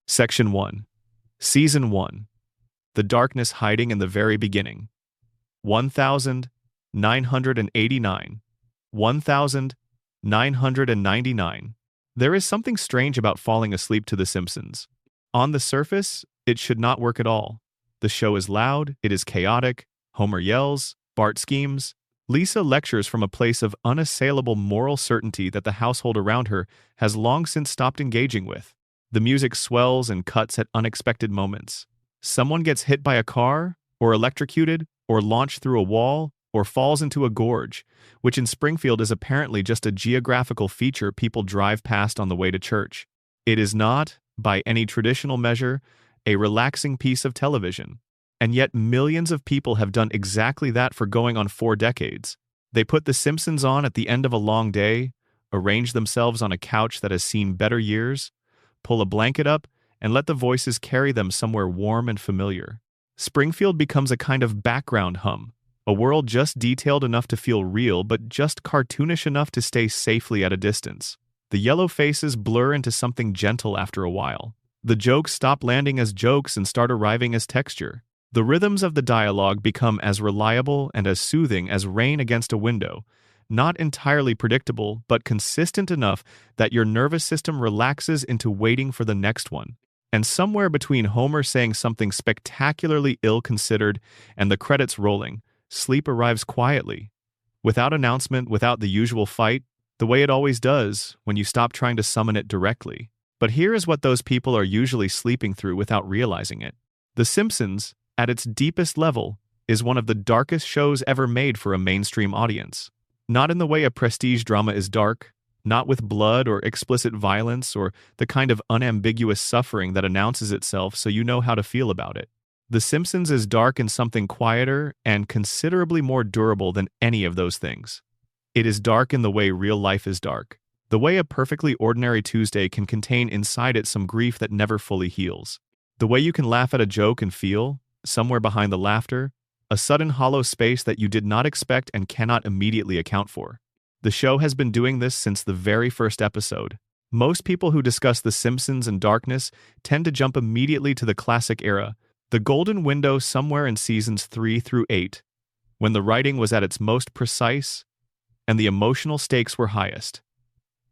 Section 1. Season 1. The Darkness Hiding in the Very Beginning. 1989. 1999. There is something strange about falling asleep to The Simpsons. On the surface, it should not work at all. The show is loud, it is chaotic, Homer yells, Bart schemes, Lisa lectures from a place of unassailable moral certainty that the household around her has long since stopped engaging with. The music swells and cuts at unexpected moments. Someone gets hit by a car, or electrocuted, or launched through a wall, or falls into a gorge, which in Springfield is apparently just a geographical feature people drive past on the way to church. It is not, by any traditional measure, a relaxing piece of television. And yet millions of people have done exactly that for going on 4 decades. They put The Simpsons on at the end of a long day, arrange themselves on a couch that has seen better years, pull a blanket up, and let the voices carry them somewhere warm and familiar. Springfield becomes a kind of background hum, a world just detailed enough to feel real but just cartoonish enough to stay safely at a distance. The yellow faces blur into something gentle after a while. The jokes stop landing as jokes and start arriving as texture. The rhythms of the dialogue become as reliable and as soothing as rain against a window, not entirely predictable, but consistent enough that your nervous system relaxes into waiting for the next one. And somewhere between Homer saying something spectacularly ill-considered and the credits rolling, sleep arrives quietly. Without announcement, without the usual fight, the way it always does when you stop trying to summon it directly. But here is what those people are usually sleeping through without realizing it. The Simpsons, at its deepest level, is one of the darkest shows ever made for a mainstream audience. Not in the way a prestige drama is dark, not with blood or explicit violence or the kind of unambiguous suffering that announces itself so you know how to feel about it. The Simpsons is dark in something quieter and considerably more durable than any of those things. It is dark in the way real life is dark. The way a perfectly ordinary Tuesday can contain inside it some grief that never fully heals. The way you can laugh at a joke and feel, somewhere behind the laughter, a sudden hollow space that you did not expect and cannot immediately account for. The show has been doing this since the very first episode. Most people who discuss The Simpsons and darkness tend to jump immediately to the classic era, the golden window somewhere in seasons 3 through 8, when the writing was at its most precise and the emotional stakes were highest.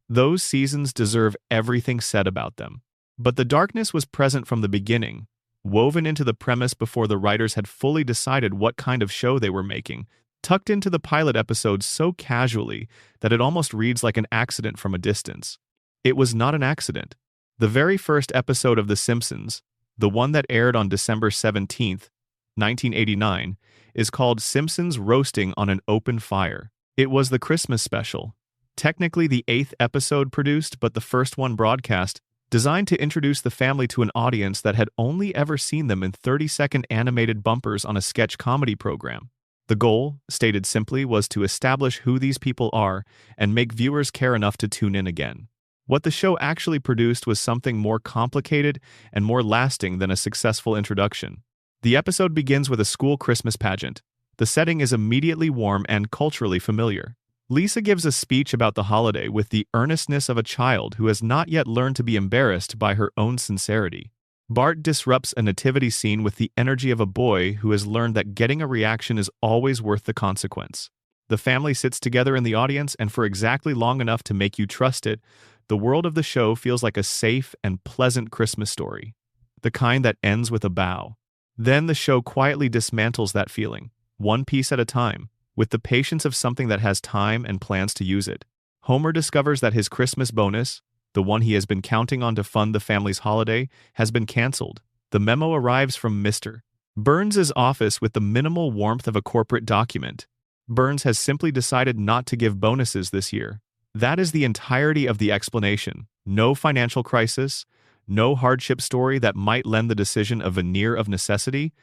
Those seasons deserve everything said about them. But the darkness was present from the beginning, woven into the premise before the writers had fully decided what kind of show they were making, tucked into the pilot episode so casually that it almost reads like an accident from a distance. It was not an accident. The very first episode of The Simpsons, the one that aired on December 17th, 1989, is called Simpsons Roasting on an Open Fire. It was the Christmas special, technically the 8th episode produced but the first one broadcast, designed to introduce the family to an audience that had only ever seen them in 30-second animated bumpers on a sketch comedy program. The goal, stated simply, was to establish who these people are and make viewers care enough to tune in again. What the show actually produced was something more complicated and more lasting than a successful introduction. The episode begins with a school Christmas pageant. The setting is immediately warm and culturally familiar. Lisa gives a speech about the holiday with the earnestness of a child who has not yet learned to be embarrassed by her own sincerity. Bart disrupts a nativity scene with the energy of a boy who has learned that getting a reaction is always worth the consequence. The family sits together in the audience, and for exactly long enough to make you trust it, the world of the show feels like a safe and pleasant Christmas story, the kind that ends with a bow. Then the show quietly dismantles that feeling, one piece at a time, with the patience of something that has time and plans to use it. Homer discovers that his Christmas bonus, the one he has been counting on to fund the family's holiday, has been canceled. The memo arrives from Mr. Burns' office with the minimal warmth of a corporate document. Burns has simply decided not to give bonuses this year. That is the entirety of the explanation. No financial crisis, no hardship story that might lend the decision a veneer of necessity,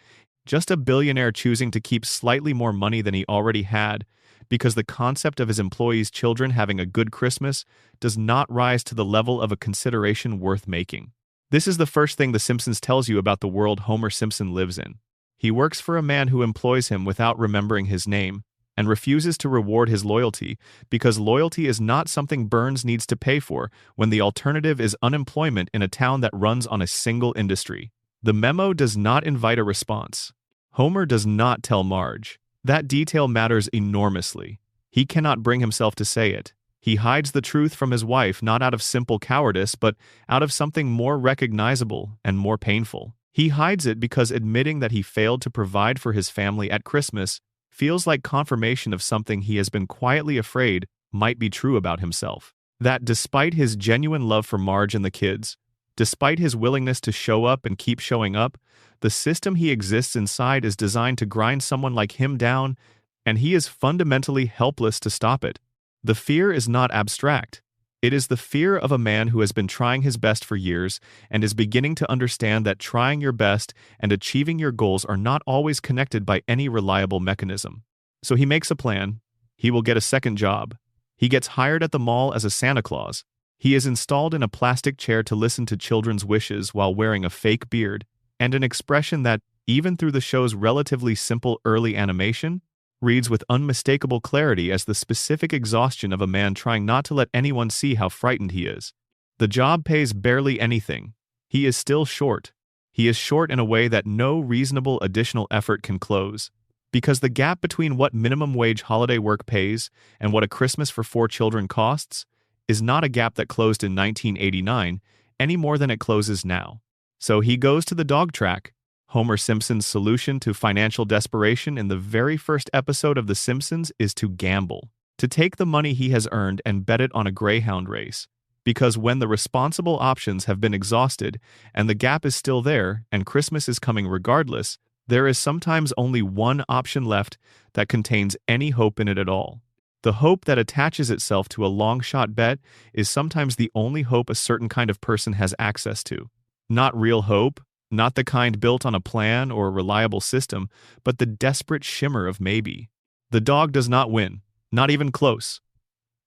just a billionaire choosing to keep slightly more money than he already had because the concept of his employees' children having a good Christmas does not rise to the level of a consideration worth making. This is the first thing The Simpsons tells you about the world Homer Simpson lives in. He works for a man who employs him without remembering his name, and refuses to reward his loyalty because loyalty is not something Burns needs to pay for when the alternative is unemployment in a town that runs on a single industry. The memo does not invite a response. Homer does not tell Marge. That detail matters enormously. He cannot bring himself to say it. He hides the truth from his wife not out of simple cowardice but out of something more recognizable and more painful. He hides it because admitting that he failed to provide for his family at Christmas feels like confirmation of something he has been quietly afraid might be true about himself. That despite his genuine love for Marge and the kids, despite his willingness to show up and keep showing up, the system he exists inside is designed to grind someone like him down, and he is fundamentally helpless to stop it. The fear is not abstract. It is the fear of a man who has been trying his best for years and is beginning to understand that trying your best and achieving your goals are not always connected by any reliable mechanism. So he makes a plan. He will get a second job. He gets hired at the mall as a Santa Claus. He is installed in a plastic chair to listen to children's wishes while wearing a fake beard, and an expression that, even through the show's relatively simple early animation, reads with unmistakable clarity as the specific exhaustion of a man trying not to let anyone see how frightened he is. The job pays barely anything. He is still short. He is short in a way that no reasonable additional effort can close, because the gap between what minimum wage holiday work pays and what a Christmas for 4 children costs is not a gap that closed in 1989 any more than it closes now. So he goes to the dog track. Homer Simpson's solution to financial desperation in the very first episode of The Simpsons is to gamble, to take the money he has earned and bet it on a greyhound race. Because when the responsible options have been exhausted and the gap is still there and Christmas is coming regardless, there is sometimes only one option left that contains any hope in it at all. The hope that attaches itself to a long-shot bet is sometimes the only hope a certain kind of person has access to. Not real hope, not the kind built on a plan or a reliable system, but the desperate shimmer of maybe. The dog does not win, not even close.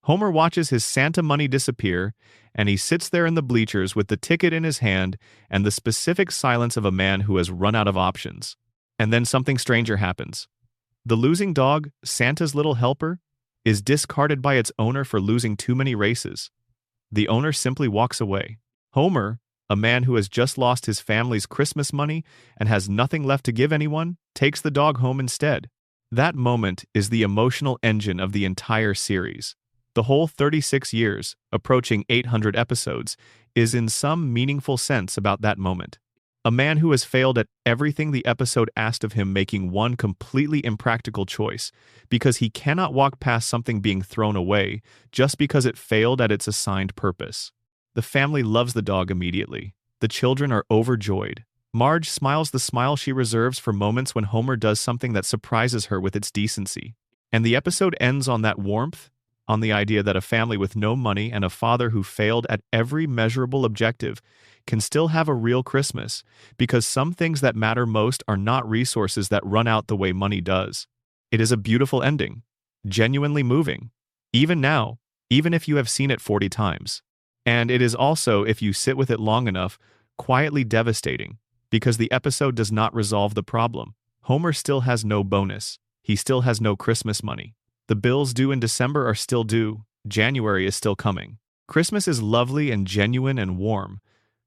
Homer watches his Santa money disappear, and he sits there in the bleachers with the ticket in his hand and the specific silence of a man who has run out of options. And then something stranger happens. The losing dog, Santa's little helper, is discarded by its owner for losing too many races. The owner simply walks away. Homer, a man who has just lost his family's Christmas money and has nothing left to give anyone, takes the dog home instead. That moment is the emotional engine of the entire series. The whole 36 years, approaching 800 episodes, is in some meaningful sense about that moment. A man who has failed at everything the episode asked of him, making one completely impractical choice, because he cannot walk past something being thrown away just because it failed at its assigned purpose. The family loves the dog immediately. The children are overjoyed. Marge smiles the smile she reserves for moments when Homer does something that surprises her with its decency. And the episode ends on that warmth, on the idea that a family with no money and a father who failed at every measurable objective can still have a real Christmas, because some things that matter most are not resources that run out the way money does. It is a beautiful ending, genuinely moving, even now, even if you have seen it 40 times. And it is also, if you sit with it long enough, quietly devastating, because the episode does not resolve the problem. Homer still has no bonus. He still has no Christmas money. The bills due in December are still due. January is still coming. Christmas is lovely and genuine and warm,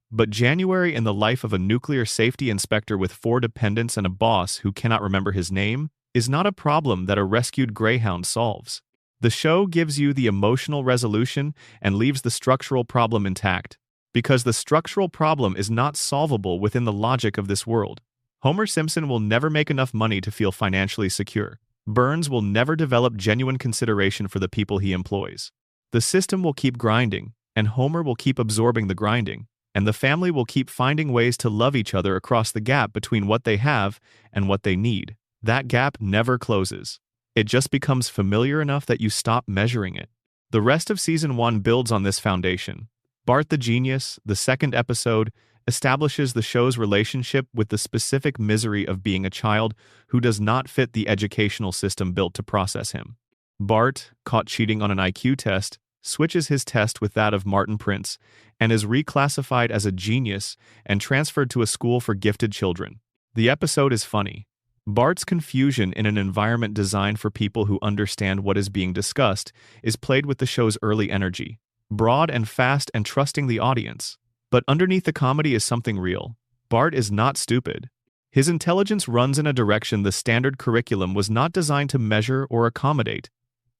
but January in the life of a nuclear safety inspector with 4 dependents and a boss who cannot remember his name is not a problem that a rescued greyhound solves. The show gives you the emotional resolution and leaves the structural problem intact, because the structural problem is not solvable within the logic of this world. Homer Simpson will never make enough money to feel financially secure. Burns will never develop genuine consideration for the people he employs. The system will keep grinding, and Homer will keep absorbing the grinding, and the family will keep finding ways to love each other across the gap between what they have and what they need. That gap never closes. It just becomes familiar enough that you stop measuring it. The rest of Season 1 builds on this foundation. Bart the Genius, the second episode, establishes the show's relationship with the specific misery of being a child who does not fit the educational system built to process him. Bart, caught cheating on an IQ test, switches his test with that of Martin Prince and is reclassified as a genius and transferred to a school for gifted children. The episode is funny. Bart's confusion in an environment designed for people who understand what is being discussed is played with the show's early energy, broad and fast and trusting the audience. But underneath the comedy is something real. Bart is not stupid. His intelligence runs in a direction the standard curriculum was not designed to measure or accommodate.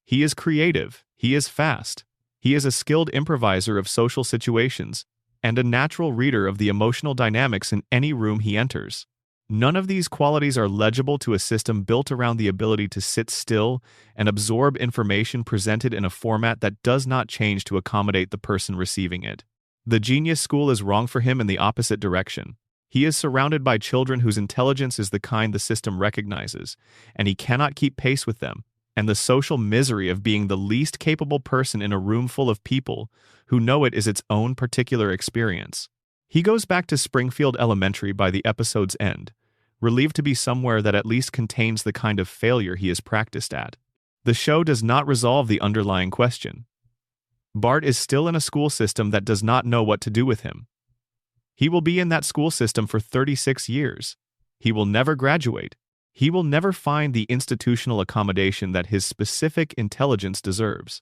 He is creative, he is fast, he is a skilled improviser of social situations, and a natural reader of the emotional dynamics in any room he enters. None of these qualities are legible to a system built around the ability to sit still and absorb information presented in a format that does not change to accommodate the person receiving it. The genius school is wrong for him in the opposite direction. He is surrounded by children whose intelligence is the kind the system recognizes, and he cannot keep pace with them, and the social misery of being the least capable person in a room full of people who know it is its own particular experience. He goes back to Springfield Elementary by the episode's end, relieved to be somewhere that at least contains the kind of failure he has practiced at. The show does not resolve the underlying question. Bart is still in a school system that does not know what to do with him. He will be in that school system for 36 years. He will never graduate. He will never find the institutional accommodation that his specific intelligence deserves.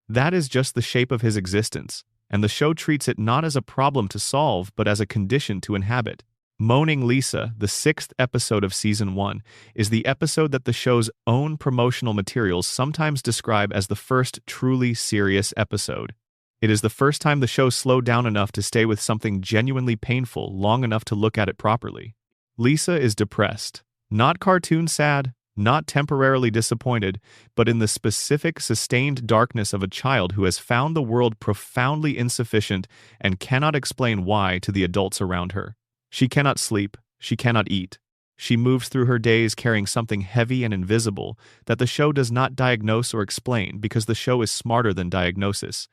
That is just the shape of his existence, and the show treats it not as a problem to solve but as a condition to inhabit. Moaning Lisa, the 6th episode of Season 1, is the episode that the show's own promotional materials sometimes describe as the first truly serious episode. It is the first time the show slowed down enough to stay with something genuinely painful long enough to look at it properly. Lisa is depressed. Not cartoon sad, not temporarily disappointed, but in the specific sustained darkness of a child who has found the world profoundly insufficient and cannot explain why to the adults around her. She cannot sleep, she cannot eat. She moves through her days carrying something heavy and invisible that the show does not diagnose or explain because the show is smarter than diagnosis.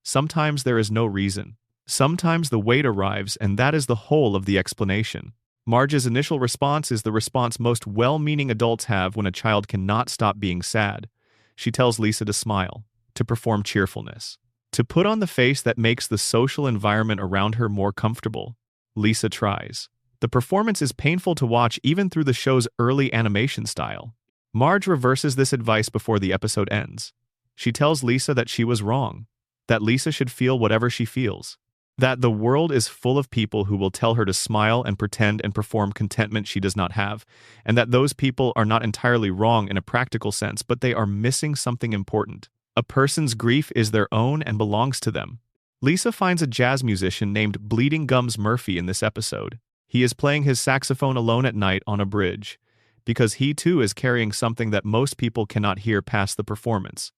Sometimes there is no reason. Sometimes the weight arrives, and that is the whole of the explanation. Marge's initial response is the response most well-meaning adults have when a child cannot stop being sad. She tells Lisa to smile, to perform cheerfulness, to put on the face that makes the social environment around her more comfortable. Lisa tries. The performance is painful to watch even through the show's early animation style. Marge reverses this advice before the episode ends. She tells Lisa that she was wrong, that Lisa should feel whatever she feels, that the world is full of people who will tell her to smile and pretend and perform contentment she does not have, and that those people are not entirely wrong in a practical sense, but they are missing something important. A person's grief is their own and belongs to them. Lisa finds a jazz musician named Bleeding Gums Murphy in this episode. He is playing his saxophone alone at night on a bridge, because he too is carrying something that most people cannot hear past the performance.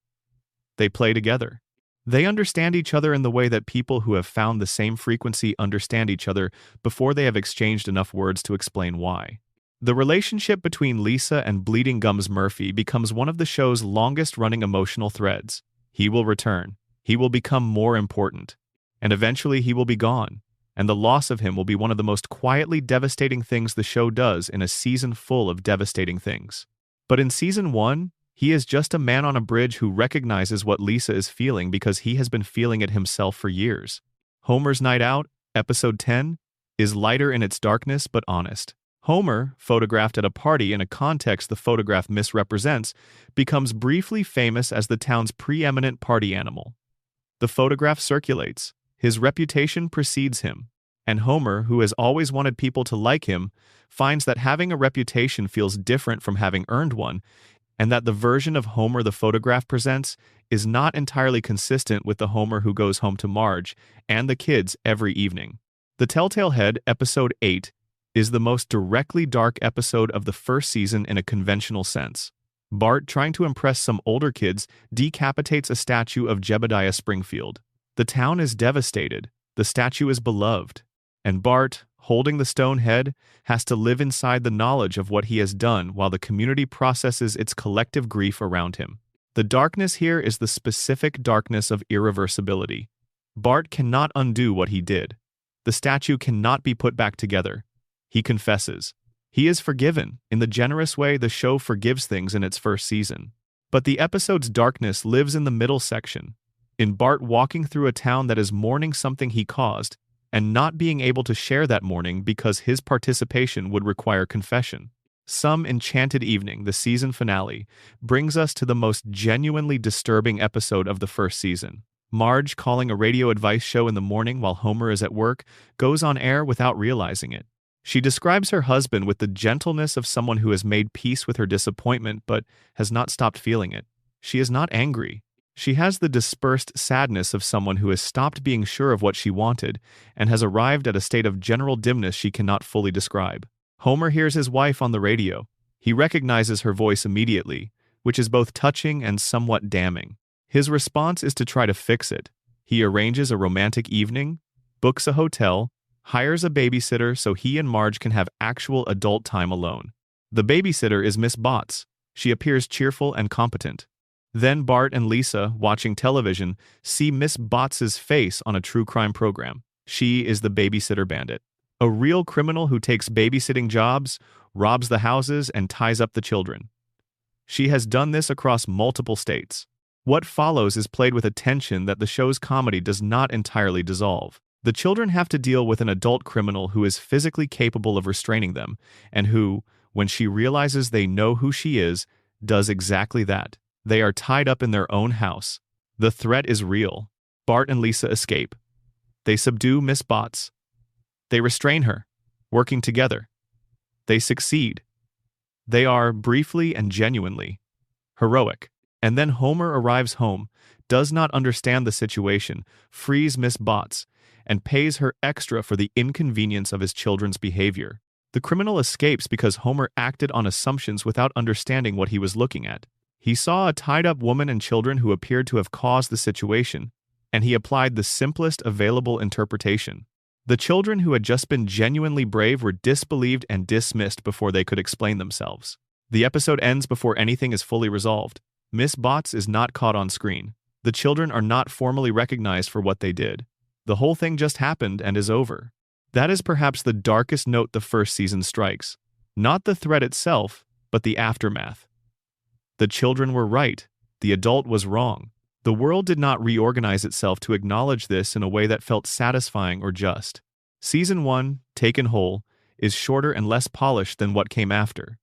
They play together. They understand each other in the way that people who have found the same frequency understand each other before they have exchanged enough words to explain why. The relationship between Lisa and Bleeding Gums Murphy becomes one of the show's longest-running emotional threads. He will return. He will become more important. And eventually he will be gone. And the loss of him will be one of the most quietly devastating things the show does in a season full of devastating things. But in Season 1, he is just a man on a bridge who recognizes what Lisa is feeling because he has been feeling it himself for years. Homer's Night Out, Episode 10, is lighter in its darkness but honest. Homer, photographed at a party in a context the photograph misrepresents, becomes briefly famous as the town's preeminent party animal. The photograph circulates. His reputation precedes him. And Homer, who has always wanted people to like him, finds that having a reputation feels different from having earned one, and that the version of Homer the photograph presents is not entirely consistent with the Homer who goes home to Marge and the kids every evening. The Telltale Head, Episode 8, is the most directly dark episode of the first season in a conventional sense. Bart, trying to impress some older kids, decapitates a statue of Jebediah Springfield. The town is devastated. The statue is beloved. And Bart, holding the stone head, has to live inside the knowledge of what he has done while the community processes its collective grief around him. The darkness here is the specific darkness of irreversibility. Bart cannot undo what he did. The statue cannot be put back together. He confesses. He is forgiven, in the generous way the show forgives things in its first season. But the episode's darkness lives in the middle section, in Bart walking through a town that is mourning something he caused, and not being able to share that mourning because his participation would require confession. Some Enchanted Evening, the season finale, brings us to the most genuinely disturbing episode of the first season. Marge, calling a radio advice show in the morning while Homer is at work, goes on air without realizing it. She describes her husband with the gentleness of someone who has made peace with her disappointment but has not stopped feeling it. She is not angry. She has the dispersed sadness of someone who has stopped being sure of what she wanted and has arrived at a state of general dimness she cannot fully describe. Homer hears his wife on the radio. He recognizes her voice immediately, which is both touching and somewhat damning. His response is to try to fix it. He arranges a romantic evening, books a hotel, hires a babysitter so he and Marge can have actual adult time alone. The babysitter is Miss Botts. She appears cheerful and competent. Then Bart and Lisa, watching television, see Miss Botts's face on a true crime program. She is the babysitter bandit, a real criminal who takes babysitting jobs, robs the houses, and ties up the children. She has done this across multiple states. What follows is played with a tension that the show's comedy does not entirely dissolve. The children have to deal with an adult criminal who is physically capable of restraining them, and who, when she realizes they know who she is, does exactly that. They are tied up in their own house. The threat is real. Bart and Lisa escape. They subdue Miss Botts. They restrain her, working together. They succeed. They are, briefly and genuinely, heroic. And then Homer arrives home, does not understand the situation, frees Miss Botts, and pays her extra for the inconvenience of his children's behavior. The criminal escapes because Homer acted on assumptions without understanding what he was looking at. He saw a tied-up woman and children who appeared to have caused the situation, and he applied the simplest available interpretation. The children who had just been genuinely brave were disbelieved and dismissed before they could explain themselves. The episode ends before anything is fully resolved. Miss Botts is not caught on screen. The children are not formally recognized for what they did. The whole thing just happened and is over. That is perhaps the darkest note the first season strikes. Not the threat itself, but the aftermath. The children were right. The adult was wrong. The world did not reorganize itself to acknowledge this in a way that felt satisfying or just. Season 1, taken whole, is shorter and less polished than what came after.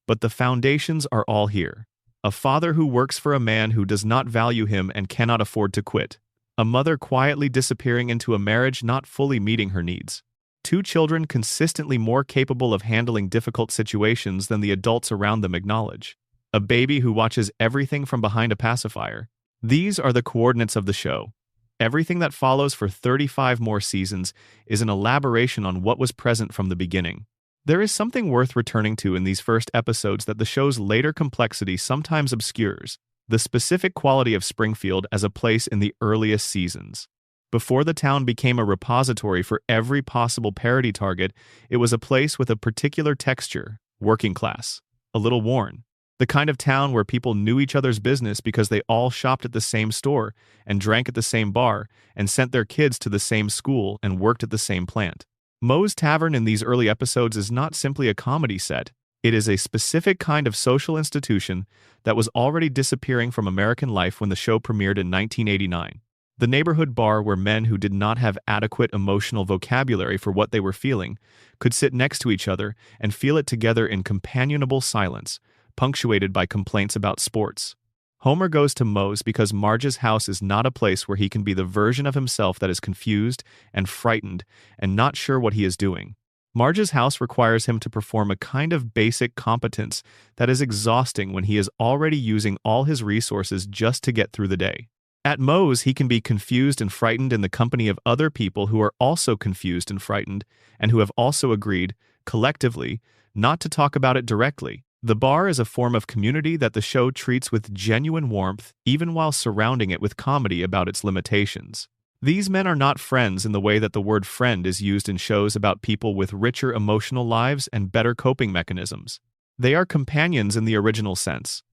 But the foundations are all here. A father who works for a man who does not value him and cannot afford to quit. A mother quietly disappearing into a marriage not fully meeting her needs. Two children consistently more capable of handling difficult situations than the adults around them acknowledge. A baby who watches everything from behind a pacifier. These are the coordinates of the show. Everything that follows for 35 more seasons is an elaboration on what was present from the beginning. There is something worth returning to in these first episodes that the show's later complexity sometimes obscures: the specific quality of Springfield as a place in the earliest seasons. Before the town became a repository for every possible parody target, it was a place with a particular texture, working class, a little worn. The kind of town where people knew each other's business because they all shopped at the same store and drank at the same bar and sent their kids to the same school and worked at the same plant. Moe's Tavern in these early episodes is not simply a comedy set. It is a specific kind of social institution that was already disappearing from American life when the show premiered in 1989. The neighborhood bar where men who did not have adequate emotional vocabulary for what they were feeling could sit next to each other and feel it together in companionable silence, punctuated by complaints about sports. Homer goes to Moe's because Marge's house is not a place where he can be the version of himself that is confused and frightened and not sure what he is doing. Marge's house requires him to perform a kind of basic competence that is exhausting when he is already using all his resources just to get through the day. At Moe's, he can be confused and frightened in the company of other people who are also confused and frightened and who have also agreed, collectively, not to talk about it directly. The bar is a form of community that the show treats with genuine warmth, even while surrounding it with comedy about its limitations. These men are not friends in the way that the word friend is used in shows about people with richer emotional lives and better coping mechanisms. They are companions in the original sense.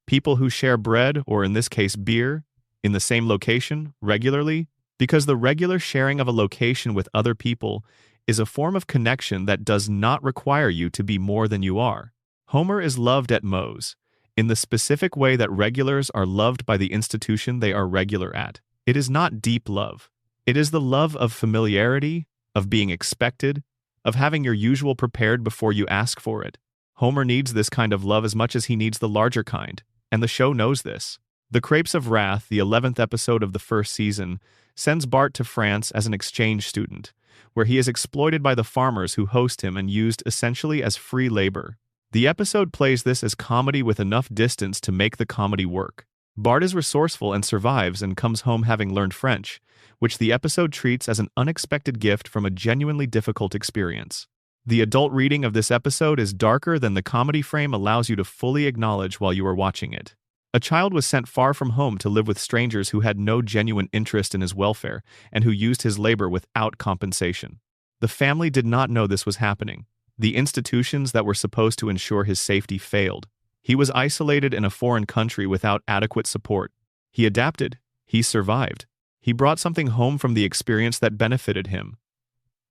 People who share bread, or in this case beer, in the same location, regularly, because the regular sharing of a location with other people is a form of connection that does not require you to be more than you are. Homer is loved at Moe's, in the specific way that regulars are loved by the institution they are regular at. It is not deep love. It is the love of familiarity, of being expected, of having your usual prepared before you ask for it. Homer needs this kind of love as much as he needs the larger kind, and the show knows this. The Crepes of Wrath, the 11th episode of the first season, sends Bart to France as an exchange student, where he is exploited by the farmers who host him and used essentially as free labor. The episode plays this as comedy with enough distance to make the comedy work. Bart is resourceful and survives and comes home having learned French, which the episode treats as an unexpected gift from a genuinely difficult experience. The adult reading of this episode is darker than the comedy frame allows you to fully acknowledge while you are watching it. A child was sent far from home to live with strangers who had no genuine interest in his welfare and who used his labor without compensation. The family did not know this was happening. The institutions that were supposed to ensure his safety failed. He was isolated in a foreign country without adequate support. He adapted. He survived. He brought something home from the experience that benefited him.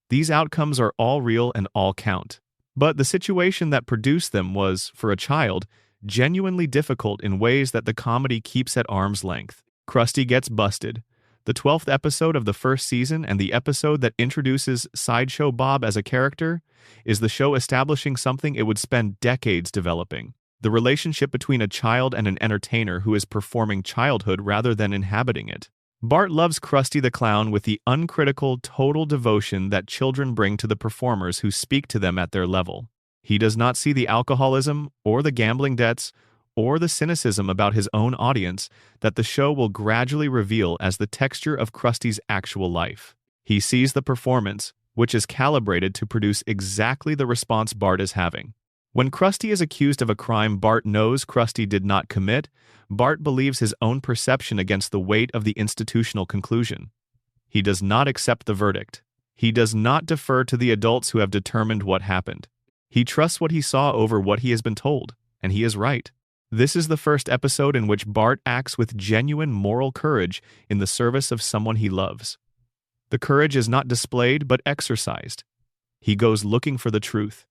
These outcomes are all real and all count. But the situation that produced them was, for a child, genuinely difficult in ways that the comedy keeps at arm's length. Krusty gets busted. The 12th episode of the first season and the episode that introduces Sideshow Bob as a character is the show establishing something it would spend decades developing. The relationship between a child and an entertainer who is performing childhood rather than inhabiting it. Bart loves Krusty the Clown with the uncritical, total devotion that children bring to the performers who speak to them at their level. He does not see the alcoholism, or the gambling debts, or the cynicism about his own audience that the show will gradually reveal as the texture of Krusty's actual life. He sees the performance, which is calibrated to produce exactly the response Bart is having. When Krusty is accused of a crime Bart knows Krusty did not commit, Bart believes his own perception against the weight of the institutional conclusion. He does not accept the verdict. He does not defer to the adults who have determined what happened. He trusts what he saw over what he has been told, and he is right. This is the first episode in which Bart acts with genuine moral courage in the service of someone he loves. The courage is not displayed but exercised. He goes looking for the truth.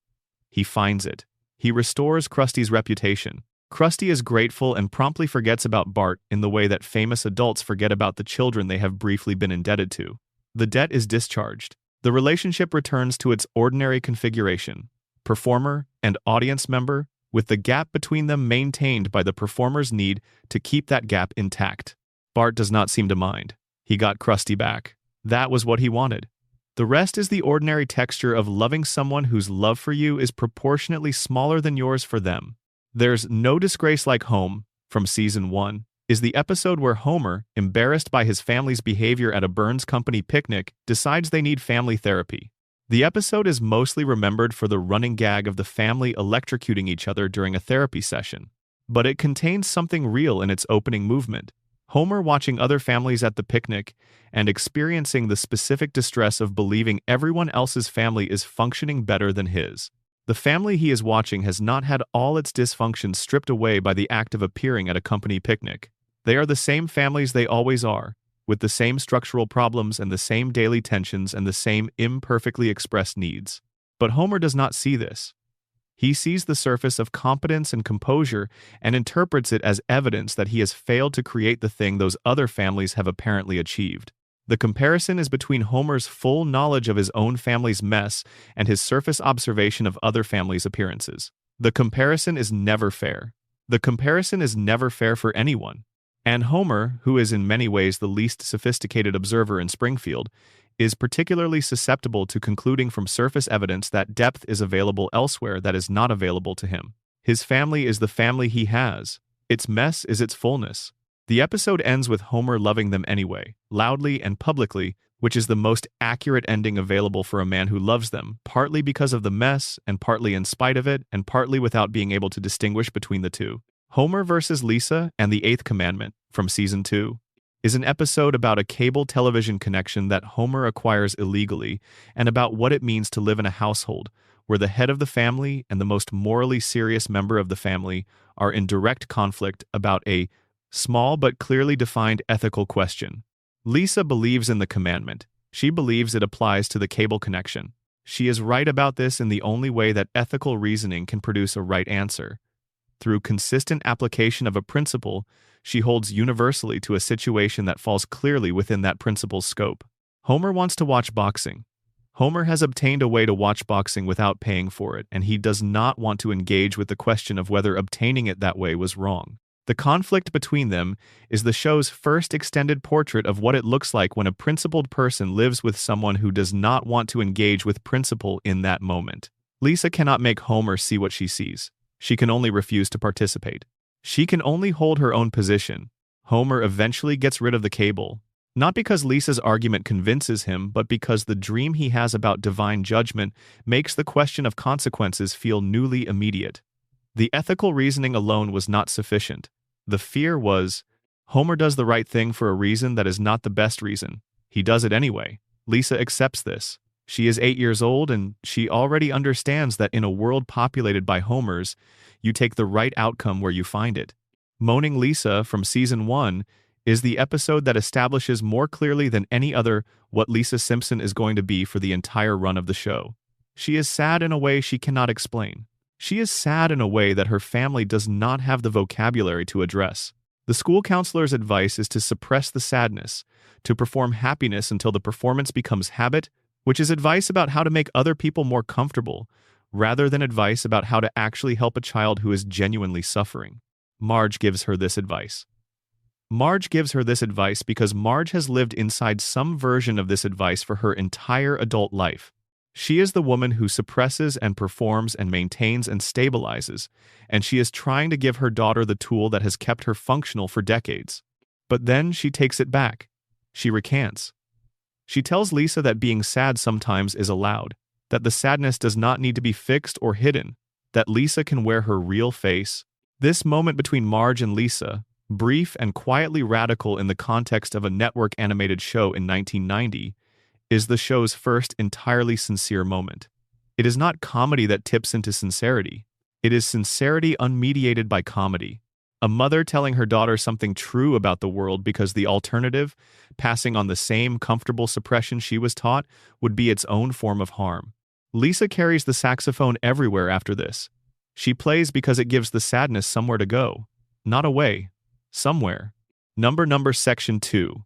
He finds it. He restores Krusty's reputation. Krusty is grateful and promptly forgets about Bart in the way that famous adults forget about the children they have briefly been indebted to. The debt is discharged. The relationship returns to its ordinary configuration. Performer and audience member, with the gap between them maintained by the performer's need to keep that gap intact. Bart does not seem to mind. He got Krusty back. That was what he wanted. The rest is the ordinary texture of loving someone whose love for you is proportionately smaller than yours for them. There's No Disgrace Like Home, from Season 1, is the episode where Homer, embarrassed by his family's behavior at a Burns Company picnic, decides they need family therapy. The episode is mostly remembered for the running gag of the family electrocuting each other during a therapy session. But it contains something real in its opening movement. Homer watching other families at the picnic and experiencing the specific distress of believing everyone else's family is functioning better than his. The family he is watching has not had all its dysfunctions stripped away by the act of appearing at a company picnic. They are the same families they always are, with the same structural problems and the same daily tensions and the same imperfectly expressed needs. But Homer does not see this. He sees the surface of competence and composure and interprets it as evidence that he has failed to create the thing those other families have apparently achieved. The comparison is between Homer's full knowledge of his own family's mess and his surface observation of other families' appearances. The comparison is never fair. The comparison is never fair for anyone. And Homer, who is in many ways the least sophisticated observer in Springfield, is particularly susceptible to concluding from surface evidence that depth is available elsewhere that is not available to him. His family is the family he has. Its mess is its fullness. The episode ends with Homer loving them anyway, loudly and publicly, which is the most accurate ending available for a man who loves them, partly because of the mess, and partly in spite of it, and partly without being able to distinguish between the two. Homer vs. Lisa and the Eighth Commandment, from Season 2, is an episode about a cable television connection that Homer acquires illegally and about what it means to live in a household where the head of the family and the most morally serious member of the family are in direct conflict about a small but clearly defined ethical question. Lisa believes in the commandment. She believes it applies to the cable connection. She is right about this in the only way that ethical reasoning can produce a right answer. Through consistent application of a principle, she holds universally to a situation that falls clearly within that principle's scope. Homer wants to watch boxing. Homer has obtained a way to watch boxing without paying for it, and he does not want to engage with the question of whether obtaining it that way was wrong. The conflict between them is the show's first extended portrait of what it looks like when a principled person lives with someone who does not want to engage with principle in that moment. Lisa cannot make Homer see what she sees. She can only refuse to participate. She can only hold her own position. Homer eventually gets rid of the cable, not because Lisa's argument convinces him, but because the dream he has about divine judgment makes the question of consequences feel newly immediate. The ethical reasoning alone was not sufficient. The fear was, Homer does the right thing for a reason that is not the best reason. He does it anyway. Lisa accepts this. She is 8 years old, and she already understands that in a world populated by Homers, you take the right outcome where you find it. Moaning Lisa from Season 1 is the episode that establishes more clearly than any other what Lisa Simpson is going to be for the entire run of the show. She is sad in a way she cannot explain. She is sad in a way that her family does not have the vocabulary to address. The school counselor's advice is to suppress the sadness, to perform happiness until the performance becomes habit, which is advice about how to make other people more comfortable, rather than advice about how to actually help a child who is genuinely suffering. Marge gives her this advice. Marge gives her this advice because Marge has lived inside some version of this advice for her entire adult life. She is the woman who suppresses and performs and maintains and stabilizes, and she is trying to give her daughter the tool that has kept her functional for decades. But then she takes it back. She recants. She tells Lisa that being sad sometimes is allowed, that the sadness does not need to be fixed or hidden, that Lisa can wear her real face. This moment between Marge and Lisa, brief and quietly radical in the context of a network animated show in 1990, is the show's first entirely sincere moment. It is not comedy that tips into sincerity. It is sincerity unmediated by comedy. A mother telling her daughter something true about the world because the alternative, passing on the same comfortable suppression she was taught, would be its own form of harm. Lisa carries the saxophone everywhere after this. She plays because it gives the sadness somewhere to go. Not away. Somewhere. Number Section 2.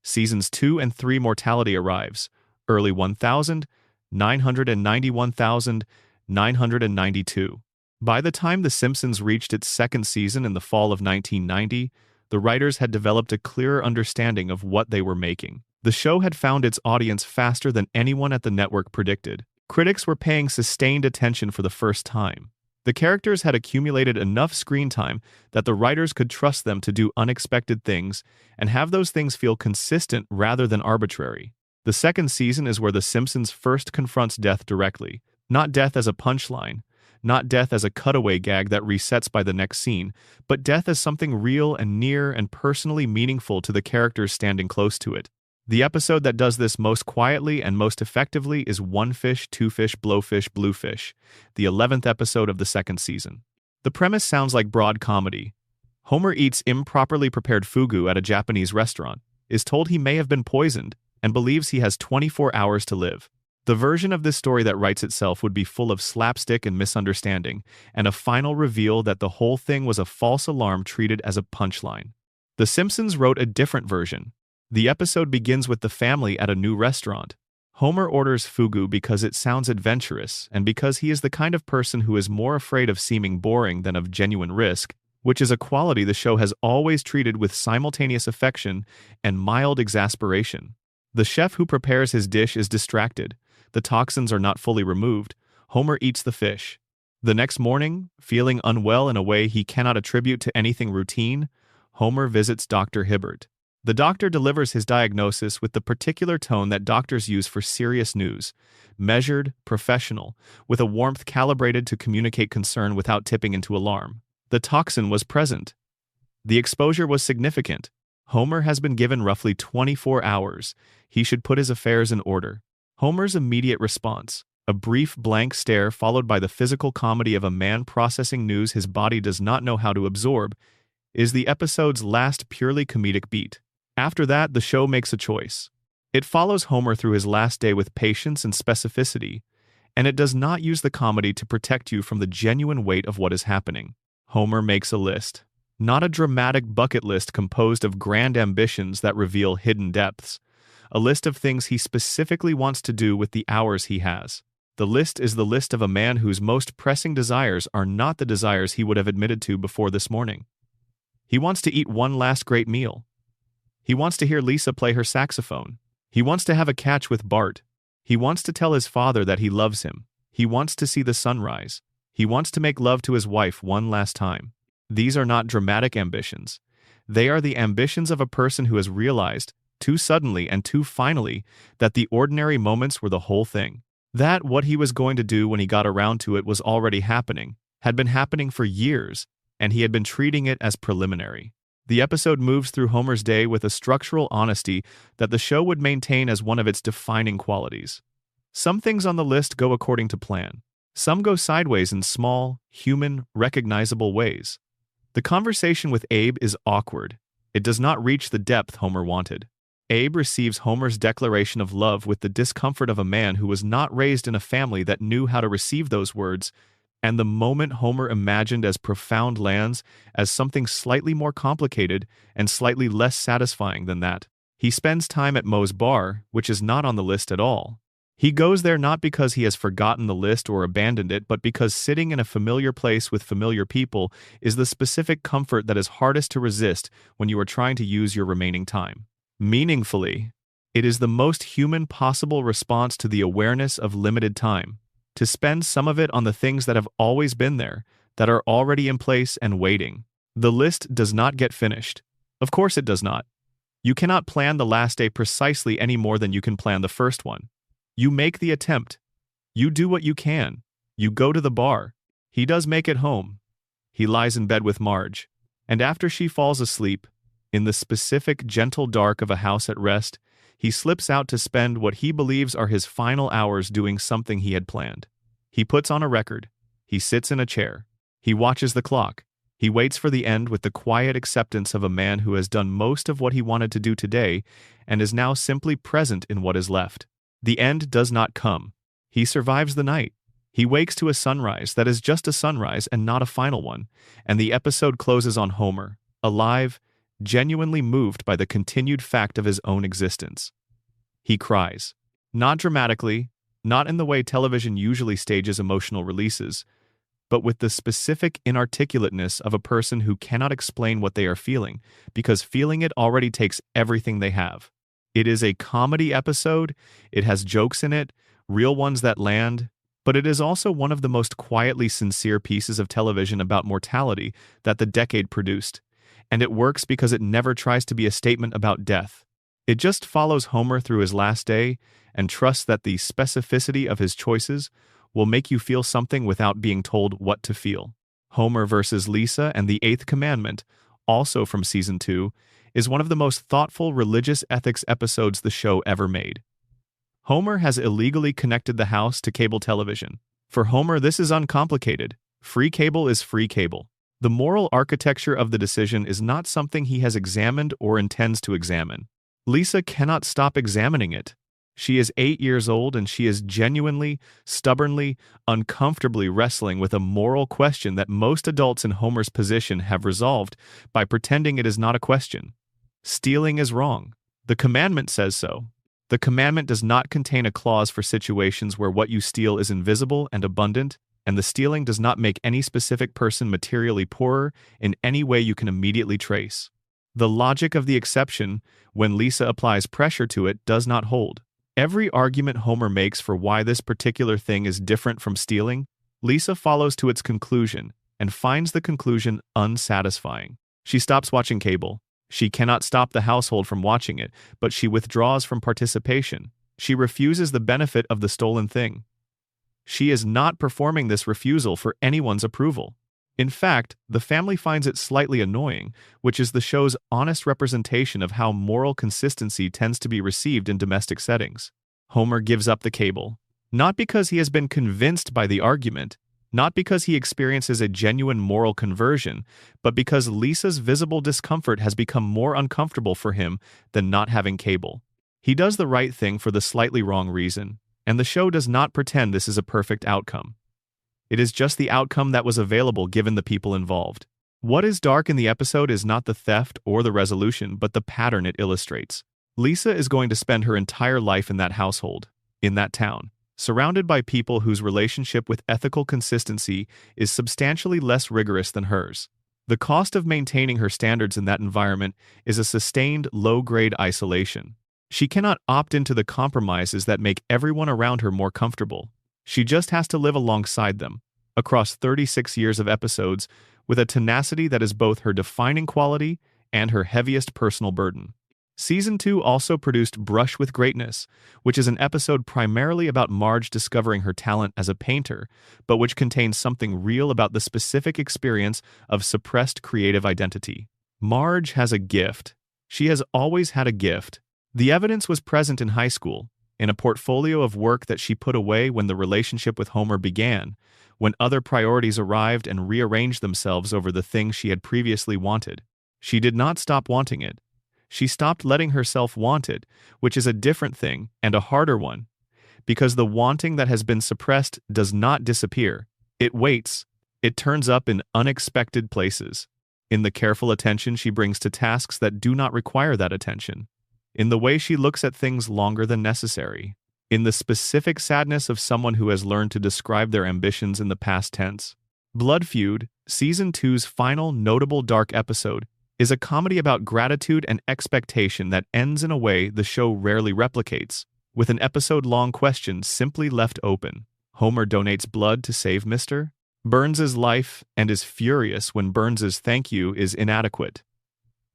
Seasons 2 and 3 mortality arrives. Early 1000, 992. By the time The Simpsons reached its second season in the fall of 1990, the writers had developed a clearer understanding of what they were making. The show had found its audience faster than anyone at the network predicted. Critics were paying sustained attention for the first time. The characters had accumulated enough screen time that the writers could trust them to do unexpected things and have those things feel consistent rather than arbitrary. The second season is where The Simpsons first confronts death directly, not death as a punchline, not death as a cutaway gag that resets by the next scene, but death as something real and near and personally meaningful to the characters standing close to it. The episode that does this most quietly and most effectively is One Fish, Two Fish, Blowfish, Bluefish, the 11th episode of the second season. The premise sounds like broad comedy. Homer eats improperly prepared fugu at a Japanese restaurant, is told he may have been poisoned, and believes he has 24 hours to live. The version of this story that writes itself would be full of slapstick and misunderstanding, and a final reveal that the whole thing was a false alarm treated as a punchline. The Simpsons wrote a different version. The episode begins with the family at a new restaurant. Homer orders fugu because it sounds adventurous, and because he is the kind of person who is more afraid of seeming boring than of genuine risk, which is a quality the show has always treated with simultaneous affection and mild exasperation. The chef who prepares his dish is distracted. The toxins are not fully removed. Homer eats the fish. The next morning, feeling unwell in a way he cannot attribute to anything routine, Homer visits Dr. Hibbert. The doctor delivers his diagnosis with the particular tone that doctors use for serious news, measured, professional, with a warmth calibrated to communicate concern without tipping into alarm. The toxin was present. The exposure was significant. Homer has been given roughly 24 hours. He should put his affairs in order. Homer's immediate response, a brief blank stare followed by the physical comedy of a man processing news his body does not know how to absorb, is the episode's last purely comedic beat. After that, the show makes a choice. It follows Homer through his last day with patience and specificity, and it does not use the comedy to protect you from the genuine weight of what is happening. Homer makes a list. Not a dramatic bucket list composed of grand ambitions that reveal hidden depths. a list of things he specifically wants to do with the hours he has. The list is the list of a man whose most pressing desires are not the desires he would have admitted to before this morning. He wants to eat one last great meal. He wants to hear Lisa play her saxophone. He wants to have a catch with Bart. He wants to tell his father that he loves him. He wants to see the sunrise. He wants to make love to his wife one last time. These are not dramatic ambitions. They are the ambitions of a person who has realized, too suddenly and too finally, that the ordinary moments were the whole thing. That what he was going to do when he got around to it was already happening, had been happening for years, and he had been treating it as preliminary. The episode moves through Homer's day with a structural honesty that the show would maintain as one of its defining qualities. Some things on the list go according to plan. Some go sideways in small, human, recognizable ways. The conversation with Abe is awkward. It does not reach the depth Homer wanted. Abe receives Homer's declaration of love with the discomfort of a man who was not raised in a family that knew how to receive those words, and the moment Homer imagined as profound lands as something slightly more complicated and slightly less satisfying than that. He spends time at Moe's bar, which is not on the list at all. He goes there not because he has forgotten the list or abandoned it, but because sitting in a familiar place with familiar people is the specific comfort that is hardest to resist when you are trying to use your remaining time meaningfully. It is the most human possible response to the awareness of limited time, to spend some of it on the things that have always been there, that are already in place and waiting. The list does not get finished. Of course it does not. You cannot plan the last day precisely any more than you can plan the first one. You make the attempt. You do what you can. You go to the bar. He does make it home. He lies in bed with Marge. And after she falls asleep, in the specific gentle dark of a house at rest, he slips out to spend what he believes are his final hours doing something he had planned. He puts on a record. He sits in a chair. He watches the clock. He waits for the end with the quiet acceptance of a man who has done most of what he wanted to do today and is now simply present in what is left. The end does not come. He survives the night. He wakes to a sunrise that is just a sunrise and not a final one, and the episode closes on Homer, alive, genuinely moved by the continued fact of his own existence. He cries. Not dramatically, not in the way television usually stages emotional releases, but with the specific inarticulateness of a person who cannot explain what they are feeling, because feeling it already takes everything they have. It is a comedy episode, it has jokes in it, real ones that land, but it is also one of the most quietly sincere pieces of television about mortality that the decade produced. And it works because it never tries to be a statement about death. It just follows Homer through his last day and trusts that the specificity of his choices will make you feel something without being told what to feel. Homer versus Lisa and the Eighth Commandment, also from Season 2, is one of the most thoughtful religious ethics episodes the show ever made. Homer has illegally connected the house to cable television. For Homer, this is uncomplicated. Free cable is free cable. The moral architecture of the decision is not something he has examined or intends to examine. Lisa cannot stop examining it. She is 8 years old and she is genuinely, stubbornly, uncomfortably wrestling with a moral question that most adults in Homer's position have resolved by pretending it is not a question. Stealing is wrong. The commandment says so. The commandment does not contain a clause for situations where what you steal is invisible and abundant, and the stealing does not make any specific person materially poorer in any way you can immediately trace. The logic of the exception, when Lisa applies pressure to it, does not hold. Every argument Homer makes for why this particular thing is different from stealing, Lisa follows to its conclusion and finds the conclusion unsatisfying. She stops watching cable. She cannot stop the household from watching it, but she withdraws from participation. She refuses the benefit of the stolen thing. She is not performing this refusal for anyone's approval. In fact, the family finds it slightly annoying, which is the show's honest representation of how moral consistency tends to be received in domestic settings. Homer gives up the cable, not because he has been convinced by the argument, not because he experiences a genuine moral conversion, but because Lisa's visible discomfort has become more uncomfortable for him than not having cable. He does the right thing for the slightly wrong reason, and the show does not pretend this is a perfect outcome. It is just the outcome that was available given the people involved. What is dark in the episode is not the theft or the resolution, but the pattern it illustrates. Lisa is going to spend her entire life in that household, in that town, surrounded by people whose relationship with ethical consistency is substantially less rigorous than hers. The cost of maintaining her standards in that environment is a sustained low-grade isolation. She cannot opt into the compromises that make everyone around her more comfortable. She just has to live alongside them, across 36 years of episodes, with a tenacity that is both her defining quality and her heaviest personal burden. Season 2 also produced Brush with Greatness, which is an episode primarily about Marge discovering her talent as a painter, but which contains something real about the specific experience of suppressed creative identity. Marge has a gift. She has always had a gift. The evidence was present in high school, in a portfolio of work that she put away when the relationship with Homer began, when other priorities arrived and rearranged themselves over the things she had previously wanted. She did not stop wanting it. She stopped letting herself want it, which is a different thing and a harder one, because the wanting that has been suppressed does not disappear. It waits. It turns up in unexpected places, in the careful attention she brings to tasks that do not require that attention, in the way she looks at things longer than necessary, in the specific sadness of someone who has learned to describe their ambitions in the past tense. Blood Feud, Season 2's final notable dark episode, is a comedy about gratitude and expectation that ends in a way the show rarely replicates, with an episode-long question simply left open. Homer donates blood to save Mr. Burns's life and is furious when Burns's thank you is inadequate.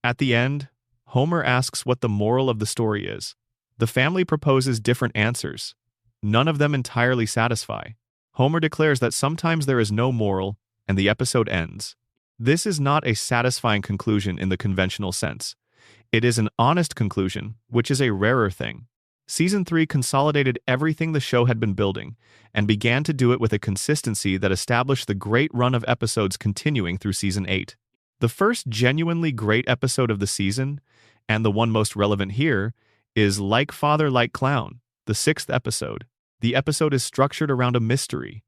At the end, Homer asks what the moral of the story is. The family proposes different answers. None of them entirely satisfy. Homer declares that sometimes there is no moral, and the episode ends. This is not a satisfying conclusion in the conventional sense. It is an honest conclusion, which is a rarer thing. Season 3 consolidated everything the show had been building, and began to do it with a consistency that established the great run of episodes continuing through Season 8. The first genuinely great episode of the season, and the one most relevant here, is Like Father, Like Clown, the 6th episode. The episode is structured around a mystery.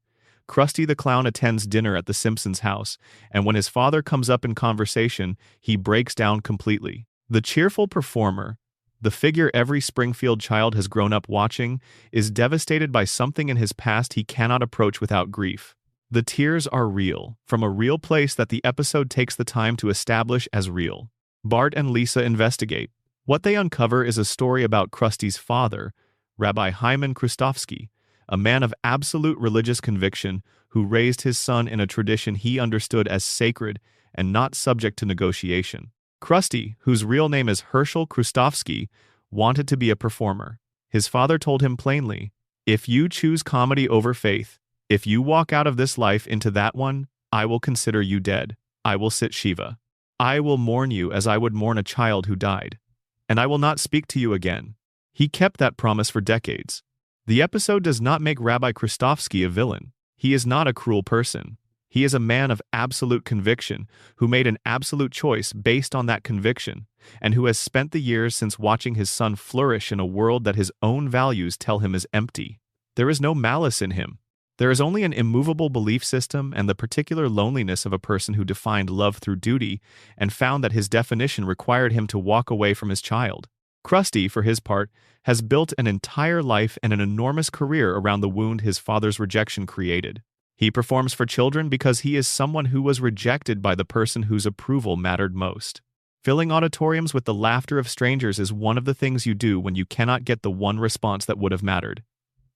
Krusty the Clown attends dinner at the Simpsons' house, and when his father comes up in conversation, he breaks down completely. The cheerful performer, the figure every Springfield child has grown up watching, is devastated by something in his past he cannot approach without grief. The tears are real, from a real place that the episode takes the time to establish as real. Bart and Lisa investigate. What they uncover is a story about Krusty's father, Rabbi Hyman Krustofsky, a man of absolute religious conviction who raised his son in a tradition he understood as sacred and not subject to negotiation. Krusty, whose real name is Herschel Krustofsky, wanted to be a performer. His father told him plainly, "If you choose comedy over faith, if you walk out of this life into that one, I will consider you dead. I will sit Shiva. I will mourn you as I would mourn a child who died. And I will not speak to you again." He kept that promise for decades. The episode does not make Rabbi Krustofsky a villain. He is not a cruel person. He is a man of absolute conviction who made an absolute choice based on that conviction, and who has spent the years since watching his son flourish in a world that his own values tell him is empty. There is no malice in him. There is only an immovable belief system and the particular loneliness of a person who defined love through duty and found that his definition required him to walk away from his child. Krusty, for his part, has built an entire life and an enormous career around the wound his father's rejection created. He performs for children because he is someone who was rejected by the person whose approval mattered most. Filling auditoriums with the laughter of strangers is one of the things you do when you cannot get the one response that would have mattered.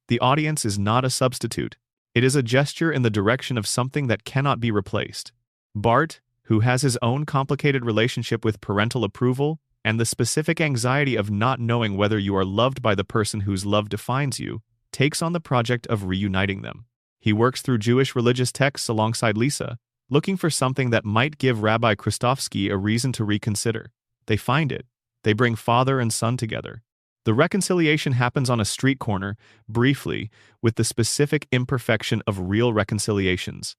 The audience is not a substitute. It is a gesture in the direction of something that cannot be replaced. Bart, who has his own complicated relationship with parental approval, and the specific anxiety of not knowing whether you are loved by the person whose love defines you, takes on the project of reuniting them. He works through Jewish religious texts alongside Lisa, looking for something that might give Rabbi Krustofsky a reason to reconsider. They find it. They bring father and son together. The reconciliation happens on a street corner, briefly, with the specific imperfection of real reconciliations.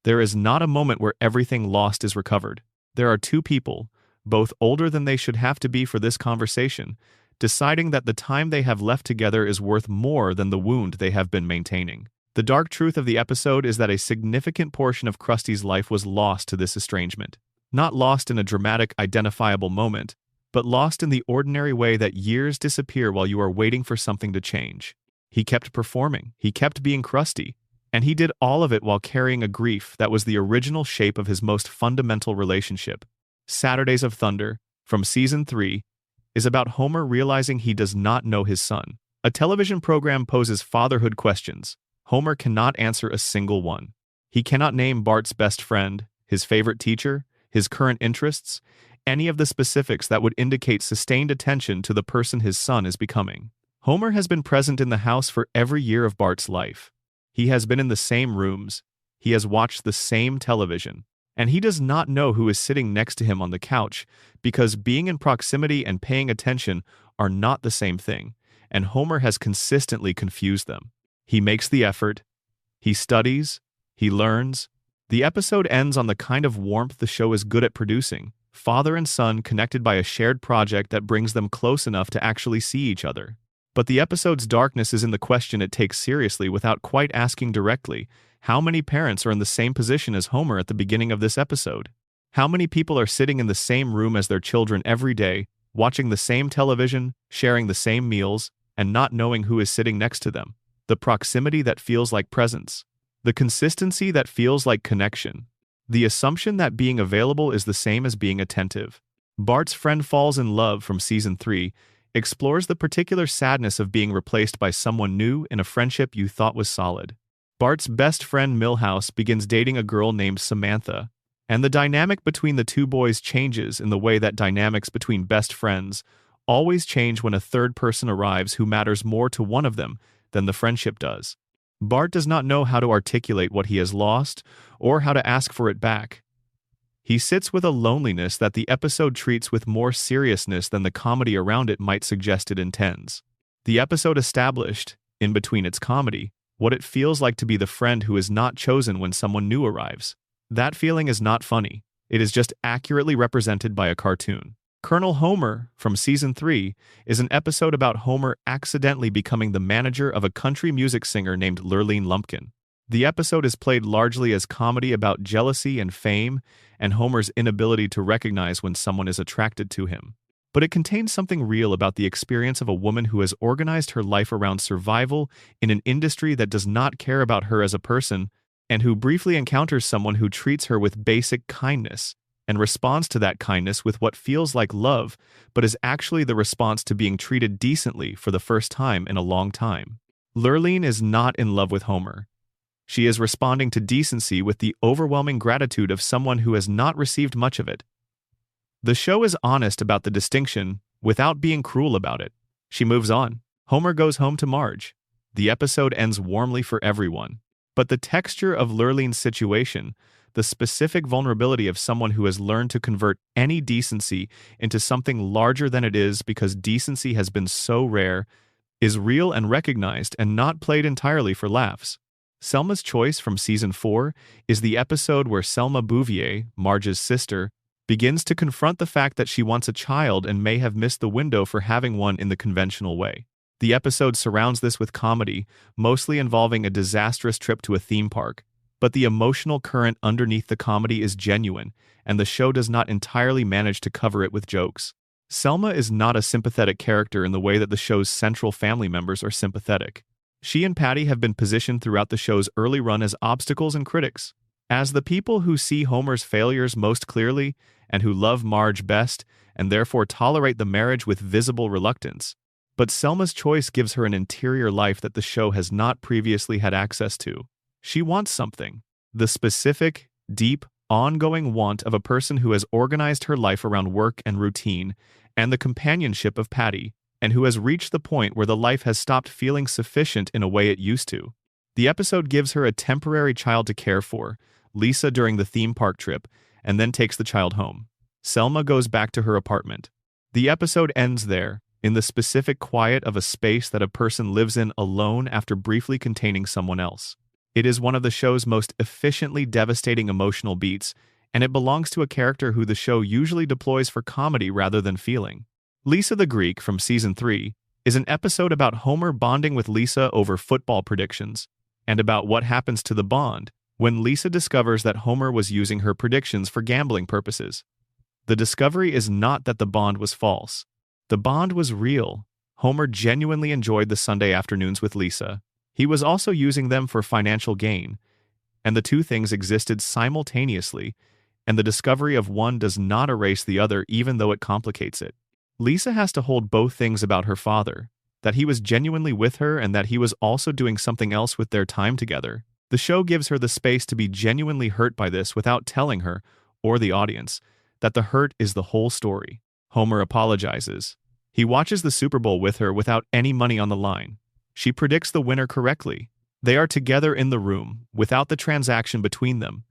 There is not a moment where everything lost is recovered. There are two people, both older than they should have to be for this conversation, deciding that the time they have left together is worth more than the wound they have been maintaining. The dark truth of the episode is that a significant portion of Krusty's life was lost to this estrangement. Not lost in a dramatic, identifiable moment, but lost in the ordinary way that years disappear while you are waiting for something to change. He kept performing, he kept being crusty, and he did all of it while carrying a grief that was the original shape of his most fundamental relationship. Saturdays of Thunder, from Season 3, is about Homer realizing he does not know his son. A television program poses fatherhood questions. Homer cannot answer a single one. He cannot name Bart's best friend, his favorite teacher, his current interests, any of the specifics that would indicate sustained attention to the person his son is becoming. Homer has been present in the house for every year of Bart's life. He has been in the same rooms. He has watched the same television. And he does not know who is sitting next to him on the couch because being in proximity and paying attention are not the same thing, and Homer has consistently confused them. He makes the effort. He studies. He learns. The episode ends on the kind of warmth the show is good at producing, father and son connected by a shared project that brings them close enough to actually see each other. But the episode's darkness is in the question it takes seriously without quite asking directly, how many parents are in the same position as Homer at the beginning of this episode? How many people are sitting in the same room as their children every day, watching the same television, sharing the same meals, and not knowing who is sitting next to them? The proximity that feels like presence. The consistency that feels like connection. The assumption that being available is the same as being attentive. Bart's Friend Falls in Love from Season 3 explores the particular sadness of being replaced by someone new in a friendship you thought was solid. Bart's best friend Milhouse begins dating a girl named Samantha, and the dynamic between the two boys changes in the way that dynamics between best friends always change when a third person arrives who matters more to one of them than the friendship does. Bart does not know how to articulate what he has lost or how to ask for it back. He sits with a loneliness that the episode treats with more seriousness than the comedy around it might suggest it intends. The episode established, in between its comedy, what it feels like to be the friend who is not chosen when someone new arrives. That feeling is not funny. It is just accurately represented by a cartoon. Colonel Homer, from Season 3, is an episode about Homer accidentally becoming the manager of a country music singer named Lurleen Lumpkin. The episode is played largely as comedy about jealousy and fame, and Homer's inability to recognize when someone is attracted to him. But it contains something real about the experience of a woman who has organized her life around survival in an industry that does not care about her as a person, and who briefly encounters someone who treats her with basic kindness, and responds to that kindness with what feels like love, but is actually the response to being treated decently for the first time in a long time. Lurleen is not in love with Homer. She is responding to decency with the overwhelming gratitude of someone who has not received much of it. The show is honest about the distinction without being cruel about it. She moves on. Homer goes home to Marge. The episode ends warmly for everyone. But the texture of Lurleen's situation, the specific vulnerability of someone who has learned to convert any decency into something larger than it is because decency has been so rare, is real and recognized and not played entirely for laughs. Selma's Choice from Season 4 is the episode where Selma Bouvier, Marge's sister, begins to confront the fact that she wants a child and may have missed the window for having one in the conventional way. The episode surrounds this with comedy, mostly involving a disastrous trip to a theme park, but the emotional current underneath the comedy is genuine, and the show does not entirely manage to cover it with jokes. Selma is not a sympathetic character in the way that the show's central family members are sympathetic. She and Patty have been positioned throughout the show's early run as obstacles and critics, as the people who see Homer's failures most clearly and who love Marge best and therefore tolerate the marriage with visible reluctance. But Selma's Choice gives her an interior life that the show has not previously had access to. She wants something. The specific, deep, ongoing want of a person who has organized her life around work and routine, and the companionship of Patty, and who has reached the point where the life has stopped feeling sufficient in a way it used to. The episode gives her a temporary child to care for, Lisa during the theme park trip, and then takes the child home. Selma goes back to her apartment. The episode ends there, in the specific quiet of a space that a person lives in alone after briefly containing someone else. It is one of the show's most efficiently devastating emotional beats, and it belongs to a character who the show usually deploys for comedy rather than feeling. Lisa the Greek from Season 3 is an episode about Homer bonding with Lisa over football predictions, and about what happens to the bond when Lisa discovers that Homer was using her predictions for gambling purposes. The discovery is not that the bond was false. The bond was real. Homer genuinely enjoyed the Sunday afternoons with Lisa. He was also using them for financial gain, and the two things existed simultaneously, and the discovery of one does not erase the other even though it complicates it. Lisa has to hold both things about her father, that he was genuinely with her and that he was also doing something else with their time together. The show gives her the space to be genuinely hurt by this without telling her, or the audience, that the hurt is the whole story. Homer apologizes. He watches the Super Bowl with her without any money on the line. She predicts the winner correctly. They are together in the room, without the transaction between them,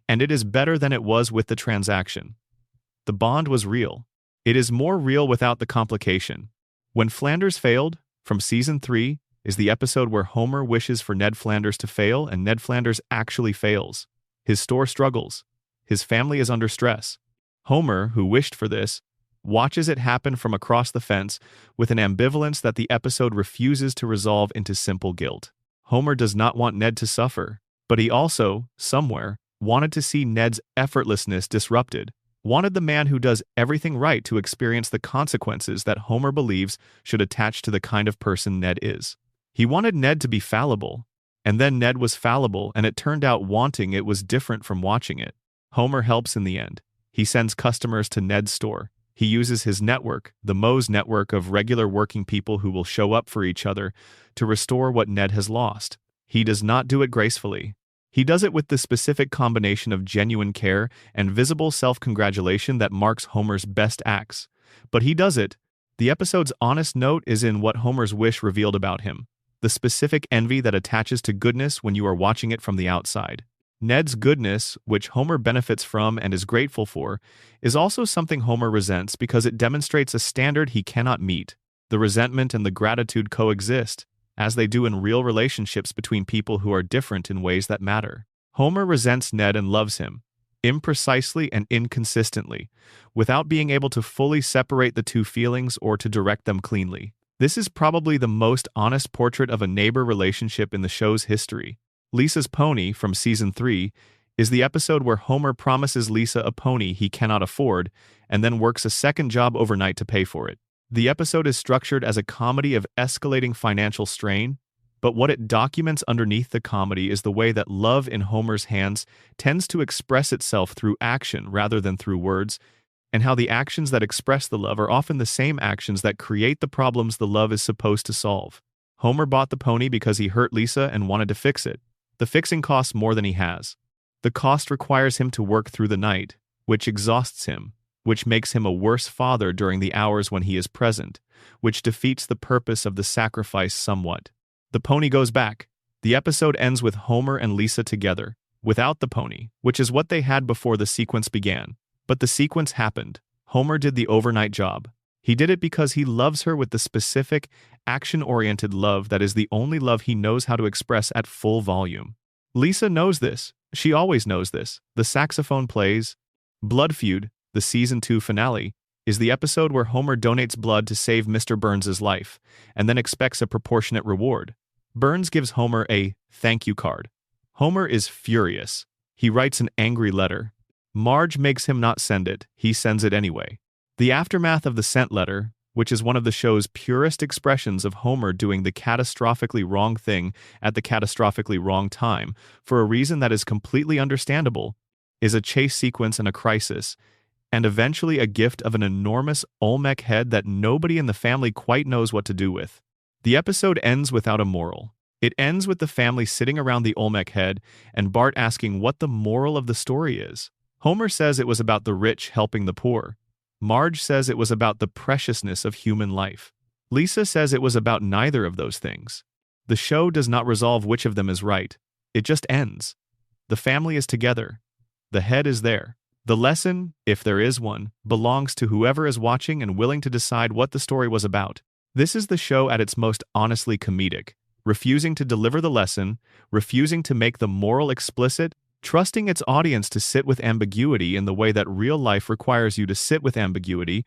and it is better than it was with the transaction. The bond was real. It is more real without the complication. When Flanders Failed, from Season 3, is the episode where Homer wishes for Ned Flanders to fail and Ned Flanders actually fails. His store struggles. His family is under stress. Homer, who wished for this, watches it happen from across the fence with an ambivalence that the episode refuses to resolve into simple guilt. Homer does not want Ned to suffer, but he also, somewhere, wanted to see Ned's effortlessness disrupted, wanted the man who does everything right to experience the consequences that Homer believes should attach to the kind of person Ned is. He wanted Ned to be fallible, and then Ned was fallible, and it turned out wanting it was different from watching it. Homer helps in the end. He sends customers to Ned's store. He uses his network, the Moe's network of regular working people who will show up for each other, to restore what Ned has lost. He does not do it gracefully. He does it with the specific combination of genuine care and visible self-congratulation that marks Homer's best acts. But he does it. The episode's honest note is in what Homer's wish revealed about him, the specific envy that attaches to goodness when you are watching it from the outside. Ned's goodness, which Homer benefits from and is grateful for, is also something Homer resents because it demonstrates a standard he cannot meet. The resentment and the gratitude coexist, as they do in real relationships between people who are different in ways that matter. Homer resents Ned and loves him, imprecisely and inconsistently, without being able to fully separate the two feelings or to direct them cleanly. This is probably the most honest portrait of a neighbor relationship in the show's history. Lisa's Pony, from Season 3, is the episode where Homer promises Lisa a pony he cannot afford and then works a second job overnight to pay for it. The episode is structured as a comedy of escalating financial strain, but what it documents underneath the comedy is the way that love in Homer's hands tends to express itself through action rather than through words, and how the actions that express the love are often the same actions that create the problems the love is supposed to solve. Homer bought the pony because he hurt Lisa and wanted to fix it. The fixing costs more than he has. The cost requires him to work through the night, which exhausts him, which makes him a worse father during the hours when he is present, which defeats the purpose of the sacrifice somewhat. The pony goes back. The episode ends with Homer and Lisa together, without the pony, which is what they had before the sequence began. But the sequence happened. Homer did the overnight job. He did it because he loves her with the specific, action-oriented love that is the only love he knows how to express at full volume. Lisa knows this. She always knows this. The saxophone plays. Blood Feud, the Season 2 finale, is the episode where Homer donates blood to save Mr. Burns' life, and then expects a proportionate reward. Burns gives Homer a thank you card. Homer is furious. He writes an angry letter. Marge makes him not send it. He sends it anyway. The aftermath of the sent letter, which is one of the show's purest expressions of Homer doing the catastrophically wrong thing at the catastrophically wrong time, for a reason that is completely understandable, is a chase sequence and a crisis, and eventually a gift of an enormous Olmec head that nobody in the family quite knows what to do with. The episode ends without a moral. It ends with the family sitting around the Olmec head and Bart asking what the moral of the story is. Homer says it was about the rich helping the poor. Marge says it was about the preciousness of human life. Lisa says it was about neither of those things. The show does not resolve which of them is right. It just ends. The family is together. The head is there. The lesson, if there is one, belongs to whoever is watching and willing to decide what the story was about. This is the show at its most honestly comedic, refusing to deliver the lesson, refusing to make the moral explicit, trusting its audience to sit with ambiguity in the way that real life requires you to sit with ambiguity,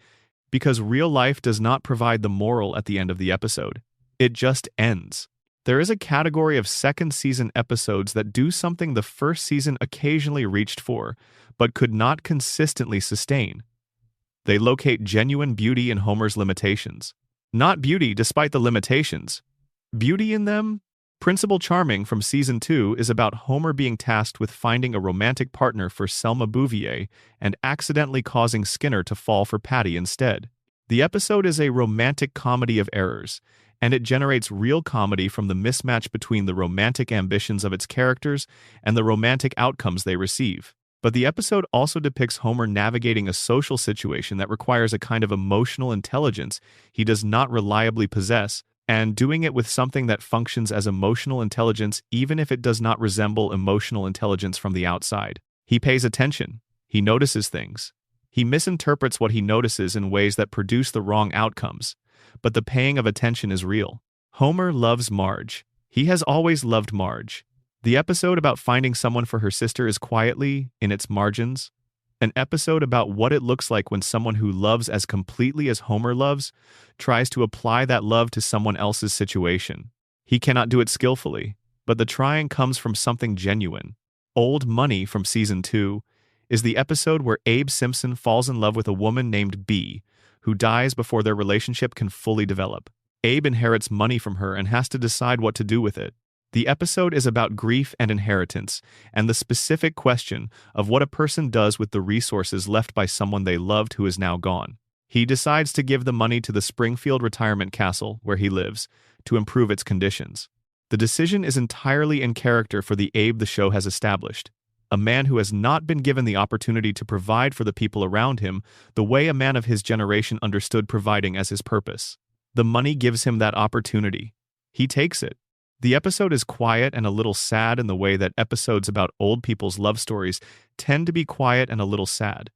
because real life does not provide the moral at the end of the episode. It just ends. There is a category of second season episodes that do something the first season occasionally reached for, but could not consistently sustain. They locate genuine beauty in Homer's limitations. Not beauty despite the limitations. Beauty in them? Principal Charming from Season 2 is about Homer being tasked with finding a romantic partner for Selma Bouvier and accidentally causing Skinner to fall for Patty instead. The episode is a romantic comedy of errors, and it generates real comedy from the mismatch between the romantic ambitions of its characters and the romantic outcomes they receive. But the episode also depicts Homer navigating a social situation that requires a kind of emotional intelligence he does not reliably possess, and doing it with something that functions as emotional intelligence even if it does not resemble emotional intelligence from the outside. He pays attention. He notices things. He misinterprets what he notices in ways that produce the wrong outcomes. But the paying of attention is real. Homer loves Marge. He has always loved Marge. The episode about finding someone for her sister is quietly, in its margins, an episode about what it looks like when someone who loves as completely as Homer loves tries to apply that love to someone else's situation. He cannot do it skillfully, but the trying comes from something genuine. Old Money from Season 2 is the episode where Abe Simpson falls in love with a woman named Bee, who dies before their relationship can fully develop. Abe inherits money from her and has to decide what to do with it. The episode is about grief and inheritance, and the specific question of what a person does with the resources left by someone they loved who is now gone. He decides to give the money to the Springfield retirement castle, where he lives, to improve its conditions. The decision is entirely in character for the Abe the show has established, a man who has not been given the opportunity to provide for the people around him the way a man of his generation understood providing as his purpose. The money gives him that opportunity. He takes it. The episode is quiet and a little sad in the way that episodes about old people's love stories tend to be quiet and a little sad.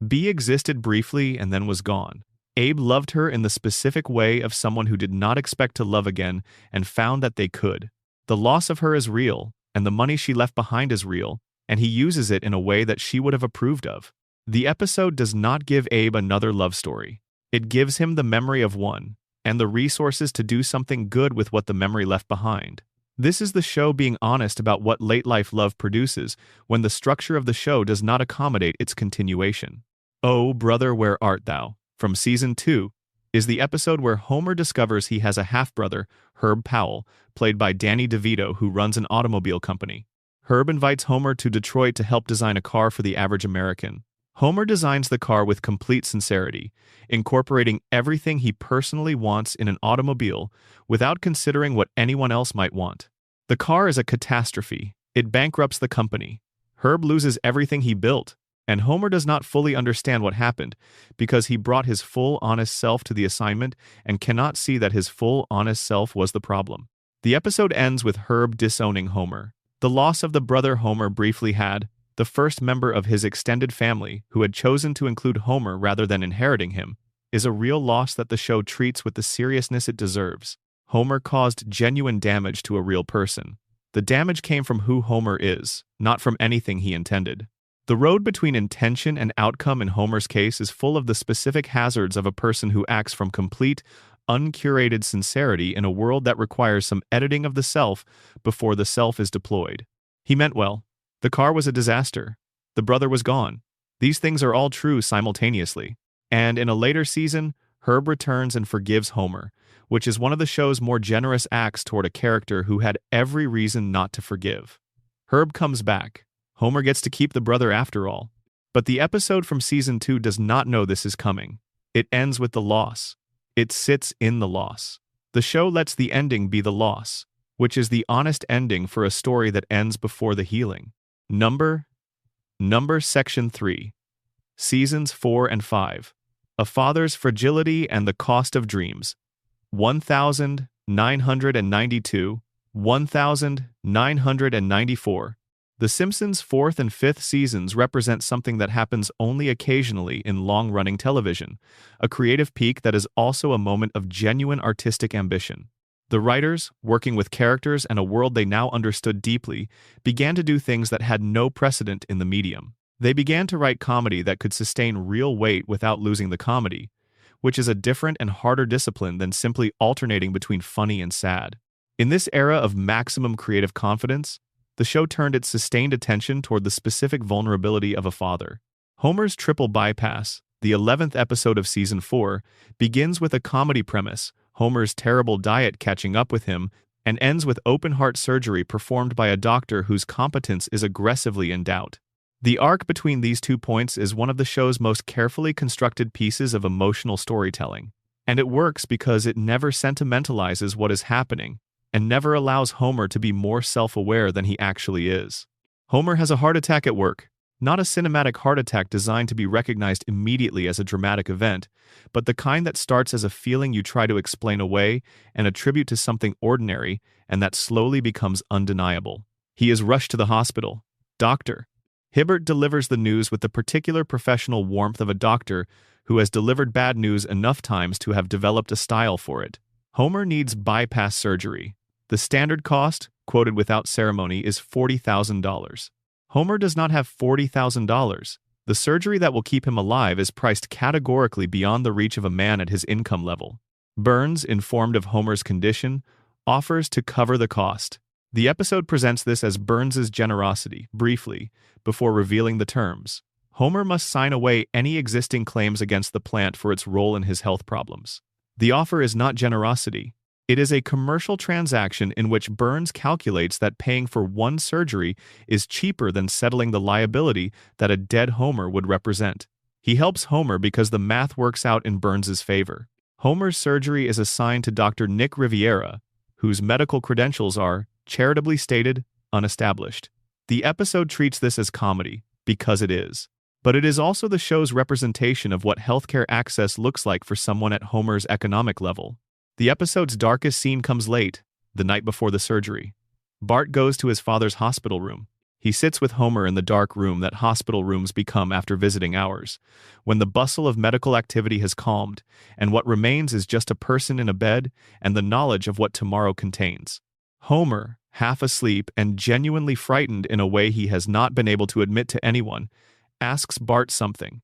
Bee existed briefly and then was gone. Abe loved her in the specific way of someone who did not expect to love again and found that they could. The loss of her is real, and the money she left behind is real, and he uses it in a way that she would have approved of. The episode does not give Abe another love story. It gives him the memory of one, and the resources to do something good with what the memory left behind. This is the show being honest about what late-life love produces when the structure of the show does not accommodate its continuation. Oh, Brother, Where Art Thou? From Season 2 is the episode where Homer discovers he has a half-brother, Herb Powell, played by Danny DeVito, who runs an automobile company. Herb invites Homer to Detroit to help design a car for the average American. Homer designs the car with complete sincerity, incorporating everything he personally wants in an automobile without considering what anyone else might want. The car is a catastrophe. It bankrupts the company. Herb loses everything he built, and Homer does not fully understand what happened because he brought his full, honest self to the assignment and cannot see that his full, honest self was the problem. The episode ends with Herb disowning Homer. The loss of the brother Homer briefly had, the first member of his extended family who had chosen to include Homer rather than inheriting him, is a real loss that the show treats with the seriousness it deserves. Homer caused genuine damage to a real person. The damage came from who Homer is, not from anything he intended. The road between intention and outcome in Homer's case is full of the specific hazards of a person who acts from complete, uncurated sincerity in a world that requires some editing of the self before the self is deployed. He meant well. The car was a disaster. The brother was gone. These things are all true simultaneously. And in a later season, Herb returns and forgives Homer, which is one of the show's more generous acts toward a character who had every reason not to forgive. Herb comes back. Homer gets to keep the brother after all. But the episode from Season 2 does not know this is coming. It ends with the loss. It sits in the loss. The show lets the ending be the loss, which is the honest ending for a story that ends before the healing. Number Section 3. Seasons 4 and 5. A Father's Fragility and the Cost of Dreams. 1992, 1994. The Simpsons' 4th and 5th seasons represent something that happens only occasionally in long-running television, a creative peak that is also a moment of genuine artistic ambition. The writers, working with characters and a world they now understood deeply, began to do things that had no precedent in the medium. They began to write comedy that could sustain real weight without losing the comedy, which is a different and harder discipline than simply alternating between funny and sad. In this era of maximum creative confidence, the show turned its sustained attention toward the specific vulnerability of a father. Homer's triple bypass, The 11th episode of Season 4 begins with a comedy premise, Homer's terrible diet catching up with him, and ends with open-heart surgery performed by a doctor whose competence is aggressively in doubt. The arc between these 2 points is one of the show's most carefully constructed pieces of emotional storytelling. And it works because it never sentimentalizes what is happening, and never allows Homer to be more self-aware than he actually is. Homer has a heart attack at work. Not a cinematic heart attack designed to be recognized immediately as a dramatic event, but the kind that starts as a feeling you try to explain away and attribute to something ordinary, and that slowly becomes undeniable. He is rushed to the hospital. Doctor. Hibbert delivers the news with the particular professional warmth of a doctor who has delivered bad news enough times to have developed a style for it. Homer needs bypass surgery. The standard cost, quoted without ceremony, is $40,000. Homer does not have $40,000. The surgery that will keep him alive is priced categorically beyond the reach of a man at his income level. Burns, informed of Homer's condition, offers to cover the cost. The episode presents this as Burns's generosity, briefly, before revealing the terms. Homer must sign away any existing claims against the plant for its role in his health problems. The offer is not generosity. It is a commercial transaction in which Burns calculates that paying for one surgery is cheaper than settling the liability that a dead Homer would represent. He helps Homer because the math works out in Burns's favor. Homer's surgery is assigned to Dr. Nick Riviera, whose medical credentials are, charitably stated, unestablished. The episode treats this as comedy, because it is. But it is also the show's representation of what healthcare access looks like for someone at Homer's economic level. The episode's darkest scene comes late, the night before the surgery. Bart goes to his father's hospital room. He sits with Homer in the dark room that hospital rooms become after visiting hours, when the bustle of medical activity has calmed, and what remains is just a person in a bed and the knowledge of what tomorrow contains. Homer, half asleep and genuinely frightened in a way he has not been able to admit to anyone, asks Bart something.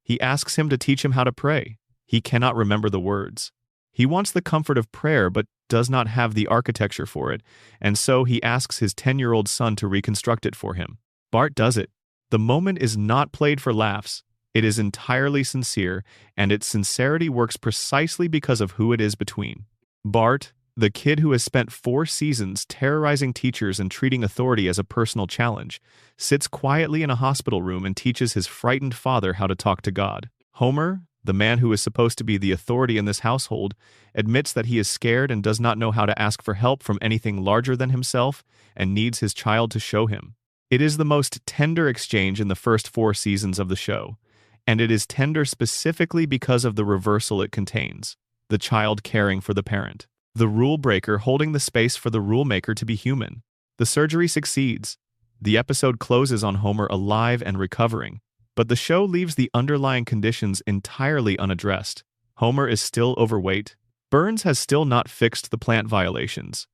He asks him to teach him how to pray. He cannot remember the words. He wants the comfort of prayer but does not have the architecture for it, and so he asks his 10-year-old son to reconstruct it for him. Bart does it. The moment is not played for laughs. It is entirely sincere, and its sincerity works precisely because of who it is between. Bart, the kid who has spent 4 seasons terrorizing teachers and treating authority as a personal challenge, sits quietly in a hospital room and teaches his frightened father how to talk to God. Homer, the man who is supposed to be the authority in this household, admits that he is scared and does not know how to ask for help from anything larger than himself and needs his child to show him. It is the most tender exchange in the first 4 seasons of the show, and it is tender specifically because of the reversal it contains, the child caring for the parent, the rule breaker holding the space for the rule maker to be human. The surgery succeeds. The episode closes on Homer alive and recovering, but the show leaves the underlying conditions entirely unaddressed. Homer is still overweight. Burns has still not fixed the plant violations.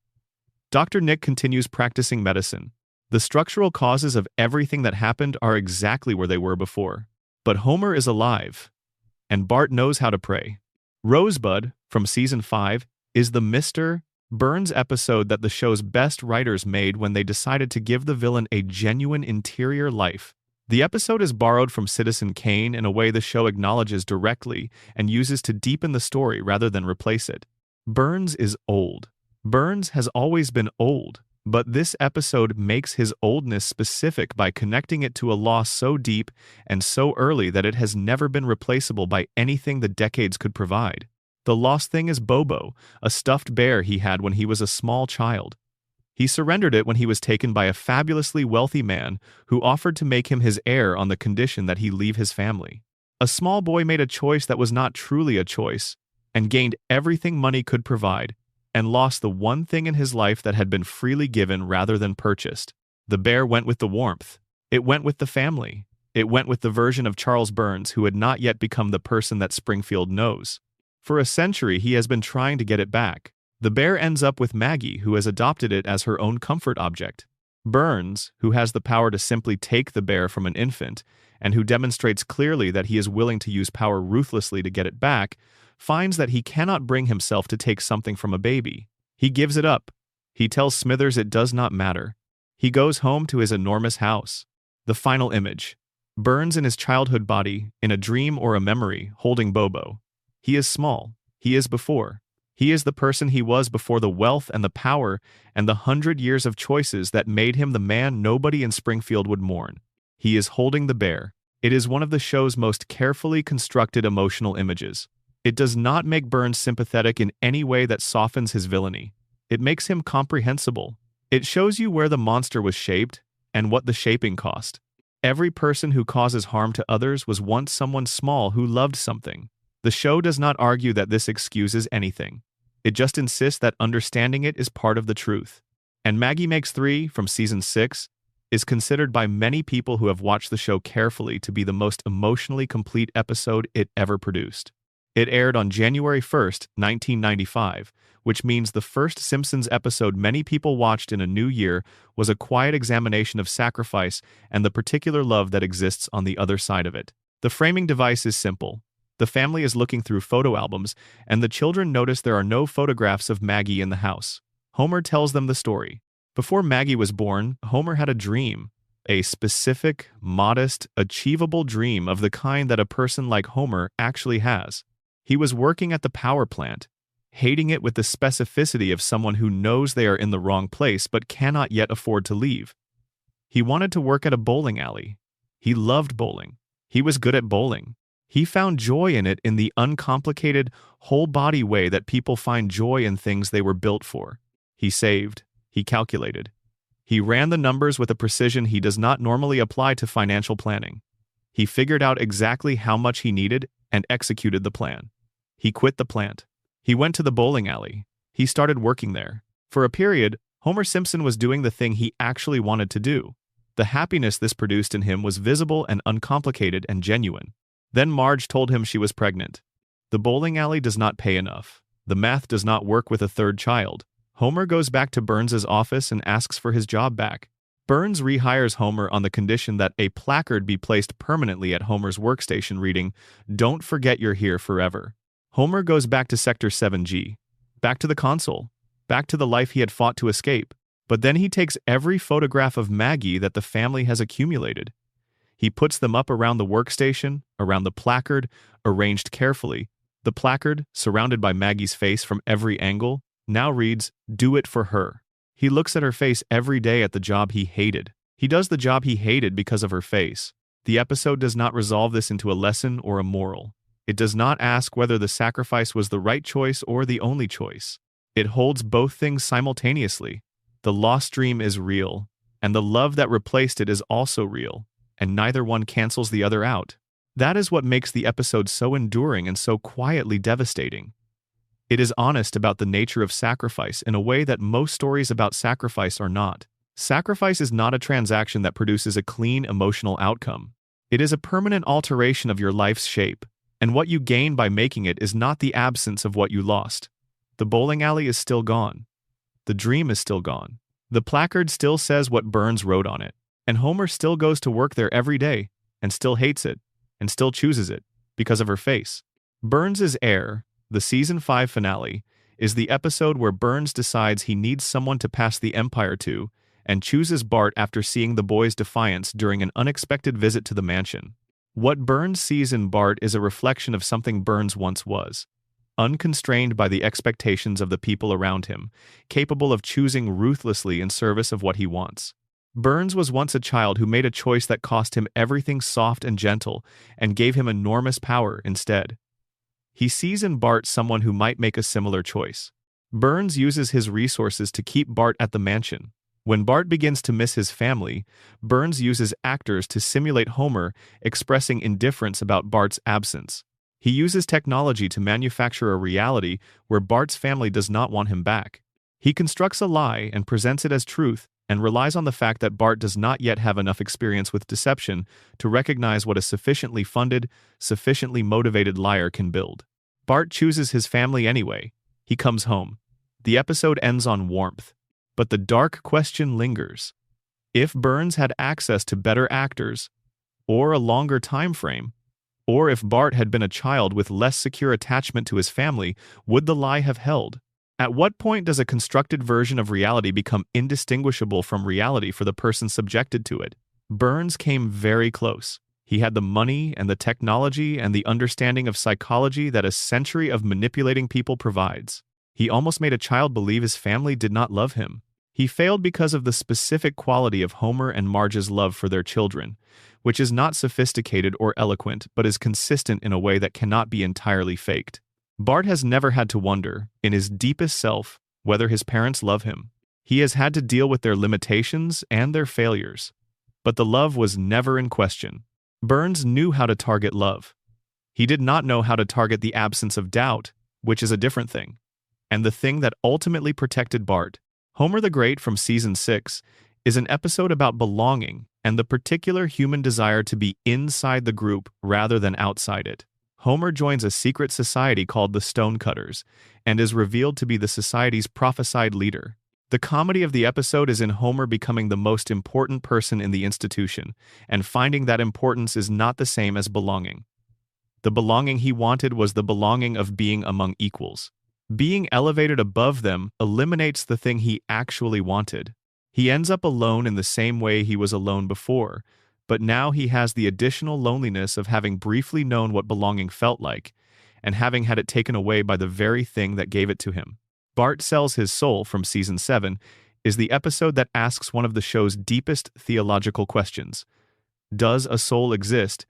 Dr. Nick continues practicing medicine. The structural causes of everything that happened are exactly where they were before. But Homer is alive, and Bart knows how to pray. Rosebud, from Season 5, is the Mr. Burns episode that the show's best writers made when they decided to give the villain a genuine interior life. The episode is borrowed from Citizen Kane in a way the show acknowledges directly and uses to deepen the story rather than replace it. Burns is old. Burns has always been old, but this episode makes his oldness specific by connecting it to a loss so deep and so early that it has never been replaceable by anything the decades could provide. The lost thing is Bobo, a stuffed bear he had when he was a small child. He surrendered it when he was taken by a fabulously wealthy man who offered to make him his heir on the condition that he leave his family. A small boy made a choice that was not truly a choice, and gained everything money could provide, and lost the one thing in his life that had been freely given rather than purchased. The bear went with the warmth. It went with the family. It went with the version of Charles Burns who had not yet become the person that Springfield knows. For a century he has been trying to get it back. The bear ends up with Maggie, who has adopted it as her own comfort object. Burns, who has the power to simply take the bear from an infant, and who demonstrates clearly that he is willing to use power ruthlessly to get it back, finds that he cannot bring himself to take something from a baby. He gives it up. He tells Smithers it does not matter. He goes home to his enormous house. The final image. Burns in his childhood body, in a dream or a memory, holding Bobo. He is small. He is before. He is the person he was before the wealth and the power and the 100 years of choices that made him the man nobody in Springfield would mourn. He is holding the bear. It is one of the show's most carefully constructed emotional images. It does not make Burns sympathetic in any way that softens his villainy. It makes him comprehensible. It shows you where the monster was shaped and what the shaping cost. Every person who causes harm to others was once someone small who loved something. The show does not argue that this excuses anything. It just insists that understanding it is part of the truth. And Maggie Makes 3, from season 6, is considered by many people who have watched the show carefully to be the most emotionally complete episode it ever produced. It aired on January 1st, 1995, which means the first Simpsons episode many people watched in a new year was a quiet examination of sacrifice and the particular love that exists on the other side of it. The framing device is simple. The family is looking through photo albums, and the children notice there are no photographs of Maggie in the house. Homer tells them the story. Before Maggie was born, Homer had a dream. A specific, modest, achievable dream of the kind that a person like Homer actually has. He was working at the power plant, hating it with the specificity of someone who knows they are in the wrong place but cannot yet afford to leave. He wanted to work at a bowling alley. He loved bowling. He was good at bowling. He found joy in it in the uncomplicated, whole-body way that people find joy in things they were built for. He saved. He calculated. He ran the numbers with a precision he does not normally apply to financial planning. He figured out exactly how much he needed and executed the plan. He quit the plant. He went to the bowling alley. He started working there. For a period, Homer Simpson was doing the thing he actually wanted to do. The happiness this produced in him was visible and uncomplicated and genuine. Then Marge told him she was pregnant. The bowling alley does not pay enough. The math does not work with a third child. Homer goes back to Burns's office and asks for his job back. Burns rehires Homer on the condition that a placard be placed permanently at Homer's workstation reading, "Don't forget you're here forever." Homer goes back to Sector 7G, back to the console, back to the life he had fought to escape. But then he takes every photograph of Maggie that the family has accumulated. He puts them up around the workstation, around the placard, arranged carefully. The placard, surrounded by Maggie's face from every angle, now reads, "Do it for her." He looks at her face every day at the job he hated. He does the job he hated because of her face. The episode does not resolve this into a lesson or a moral. It does not ask whether the sacrifice was the right choice or the only choice. It holds both things simultaneously. The lost dream is real, and the love that replaced it is also real, and neither one cancels the other out. That is what makes the episode so enduring and so quietly devastating. It is honest about the nature of sacrifice in a way that most stories about sacrifice are not. Sacrifice is not a transaction that produces a clean emotional outcome. It is a permanent alteration of your life's shape, and what you gain by making it is not the absence of what you lost. The bowling alley is still gone. The dream is still gone. The placard still says what Burns wrote on it, and Homer still goes to work there every day, and still hates it, and still chooses it, because of her face. Burns' Heir, the season 5 finale, is the episode where Burns decides he needs someone to pass the empire to, and chooses Bart after seeing the boy's defiance during an unexpected visit to the mansion. What Burns sees in Bart is a reflection of something Burns once was. Unconstrained by the expectations of the people around him, capable of choosing ruthlessly in service of what he wants. Burns was once a child who made a choice that cost him everything soft and gentle and gave him enormous power instead. He sees in Bart someone who might make a similar choice. Burns uses his resources to keep Bart at the mansion. When Bart begins to miss his family, Burns uses actors to simulate Homer expressing indifference about Bart's absence. He uses technology to manufacture a reality where Bart's family does not want him back. He constructs a lie and presents it as truth and relies on the fact that Bart does not yet have enough experience with deception to recognize what a sufficiently funded, sufficiently motivated liar can build. Bart chooses his family anyway. He comes home. The episode ends on warmth. But the dark question lingers. If Burns had access to better actors, or a longer time frame, or if Bart had been a child with less secure attachment to his family, would the lie have held? At what point does a constructed version of reality become indistinguishable from reality for the person subjected to it? Burns came very close. He had the money and the technology and the understanding of psychology that a century of manipulating people provides. He almost made a child believe his family did not love him. He failed because of the specific quality of Homer and Marge's love for their children, which is not sophisticated or eloquent but is consistent in a way that cannot be entirely faked. Bart has never had to wonder, in his deepest self, whether his parents love him. He has had to deal with their limitations and their failures. But the love was never in question. Burns knew how to target love. He did not know how to target the absence of doubt, which is a different thing. And the thing that ultimately protected Bart, Homer the Great from Season 6, is an episode about belonging and the particular human desire to be inside the group rather than outside it. Homer joins a secret society called the Stonecutters and is revealed to be the society's prophesied leader. The comedy of the episode is in Homer becoming the most important person in the institution, and finding that importance is not the same as belonging. The belonging he wanted was the belonging of being among equals. Being elevated above them eliminates the thing he actually wanted. He ends up alone in the same way he was alone before, but now he has the additional loneliness of having briefly known what belonging felt like, and having had it taken away by the very thing that gave it to him. Bart Sells His Soul from Season 7 is the episode that asks one of the show's deepest theological questions. Does a soul exist?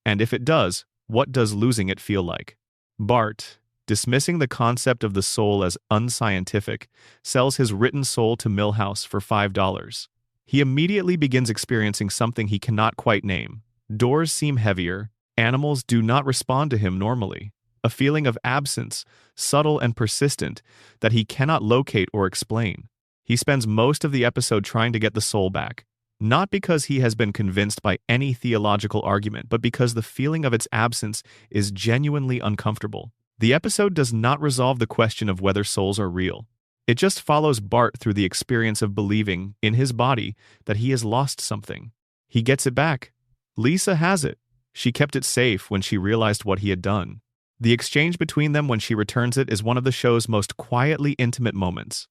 And if it does, what does losing it feel like? Bart, dismissing the concept of the soul as unscientific, sells his written soul to Milhouse for $5. He immediately begins experiencing something he cannot quite name. Doors seem heavier, animals do not respond to him normally. A feeling of absence, subtle and persistent, that he cannot locate or explain. He spends most of the episode trying to get the soul back, not because he has been convinced by any theological argument, but because the feeling of its absence is genuinely uncomfortable. The episode does not resolve the question of whether souls are real. It just follows Bart through the experience of believing, in his body, that he has lost something. He gets it back. Lisa has it. She kept it safe when she realized what he had done. The exchange between them when she returns it is one of the show's most quietly intimate moments.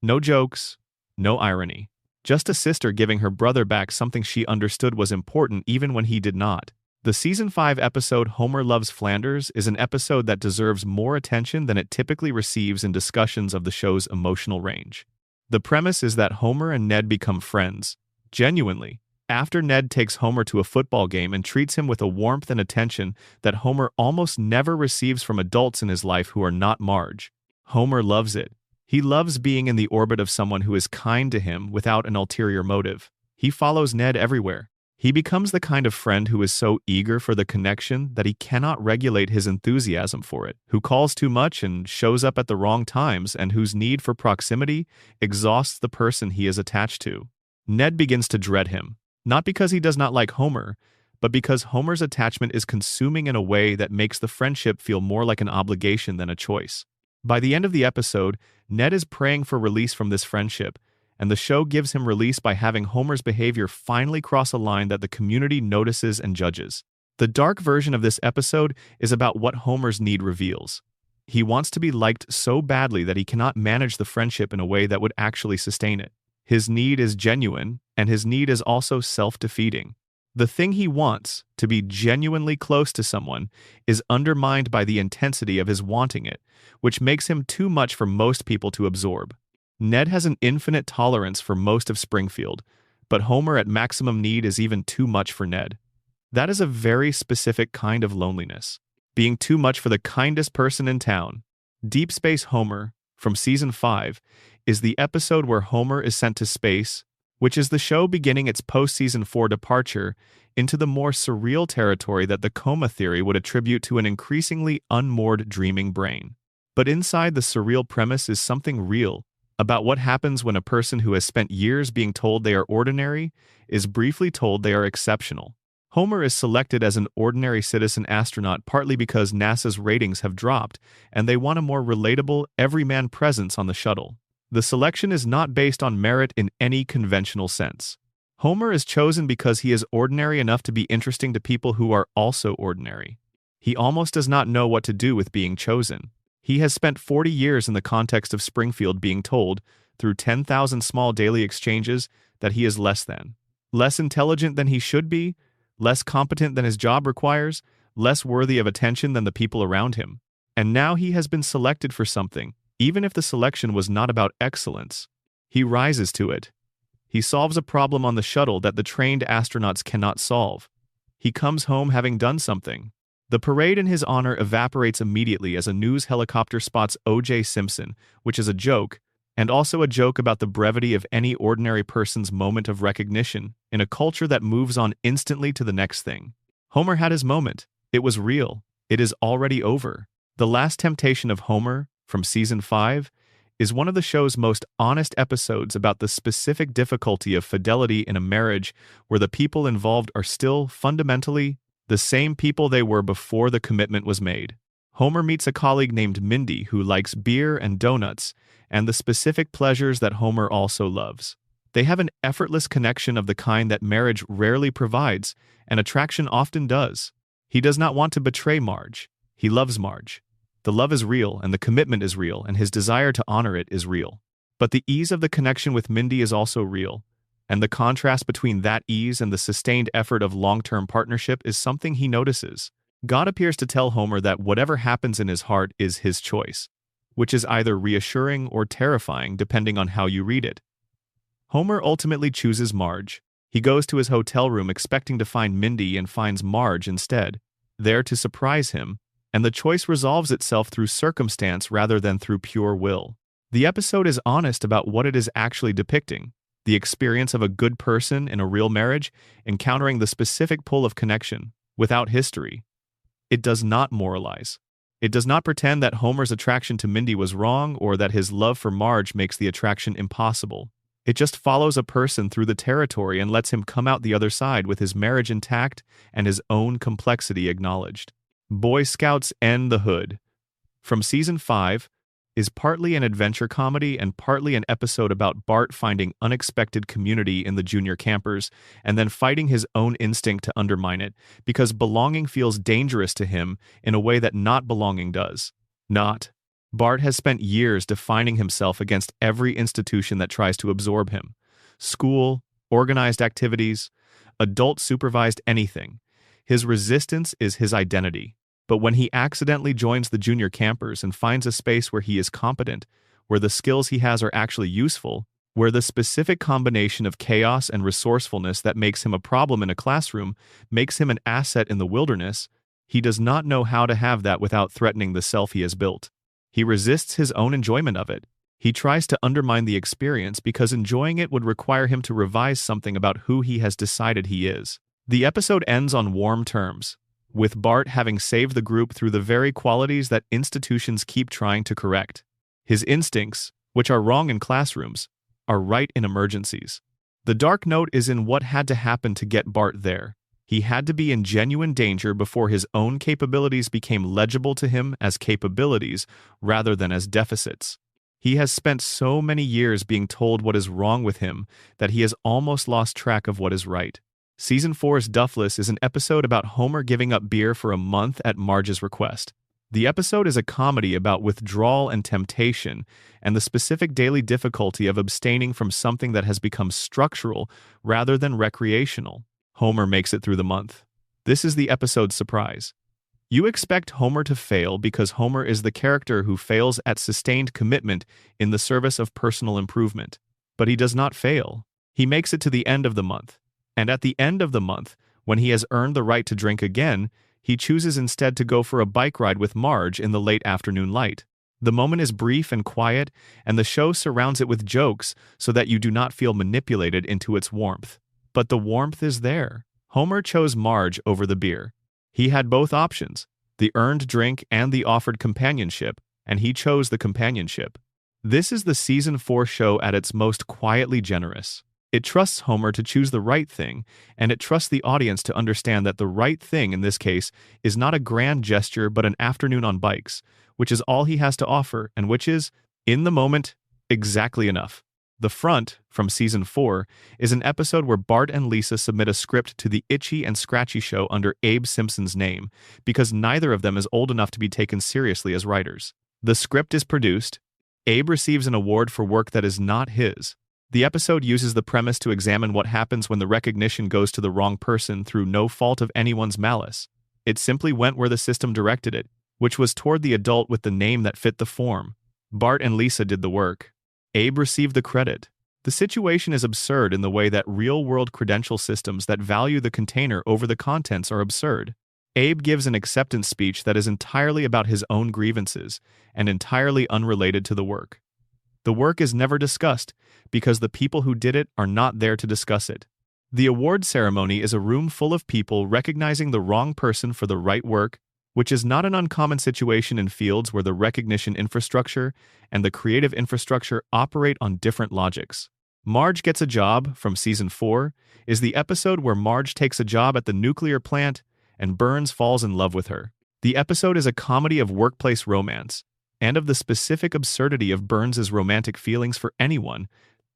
No jokes, no irony. Just a sister giving her brother back something she understood was important even when he did not. The Season 5 episode Homer Loves Flanders is an episode that deserves more attention than it typically receives in discussions of the show's emotional range. The premise is that Homer and Ned become friends, genuinely, after Ned takes Homer to a football game and treats him with a warmth and attention that Homer almost never receives from adults in his life who are not Marge. Homer loves it. He loves being in the orbit of someone who is kind to him without an ulterior motive. He follows Ned everywhere. He becomes the kind of friend who is so eager for the connection that he cannot regulate his enthusiasm for it, who calls too much and shows up at the wrong times, and whose need for proximity exhausts the person he is attached to. Ned begins to dread him. Not because he does not like Homer, but because Homer's attachment is consuming in a way that makes the friendship feel more like an obligation than a choice. By the end of the episode, Ned is praying for release from this friendship, and the show gives him release by having Homer's behavior finally cross a line that the community notices and judges. The dark version of this episode is about what Homer's need reveals. He wants to be liked so badly that he cannot manage the friendship in a way that would actually sustain it. His need is genuine, and his need is also self-defeating. The thing he wants, to be genuinely close to someone, is undermined by the intensity of his wanting it, which makes him too much for most people to absorb. Ned has an infinite tolerance for most of Springfield, but Homer at maximum need is even too much for Ned. That is a very specific kind of loneliness. Being too much for the kindest person in town. Deep Space Homer, from Season 5, is the episode where Homer is sent to space, which is the show beginning its post-Season 4 departure into the more surreal territory that the coma theory would attribute to an increasingly unmoored dreaming brain. But inside the surreal premise is something real about what happens when a person who has spent years being told they are ordinary is briefly told they are exceptional. Homer is selected as an ordinary citizen astronaut partly because NASA's ratings have dropped and they want a more relatable, everyman presence on the shuttle. The selection is not based on merit in any conventional sense. Homer is chosen because he is ordinary enough to be interesting to people who are also ordinary. He almost does not know what to do with being chosen. He has spent 40 years in the context of Springfield being told, through 10,000 small daily exchanges, that he is less intelligent than he should be, less competent than his job requires, less worthy of attention than the people around him. And now he has been selected for something, even if the selection was not about excellence. He rises to it. He solves a problem on the shuttle that the trained astronauts cannot solve. He comes home having done something. The parade in his honor evaporates immediately as a news helicopter spots O.J. Simpson, which is a joke, and also a joke about the brevity of any ordinary person's moment of recognition in a culture that moves on instantly to the next thing. Homer had his moment. It was real. It is already over. The Last Temptation of Homer, from Season 5, is one of the show's most honest episodes about the specific difficulty of fidelity in a marriage where the people involved are still, fundamentally, the same people they were before the commitment was made. Homer meets a colleague named Mindy who likes beer and donuts, and the specific pleasures that Homer also loves. They have an effortless connection of the kind that marriage rarely provides, and attraction often does. He does not want to betray Marge. He loves Marge. The love is real, and the commitment is real, and his desire to honor it is real. But the ease of the connection with Mindy is also real, and the contrast between that ease and the sustained effort of long-term partnership is something he notices. God appears to tell Homer that whatever happens in his heart is his choice, which is either reassuring or terrifying depending on how you read it. Homer ultimately chooses Marge. He goes to his hotel room expecting to find Mindy and finds Marge instead, there to surprise him, and the choice resolves itself through circumstance rather than through pure will. The episode is honest about what it is actually depicting, the experience of a good person in a real marriage encountering the specific pull of connection, without history. It does not moralize. It does not pretend that Homer's attraction to Mindy was wrong or that his love for Marge makes the attraction impossible. It just follows a person through the territory and lets him come out the other side with his marriage intact and his own complexity acknowledged. Boy Scouts End the Hood, from Season 5, is partly an adventure comedy and partly an episode about Bart finding unexpected community in the junior campers and then fighting his own instinct to undermine it because belonging feels dangerous to him in a way that not belonging does. Bart has spent years defining himself against every institution that tries to absorb him. School, organized activities, adult-supervised anything. His resistance is his identity. But when he accidentally joins the junior campers and finds a space where he is competent, where the skills he has are actually useful, where the specific combination of chaos and resourcefulness that makes him a problem in a classroom makes him an asset in the wilderness, he does not know how to have that without threatening the self he has built. He resists his own enjoyment of it. He tries to undermine the experience because enjoying it would require him to revise something about who he has decided he is. The episode ends on warm terms, with Bart having saved the group through the very qualities that institutions keep trying to correct. His instincts, which are wrong in classrooms, are right in emergencies. The dark note is in what had to happen to get Bart there. He had to be in genuine danger before his own capabilities became legible to him as capabilities rather than as deficits. He has spent so many years being told what is wrong with him that he has almost lost track of what is right. Season 4's Duffless is an episode about Homer giving up beer for a month at Marge's request. The episode is a comedy about withdrawal and temptation and the specific daily difficulty of abstaining from something that has become structural rather than recreational. Homer makes it through the month. This is the episode's surprise. You expect Homer to fail because Homer is the character who fails at sustained commitment in the service of personal improvement. But he does not fail. He makes it to the end of the month. And at the end of the month, when he has earned the right to drink again, he chooses instead to go for a bike ride with Marge in the late afternoon light. The moment is brief and quiet, and the show surrounds it with jokes so that you do not feel manipulated into its warmth. But the warmth is there. Homer chose Marge over the beer. He had both options, the earned drink and the offered companionship, and he chose the companionship. This is the Season 4 show at its most quietly generous. It trusts Homer to choose the right thing, and it trusts the audience to understand that the right thing in this case is not a grand gesture but an afternoon on bikes, which is all he has to offer and which is, in the moment, exactly enough. The Front, from Season 4, is an episode where Bart and Lisa submit a script to the Itchy and Scratchy show under Abe Simpson's name because neither of them is old enough to be taken seriously as writers. The script is produced. Abe receives an award for work that is not his. The episode uses the premise to examine what happens when the recognition goes to the wrong person through no fault of anyone's malice. It simply went where the system directed it, which was toward the adult with the name that fit the form. Bart and Lisa did the work. Abe received the credit. The situation is absurd in the way that real-world credential systems that value the container over the contents are absurd. Abe gives an acceptance speech that is entirely about his own grievances and entirely unrelated to the work. The work is never discussed because the people who did it are not there to discuss it. The award ceremony is a room full of people recognizing the wrong person for the right work, which is not an uncommon situation in fields where the recognition infrastructure and the creative infrastructure operate on different logics. Marge Gets a Job, from Season 4, is the episode where Marge takes a job at the nuclear plant and Burns falls in love with her. The episode is a comedy of workplace romance, and of the specific absurdity of Burns's romantic feelings for anyone,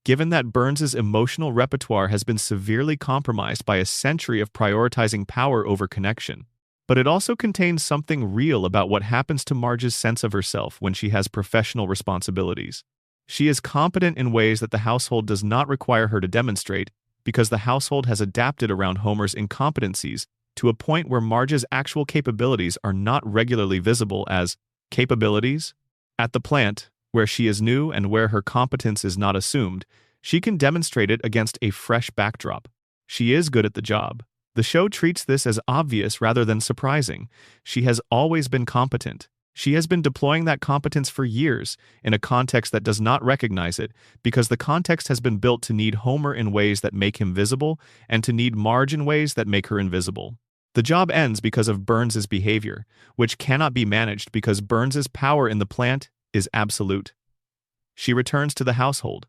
given that Burns's emotional repertoire has been severely compromised by a century of prioritizing power over connection. But it also contains something real about what happens to Marge's sense of herself when she has professional responsibilities. She is competent in ways that the household does not require her to demonstrate, because the household has adapted around Homer's incompetencies to a point where Marge's actual capabilities are not regularly visible as capabilities. At the plant, where she is new and where her competence is not assumed, she can demonstrate it against a fresh backdrop. She is good at the job. The show treats this as obvious rather than surprising. She has always been competent. She has been deploying that competence for years in a context that does not recognize it, because the context has been built to need Homer in ways that make him visible and to need Marge in ways that make her invisible. The job ends because of Burns's behavior, which cannot be managed because Burns's power in the plant is absolute. She returns to the household.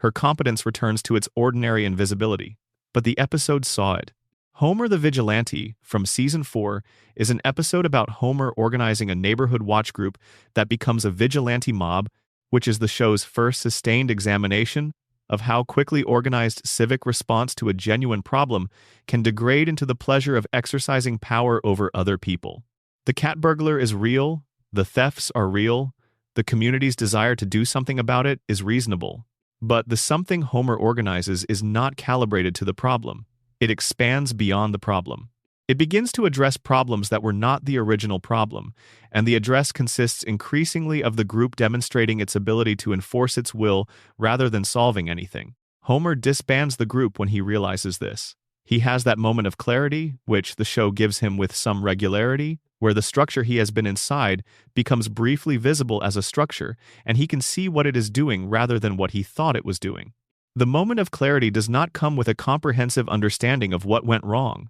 Her competence returns to its ordinary invisibility. But the episode saw it. Homer the Vigilante, from Season 4, is an episode about Homer organizing a neighborhood watch group that becomes a vigilante mob, which is the show's first sustained examination of how quickly organized civic response to a genuine problem can degrade into the pleasure of exercising power over other people. The cat burglar is real, the thefts are real, the community's desire to do something about it is reasonable. But the something Homer organizes is not calibrated to the problem. It expands beyond the problem. It begins to address problems that were not the original problem, and the address consists increasingly of the group demonstrating its ability to enforce its will rather than solving anything. Homer disbands the group when he realizes this. He has that moment of clarity, which the show gives him with some regularity, where the structure he has been inside becomes briefly visible as a structure, and he can see what it is doing rather than what he thought it was doing. The moment of clarity does not come with a comprehensive understanding of what went wrong.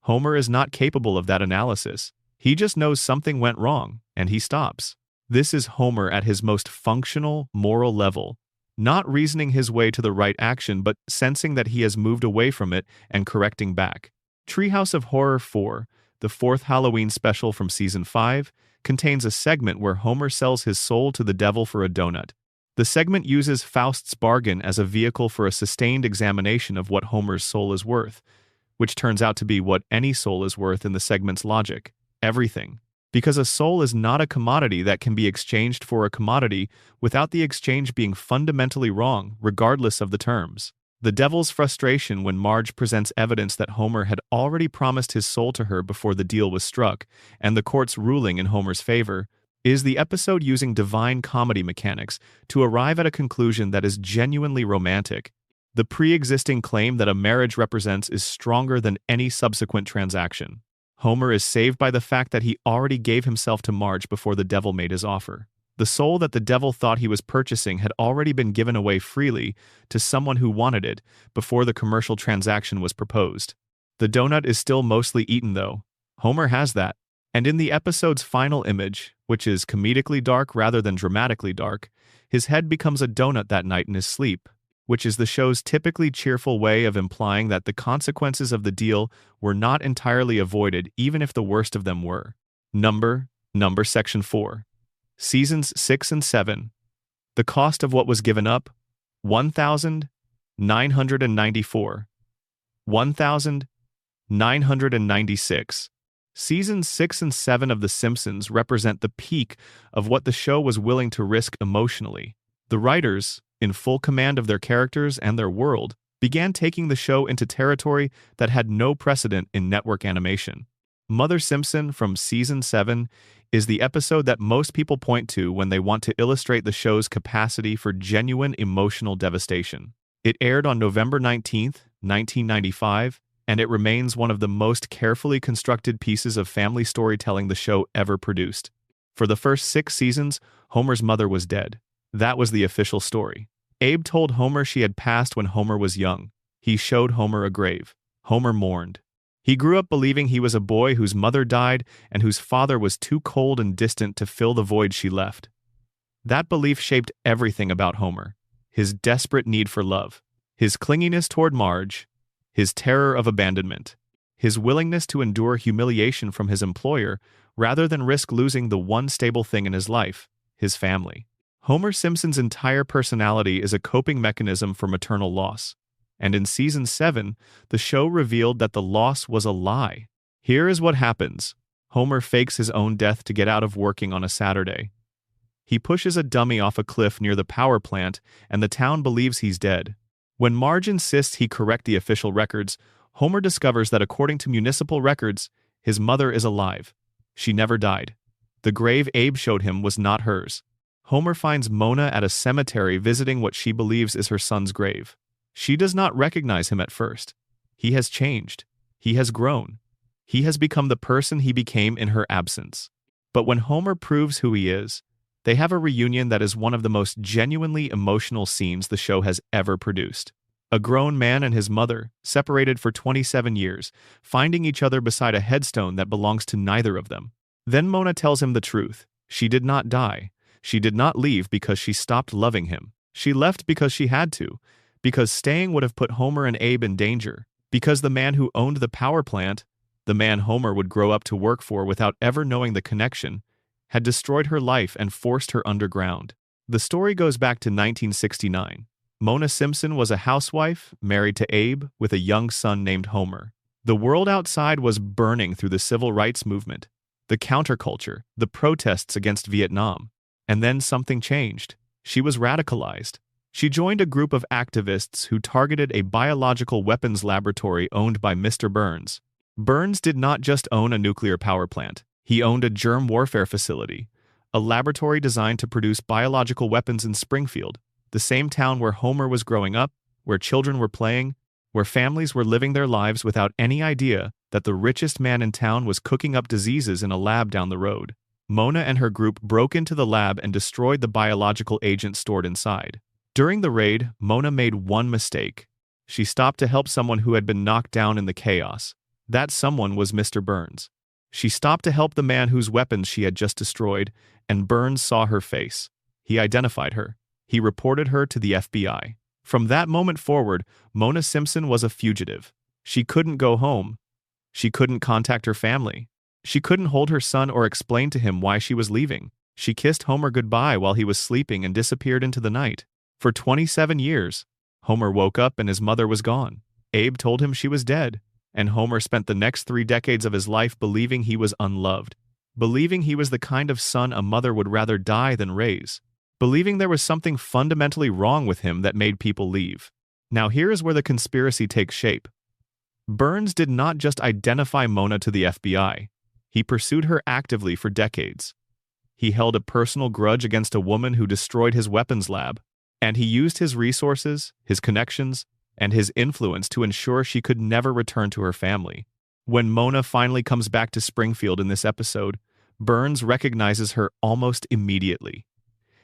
Homer is not capable of that analysis. He just knows something went wrong, and he stops. This is Homer at his most functional, moral level, not reasoning his way to the right action but sensing that he has moved away from it and correcting back. Treehouse of Horror 4, the fourth Halloween special from Season 5, contains a segment where Homer sells his soul to the devil for a donut. The segment uses Faust's bargain as a vehicle for a sustained examination of what Homer's soul is worth, which turns out to be what any soul is worth in the segment's logic: everything. Because a soul is not a commodity that can be exchanged for a commodity without the exchange being fundamentally wrong, regardless of the terms. The devil's frustration when Marge presents evidence that Homer had already promised his soul to her before the deal was struck, and the court's ruling in Homer's favor, is the episode using divine comedy mechanics to arrive at a conclusion that is genuinely romantic. The pre-existing claim that a marriage represents is stronger than any subsequent transaction. Homer is saved by the fact that he already gave himself to Marge before the devil made his offer. The soul that the devil thought he was purchasing had already been given away freely to someone who wanted it before the commercial transaction was proposed. The donut is still mostly eaten though. Homer has that. And in the episode's final image, which is comedically dark rather than dramatically dark, his head becomes a donut that night in his sleep, which is the show's typically cheerful way of implying that the consequences of the deal were not entirely avoided even if the worst of them were. Number Section 4. Seasons 6 and 7. The cost of what was given up, 1,994. 1,996. Seasons 6 and 7 of The Simpsons represent the peak of what the show was willing to risk emotionally. The writers, in full command of their characters and their world, began taking the show into territory that had no precedent in network animation. Mother Simpson from Season 7 is the episode that most people point to when they want to illustrate the show's capacity for genuine emotional devastation. It aired on November 19, 1995, and it remains one of the most carefully constructed pieces of family storytelling the show ever produced. For the first 6 seasons, Homer's mother was dead. That was the official story. Abe told Homer she had passed when Homer was young. He showed Homer a grave. Homer mourned. He grew up believing he was a boy whose mother died and whose father was too cold and distant to fill the void she left. That belief shaped everything about Homer: his desperate need for love, his clinginess toward Marge, his terror of abandonment, his willingness to endure humiliation from his employer rather than risk losing the one stable thing in his life, his family. Homer Simpson's entire personality is a coping mechanism for maternal loss. And in Season 7, the show revealed that the loss was a lie. Here is what happens. Homer fakes his own death to get out of working on a Saturday. He pushes a dummy off a cliff near the power plant, and the town believes he's dead. When Marge insists he correct the official records, Homer discovers that according to municipal records, his mother is alive. She never died. The grave Abe showed him was not hers. Homer finds Mona at a cemetery visiting what she believes is her son's grave. She does not recognize him at first. He has changed. He has grown. He has become the person he became in her absence. But when Homer proves who he is, they have a reunion that is one of the most genuinely emotional scenes the show has ever produced. A grown man and his mother, separated for 27 years, finding each other beside a headstone that belongs to neither of them. Then Mona tells him the truth. She did not die. She did not leave because she stopped loving him. She left because she had to, because staying would have put Homer and Abe in danger, because the man who owned the power plant, the man Homer would grow up to work for without ever knowing the connection, had destroyed her life and forced her underground. The story goes back to 1969. Mona Simpson was a housewife, married to Abe, with a young son named Homer. The world outside was burning through the civil rights movement, the counterculture, the protests against Vietnam. And then something changed. She was radicalized. She joined a group of activists who targeted a biological weapons laboratory owned by Mr. Burns. Burns did not just own a nuclear power plant. He owned a germ warfare facility, a laboratory designed to produce biological weapons in Springfield, the same town where Homer was growing up, where children were playing, where families were living their lives without any idea that the richest man in town was cooking up diseases in a lab down the road. Mona and her group broke into the lab and destroyed the biological agent stored inside. During the raid, Mona made one mistake. She stopped to help someone who had been knocked down in the chaos. That someone was Mr. Burns. She stopped to help the man whose weapons she had just destroyed, and Burns saw her face. He identified her. He reported her to the FBI. From that moment forward, Mona Simpson was a fugitive. She couldn't go home. She couldn't contact her family. She couldn't hold her son or explain to him why she was leaving. She kissed Homer goodbye while he was sleeping and disappeared into the night. For 27 years, Homer woke up and his mother was gone. Abe told him she was dead, and Homer spent the next 3 decades of his life believing he was unloved, believing he was the kind of son a mother would rather die than raise, believing there was something fundamentally wrong with him that made people leave. Now here is where the conspiracy takes shape. Burns did not just identify Mona to the FBI. He pursued her actively for decades. He held a personal grudge against a woman who destroyed his weapons lab, and he used his resources, his connections, and his influence to ensure she could never return to her family. When Mona finally comes back to Springfield in this episode, Burns recognizes her almost immediately.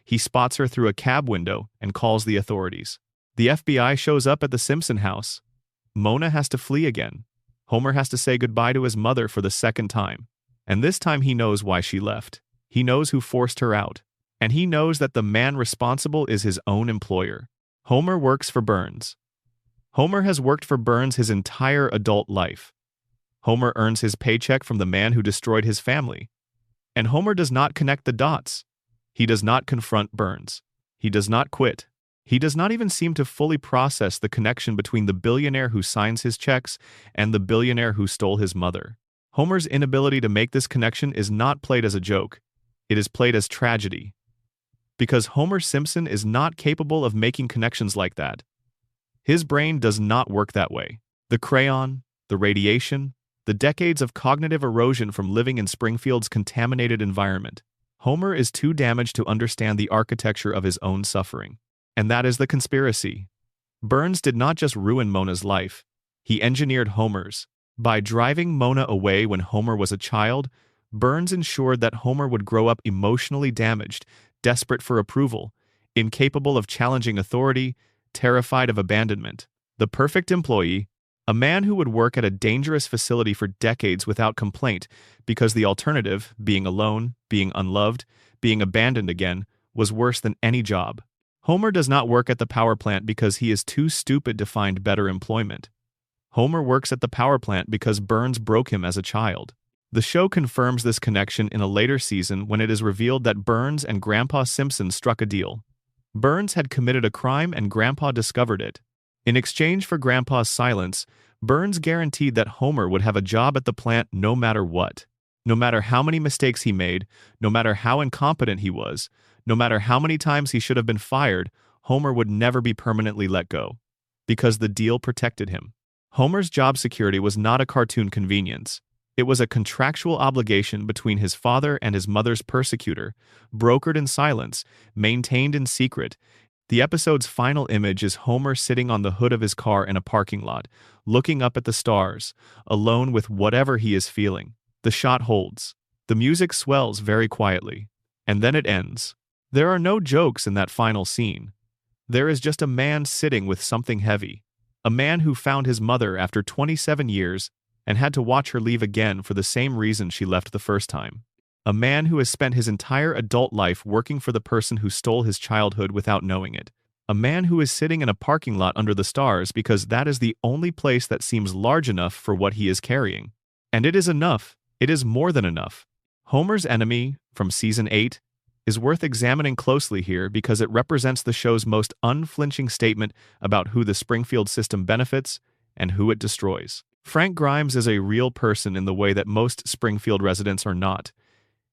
He spots her through a cab window and calls the authorities. The FBI shows up at the Simpson house. Mona has to flee again. Homer has to say goodbye to his mother for the second time. And this time he knows why she left. He knows who forced her out. And he knows that the man responsible is his own employer. Homer works for Burns. Homer has worked for Burns his entire adult life. Homer earns his paycheck from the man who destroyed his family. And Homer does not connect the dots. He does not confront Burns. He does not quit. He does not even seem to fully process the connection between the billionaire who signs his checks and the billionaire who stole his mother. Homer's inability to make this connection is not played as a joke. It is played as tragedy. because Homer Simpson is not capable of making connections like that. His brain does not work that way. The crayon, the radiation, the decades of cognitive erosion from living in Springfield's contaminated environment. Homer is too damaged to understand the architecture of his own suffering. And that is the conspiracy. Burns did not just ruin Mona's life, he engineered Homer's. By driving Mona away when Homer was a child, Burns ensured that Homer would grow up emotionally damaged, desperate for approval, incapable of challenging authority, terrified of abandonment. The perfect employee, a man who would work at a dangerous facility for decades without complaint because the alternative, being alone, being unloved, being abandoned again, was worse than any job. Homer does not work at the power plant because he is too stupid to find better employment. Homer works at the power plant because Burns broke him as a child. The show confirms this connection in a later season when it is revealed that Burns and Grandpa Simpson struck a deal. Burns had committed a crime and Grandpa discovered it. In exchange for Grandpa's silence, Burns guaranteed that Homer would have a job at the plant no matter what. No matter how many mistakes he made, no matter how incompetent he was, no matter how many times he should have been fired, Homer would never be permanently let go. Because the deal protected him. Homer's job security was not a cartoon convenience. It was a contractual obligation between his father and his mother's persecutor, brokered in silence, maintained in secret. The episode's final image is Homer sitting on the hood of his car in a parking lot, looking up at the stars, alone with whatever he is feeling. The shot holds. The music swells very quietly. And then it ends. There are no jokes in that final scene. There is just a man sitting with something heavy. A man who found his mother after 27 years and had to watch her leave again for the same reason she left the first time. A man who has spent his entire adult life working for the person who stole his childhood without knowing it. A man who is sitting in a parking lot under the stars because that is the only place that seems large enough for what he is carrying. And it is enough. It is more than enough. Homer's enemy, from Season 8, is worth examining closely here because it represents the show's most unflinching statement about who the Springfield system benefits and who it destroys. Frank Grimes is a real person in the way that most Springfield residents are not.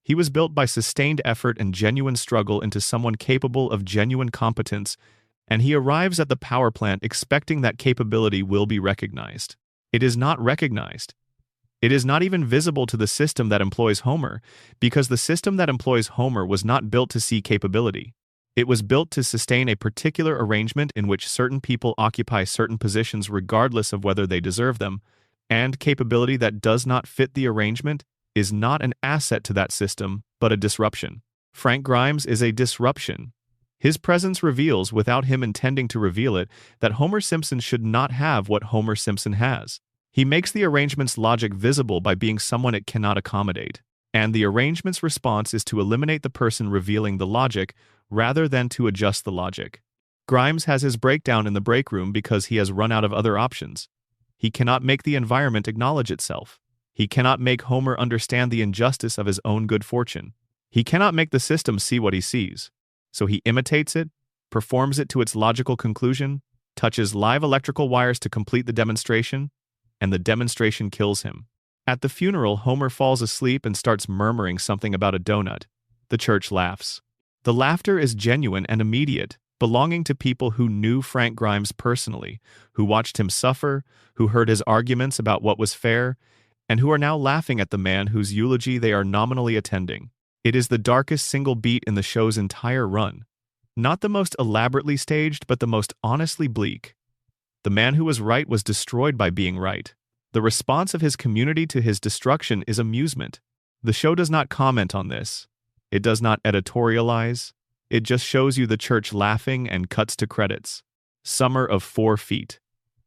He was built by sustained effort and genuine struggle into someone capable of genuine competence, and he arrives at the power plant expecting that capability will be recognized. It is not recognized. It is not even visible to the system that employs Homer, because the system that employs Homer was not built to see capability. It was built to sustain a particular arrangement in which certain people occupy certain positions regardless of whether they deserve them, and capability that does not fit the arrangement is not an asset to that system, but a disruption. Frank Grimes is a disruption. His presence reveals, without him intending to reveal it, that Homer Simpson should not have what Homer Simpson has. He makes the arrangement's logic visible by being someone it cannot accommodate, and the arrangement's response is to eliminate the person revealing the logic rather than to adjust the logic. Grimes has his breakdown in the break room because he has run out of other options. He cannot make the environment acknowledge itself. He cannot make Homer understand the injustice of his own good fortune. He cannot make the system see what he sees. So he imitates it, performs it to its logical conclusion, touches live electrical wires to complete the demonstration, and the demonstration kills him. At the funeral, Homer falls asleep and starts murmuring something about a donut. The church laughs. The laughter is genuine and immediate, belonging to people who knew Frank Grimes personally, who watched him suffer, who heard his arguments about what was fair, and who are now laughing at the man whose eulogy they are nominally attending. It is the darkest single beat in the show's entire run. Not the most elaborately staged, but the most honestly bleak. The man who was right was destroyed by being right. The response of his community to his destruction is amusement. The show does not comment on this. It does not editorialize. It just shows you the church laughing and cuts to credits. Summer of 4 Feet.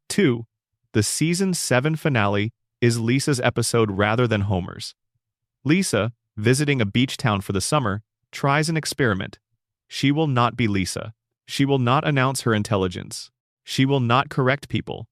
2. The Season 7 finale is Lisa's episode rather than Homer's. Lisa, visiting a beach town for the summer, tries an experiment. She will not be Lisa. She will not announce her intelligence. She will not correct people.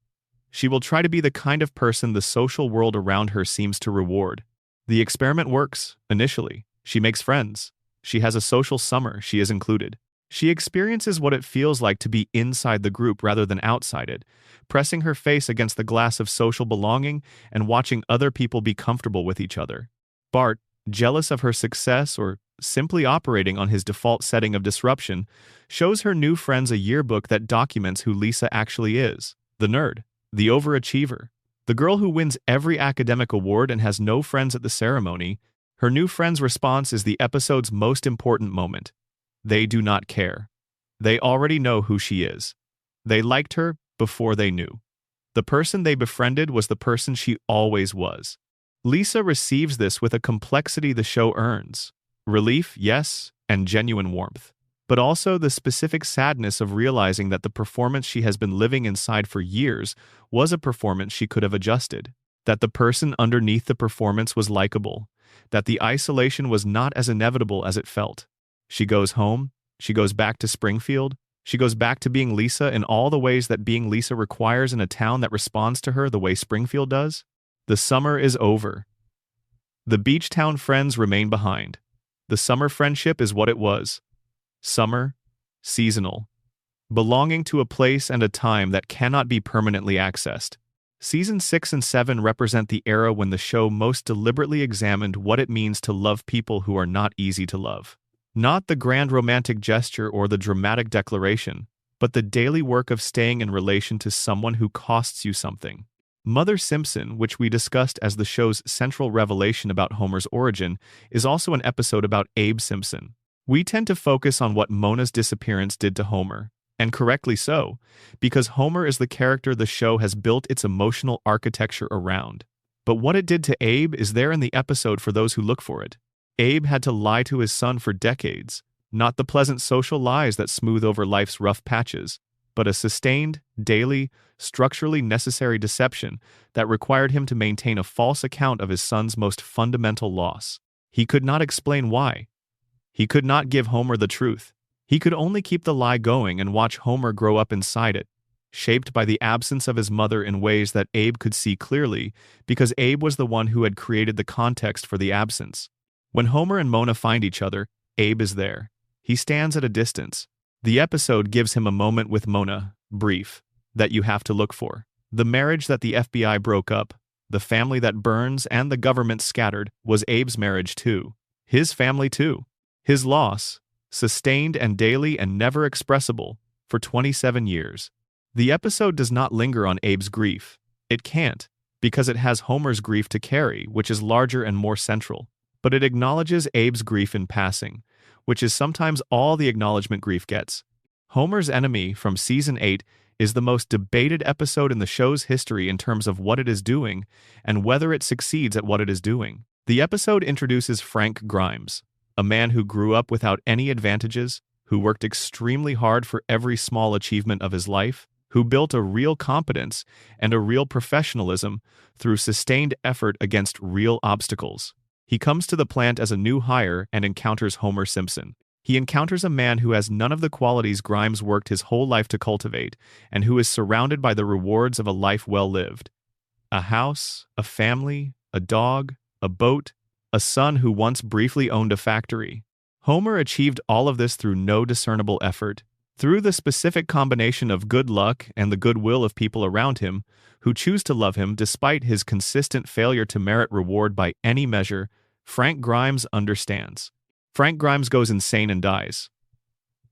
She will try to be the kind of person the social world around her seems to reward. The experiment works, initially. She makes friends. She has a social summer, she is included. She experiences what it feels like to be inside the group rather than outside it, pressing her face against the glass of social belonging and watching other people be comfortable with each other. Bart, jealous of her success or simply operating on his default setting of disruption, shows her new friends a yearbook that documents who Lisa actually is: the nerd, the overachiever, the girl who wins every academic award and has no friends at the ceremony. Her new friend's response is the episode's most important moment. They do not care. They already know who she is. They liked her before they knew. The person they befriended was the person she always was. Lisa receives this with a complexity the show earns. Relief, yes, and genuine warmth. But also the specific sadness of realizing that the performance she has been living inside for years was a performance she could have adjusted. That the person underneath the performance was likable. That the isolation was not as inevitable as it felt. She goes home. She goes back to Springfield. She goes back to being Lisa in all the ways that being Lisa requires in a town that responds to her the way Springfield does. The summer is over. The beach town friends remain behind. The summer friendship is what it was. Summer, seasonal, belonging to a place and a time that cannot be permanently accessed. Season 6 and 7 represent the era when the show most deliberately examined what it means to love people who are not easy to love. Not the grand romantic gesture or the dramatic declaration, but the daily work of staying in relation to someone who costs you something. Mother Simpson, which we discussed as the show's central revelation about Homer's origin, is also an episode about Abe Simpson. We tend to focus on what Mona's disappearance did to Homer, and correctly so, because Homer is the character the show has built its emotional architecture around. But what it did to Abe is there in the episode for those who look for it. Abe had to lie to his son for decades, not the pleasant social lies that smooth over life's rough patches, but a sustained, daily, structurally necessary deception that required him to maintain a false account of his son's most fundamental loss. He could not explain why. He could not give Homer the truth. He could only keep the lie going and watch Homer grow up inside it, shaped by the absence of his mother in ways that Abe could see clearly because Abe was the one who had created the context for the absence. When Homer and Mona find each other, Abe is there. He stands at a distance. The episode gives him a moment with Mona, brief, that you have to look for. The marriage that the FBI broke up, the family that burns and the government scattered was Abe's marriage too. His family too. His loss, sustained and daily and never expressible, for 27 years. The episode does not linger on Abe's grief. It can't, because it has Homer's grief to carry, which is larger and more central. But it acknowledges Abe's grief in passing, which is sometimes all the acknowledgement grief gets. Homer's Enemy from Season 8 is the most debated episode in the show's history in terms of what it is doing and whether it succeeds at what it is doing. The episode introduces Frank Grimes, a man who grew up without any advantages, who worked extremely hard for every small achievement of his life, who built a real competence and a real professionalism through sustained effort against real obstacles. He comes to the plant as a new hire and encounters Homer Simpson. He encounters a man who has none of the qualities Grimes worked his whole life to cultivate and who is surrounded by the rewards of a life well lived. A house, a family, a dog, a boat, a son who once briefly owned a factory. Homer achieved all of this through no discernible effort, through the specific combination of good luck and the goodwill of people around him who choose to love him despite his consistent failure to merit reward by any measure. Frank Grimes understands. Frank Grimes goes insane and dies.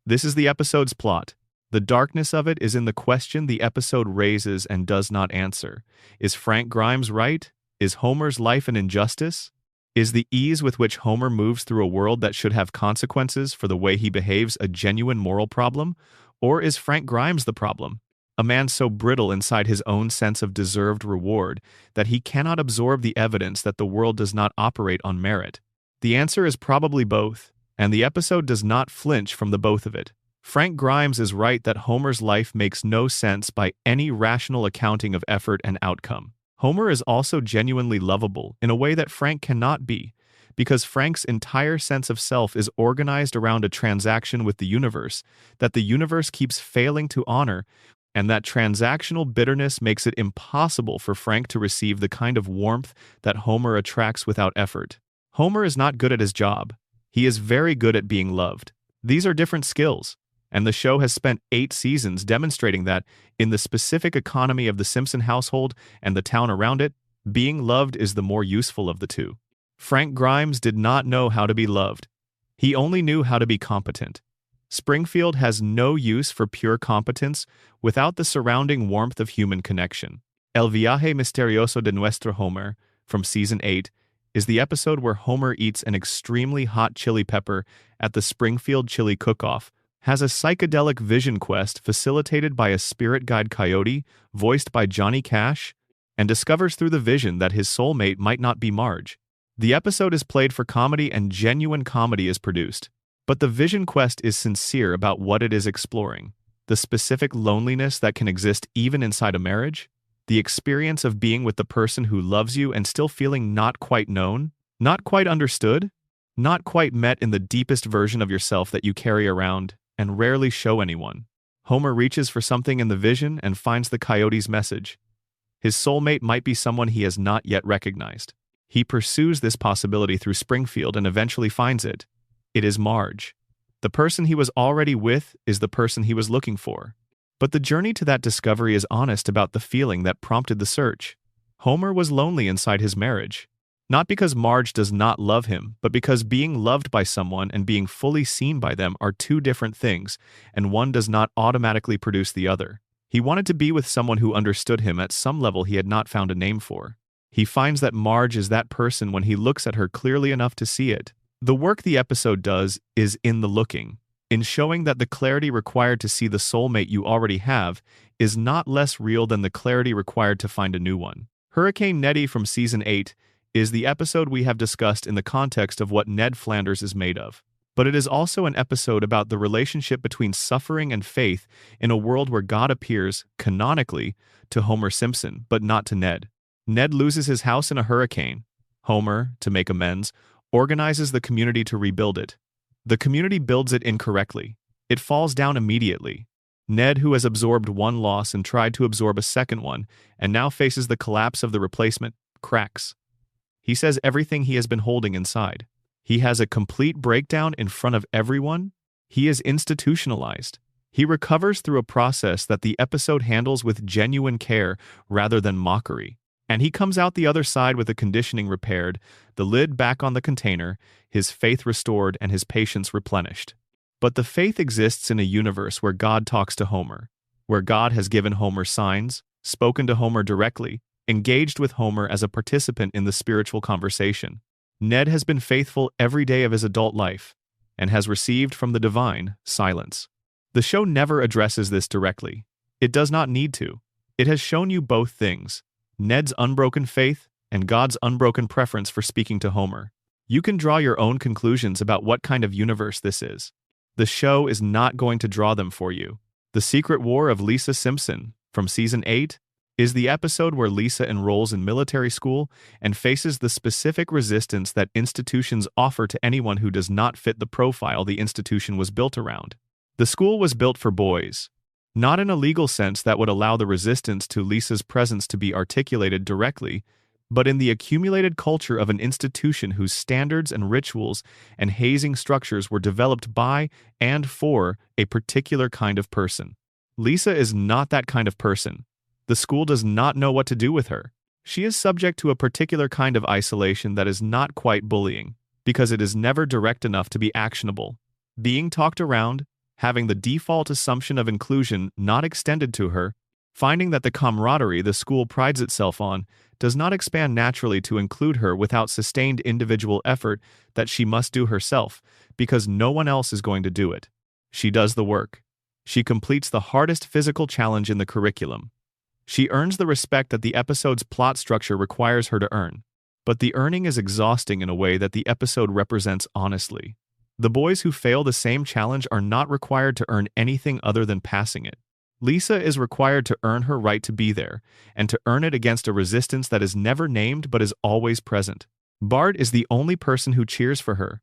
This is the episode's plot. The darkness of it is in the question the episode raises and does not answer. Is Frank Grimes right? Is Homer's life an injustice? Is the ease with which Homer moves through a world that should have consequences for the way he behaves a genuine moral problem? Or is Frank Grimes the problem? A man so brittle inside his own sense of deserved reward that he cannot absorb the evidence that the world does not operate on merit. The answer is probably both, and the episode does not flinch from the both of it. Frank Grimes is right that Homer's life makes no sense by any rational accounting of effort and outcome. Homer is also genuinely lovable in a way that Frank cannot be, because Frank's entire sense of self is organized around a transaction with the universe that the universe keeps failing to honor, and that transactional bitterness makes it impossible for Frank to receive the kind of warmth that Homer attracts without effort. Homer is not good at his job. He is very good at being loved. These are different skills, and the show has spent 8 seasons demonstrating that, in the specific economy of the Simpson household and the town around it, being loved is the more useful of the two. Frank Grimes did not know how to be loved. He only knew how to be competent. Springfield has no use for pure competence without the surrounding warmth of human connection. El viaje misterioso de nuestro Homer, from Season 8, is the episode where Homer eats an extremely hot chili pepper at the Springfield Chili Cook-Off, has a psychedelic vision quest facilitated by a spirit guide coyote, voiced by Johnny Cash, and discovers through the vision that his soulmate might not be Marge. The episode is played for comedy and genuine comedy is produced, but the vision quest is sincere about what it is exploring. The specific loneliness that can exist even inside a marriage, the experience of being with the person who loves you and still feeling not quite known, not quite understood, not quite met in the deepest version of yourself that you carry around and rarely show anyone. Homer reaches for something in the vision and finds the coyote's message. His soulmate might be someone he has not yet recognized. He pursues this possibility through Springfield and eventually finds it. It is Marge. The person he was already with is the person he was looking for. But the journey to that discovery is honest about the feeling that prompted the search. Homer was lonely inside his marriage. Not because Marge does not love him, but because being loved by someone and being fully seen by them are two different things, and one does not automatically produce the other. He wanted to be with someone who understood him at some level he had not found a name for. He finds that Marge is that person when he looks at her clearly enough to see it. The work the episode does is in the looking, in showing that the clarity required to see the soulmate you already have is not less real than the clarity required to find a new one. Hurricane Nettie from Season 8 is the episode we have discussed in the context of what Ned Flanders is made of. But it is also an episode about the relationship between suffering and faith in a world where God appears, canonically, to Homer Simpson, but not to Ned. Ned loses his house in a hurricane. Homer, to make amends, organizes the community to rebuild it. The community builds it incorrectly. It falls down immediately. Ned, who has absorbed one loss and tried to absorb a second one, and now faces the collapse of the replacement, cracks. He says everything he has been holding inside. He has a complete breakdown in front of everyone. He is institutionalized. He recovers through a process that the episode handles with genuine care rather than mockery. And he comes out the other side with the conditioning repaired, the lid back on the container, his faith restored, and his patience replenished. But the faith exists in a universe where God talks to Homer, where God has given Homer signs, spoken to Homer directly, engaged with Homer as a participant in the spiritual conversation. Ned has been faithful every day of his adult life, and has received from the divine silence. The show never addresses this directly. It does not need to. It has shown you both things. Ned's unbroken faith, and God's unbroken preference for speaking to Homer. You can draw your own conclusions about what kind of universe this is. The show is not going to draw them for you. The Secret War of Lisa Simpson, from Season 8, is the episode where Lisa enrolls in military school and faces the specific resistance that institutions offer to anyone who does not fit the profile the institution was built around. The school was built for boys. Not in a legal sense that would allow the resistance to Lisa's presence to be articulated directly, but in the accumulated culture of an institution whose standards and rituals and hazing structures were developed by and for a particular kind of person. Lisa is not that kind of person. The school does not know what to do with her. She is subject to a particular kind of isolation that is not quite bullying, because it is never direct enough to be actionable. Being talked around, having the default assumption of inclusion not extended to her, finding that the camaraderie the school prides itself on does not expand naturally to include her without sustained individual effort that she must do herself, because no one else is going to do it. She does the work. She completes the hardest physical challenge in the curriculum. She earns the respect that the episode's plot structure requires her to earn, but the earning is exhausting in a way that the episode represents honestly. The boys who fail the same challenge are not required to earn anything other than passing it. Lisa is required to earn her right to be there, and to earn it against a resistance that is never named but is always present. Bart is the only person who cheers for her.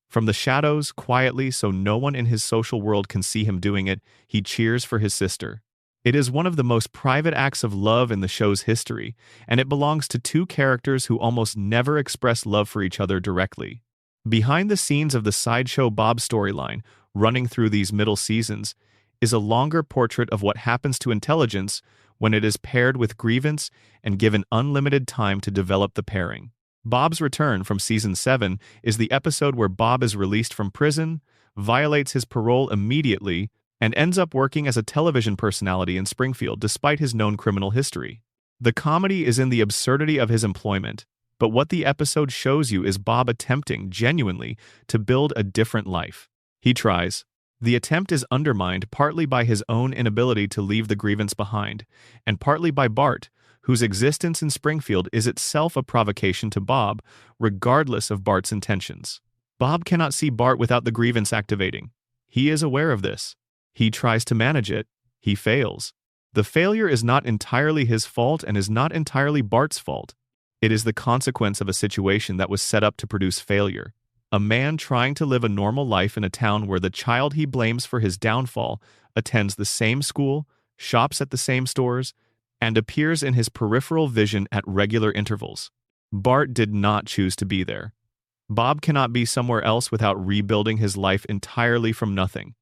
From the shadows, quietly so no one in his social world can see him doing it, he cheers for his sister. It is one of the most private acts of love in the show's history, and it belongs to two characters who almost never express love for each other directly. Behind the scenes of the Sideshow Bob storyline, running through these middle seasons, is a longer portrait of what happens to intelligence when it is paired with grievance and given unlimited time to develop the pairing. Bob's Return from Season 7 is the episode where Bob is released from prison, violates his parole immediately, and ends up working as a television personality in Springfield despite his known criminal history. The comedy is in the absurdity of his employment, but what the episode shows you is Bob attempting, genuinely, to build a different life. He tries. The attempt is undermined partly by his own inability to leave the grievance behind, and partly by Bart, whose existence in Springfield is itself a provocation to Bob, regardless of Bart's intentions. Bob cannot see Bart without the grievance activating. He is aware of this. He tries to manage it. He fails. The failure is not entirely his fault and is not entirely Bart's fault. It is the consequence of a situation that was set up to produce failure. A man trying to live a normal life in a town where the child he blames for his downfall attends the same school, shops at the same stores, and appears in his peripheral vision at regular intervals. Bart did not choose to be there. Bob cannot be somewhere else without rebuilding his life entirely from nothing,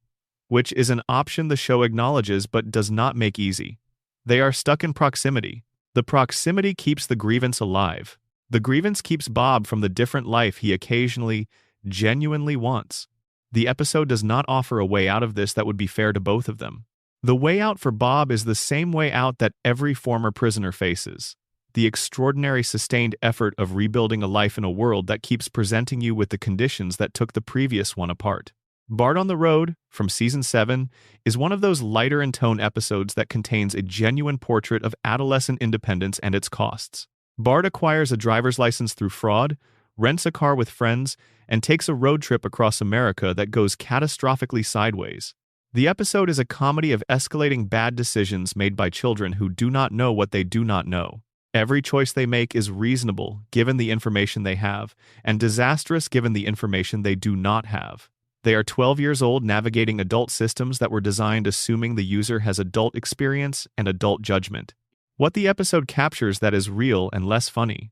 which is an option the show acknowledges but does not make easy. They are stuck in proximity. The proximity keeps the grievance alive. The grievance keeps Bob from the different life he occasionally, genuinely wants. The episode does not offer a way out of this that would be fair to both of them. The way out for Bob is the same way out that every former prisoner faces: the extraordinary sustained effort of rebuilding a life in a world that keeps presenting you with the conditions that took the previous one apart. Bart on the Road, from Season 7, is one of those lighter-in-tone episodes that contains a genuine portrait of adolescent independence and its costs. Bart acquires a driver's license through fraud, rents a car with friends, and takes a road trip across America that goes catastrophically sideways. The episode is a comedy of escalating bad decisions made by children who do not know what they do not know. Every choice they make is reasonable given the information they have, and disastrous given the information they do not have. They are 12 years old navigating adult systems that were designed assuming the user has adult experience and adult judgment. What the episode captures that is real and less funny: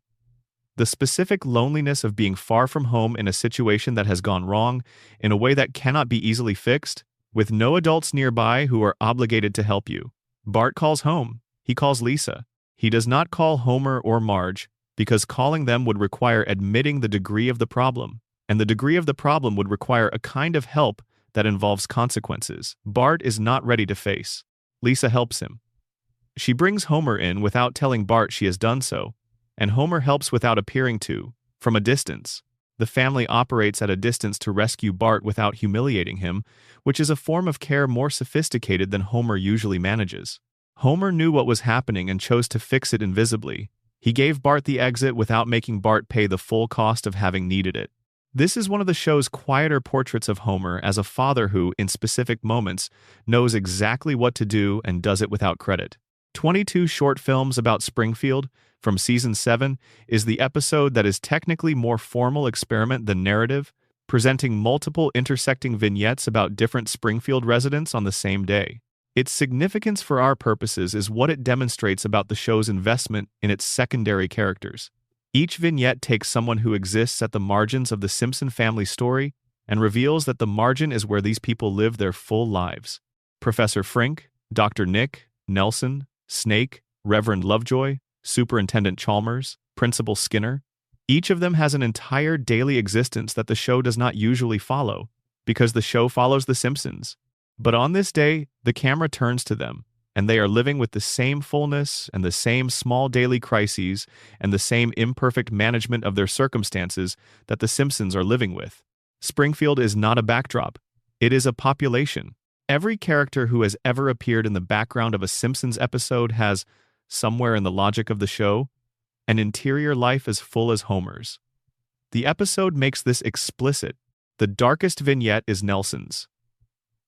the specific loneliness of being far from home in a situation that has gone wrong, in a way that cannot be easily fixed, with no adults nearby who are obligated to help you. Bart calls home. He calls Lisa. He does not call Homer or Marge, because calling them would require admitting the degree of the problem, and the degree of the problem would require a kind of help that involves consequences Bart is not ready to face. Lisa helps him. She brings Homer in without telling Bart she has done so, and Homer helps without appearing to, from a distance. The family operates at a distance to rescue Bart without humiliating him, which is a form of care more sophisticated than Homer usually manages. Homer knew what was happening and chose to fix it invisibly. He gave Bart the exit without making Bart pay the full cost of having needed it. This is one of the show's quieter portraits of Homer as a father who, in specific moments, knows exactly what to do and does it without credit. 22 short films about Springfield, from Season 7, is the episode that is technically more formal experiment than narrative, presenting multiple intersecting vignettes about different Springfield residents on the same day. Its significance for our purposes is what it demonstrates about the show's investment in its secondary characters. Each vignette takes someone who exists at the margins of the Simpson family story and reveals that the margin is where these people live their full lives. Professor Frink, Dr. Nick, Nelson, Snake, Reverend Lovejoy, Superintendent Chalmers, Principal Skinner. Each of them has an entire daily existence that the show does not usually follow, because the show follows The Simpsons. But on this day, the camera turns to them, and they are living with the same fullness and the same small daily crises and the same imperfect management of their circumstances that the Simpsons are living with. Springfield is not a backdrop. It is a population. Every character who has ever appeared in the background of a Simpsons episode has, somewhere in the logic of the show, an interior life as full as Homer's. The episode makes this explicit. The darkest vignette is Nelson's.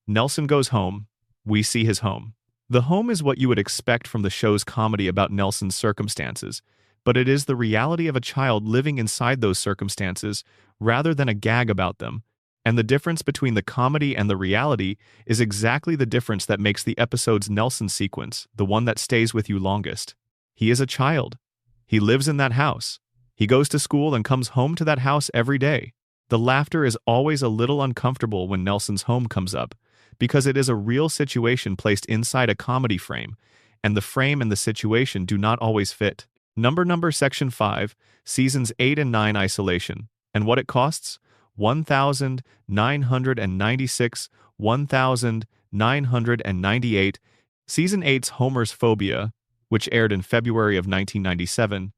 Nelson goes home. We see his home. The home is what you would expect from the show's comedy about Nelson's circumstances, but it is the reality of a child living inside those circumstances rather than a gag about them, and the difference between the comedy and the reality is exactly the difference that makes the episode's Nelson sequence the one that stays with you longest. He is a child. He lives in that house. He goes to school and comes home to that house every day. The laughter is always a little uncomfortable when Nelson's home comes up, because it is a real situation placed inside a comedy frame, and the frame and the situation do not always fit. Number Section 5, Seasons 8 and 9 Isolation. And what it costs? 1,996, 1,998. Season 8's Homer's Phobia, which aired in February of 1997,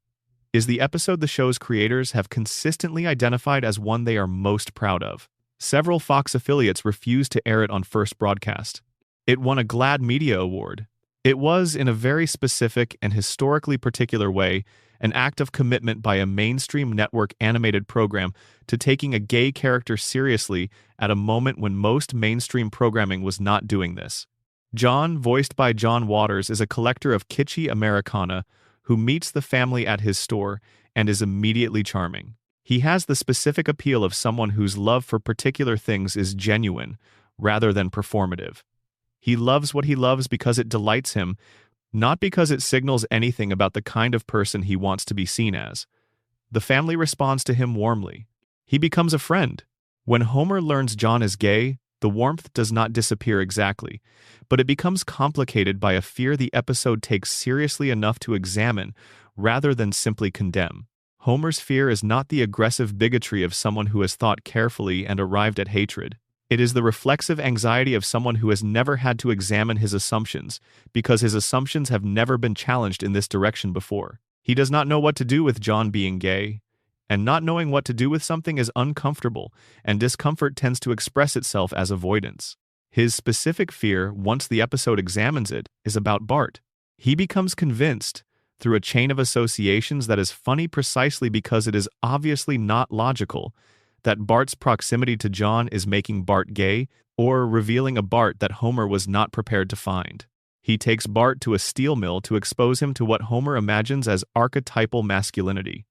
is the episode the show's creators have consistently identified as one they are most proud of. Several Fox affiliates refused to air it on first broadcast. It won a GLAAD Media Award. It was, in a very specific and historically particular way, an act of commitment by a mainstream network animated program to taking a gay character seriously at a moment when most mainstream programming was not doing this. John, voiced by John Waters, is a collector of kitschy Americana who meets the family at his store and is immediately charming. He has the specific appeal of someone whose love for particular things is genuine, rather than performative. He loves what he loves because it delights him, not because it signals anything about the kind of person he wants to be seen as. The family responds to him warmly. He becomes a friend. When Homer learns John is gay, the warmth does not disappear exactly, but it becomes complicated by a fear the episode takes seriously enough to examine rather than simply condemn. Homer's fear is not the aggressive bigotry of someone who has thought carefully and arrived at hatred. It is the reflexive anxiety of someone who has never had to examine his assumptions, because his assumptions have never been challenged in this direction before. He does not know what to do with John being gay, and not knowing what to do with something is uncomfortable, and discomfort tends to express itself as avoidance. His specific fear, once the episode examines it, is about Bart. He becomes convinced, through a chain of associations that is funny precisely because it is obviously not logical, that Bart's proximity to John is making Bart gay, or revealing a Bart that Homer was not prepared to find. He takes Bart to a steel mill to expose him to what Homer imagines as archetypal masculinity.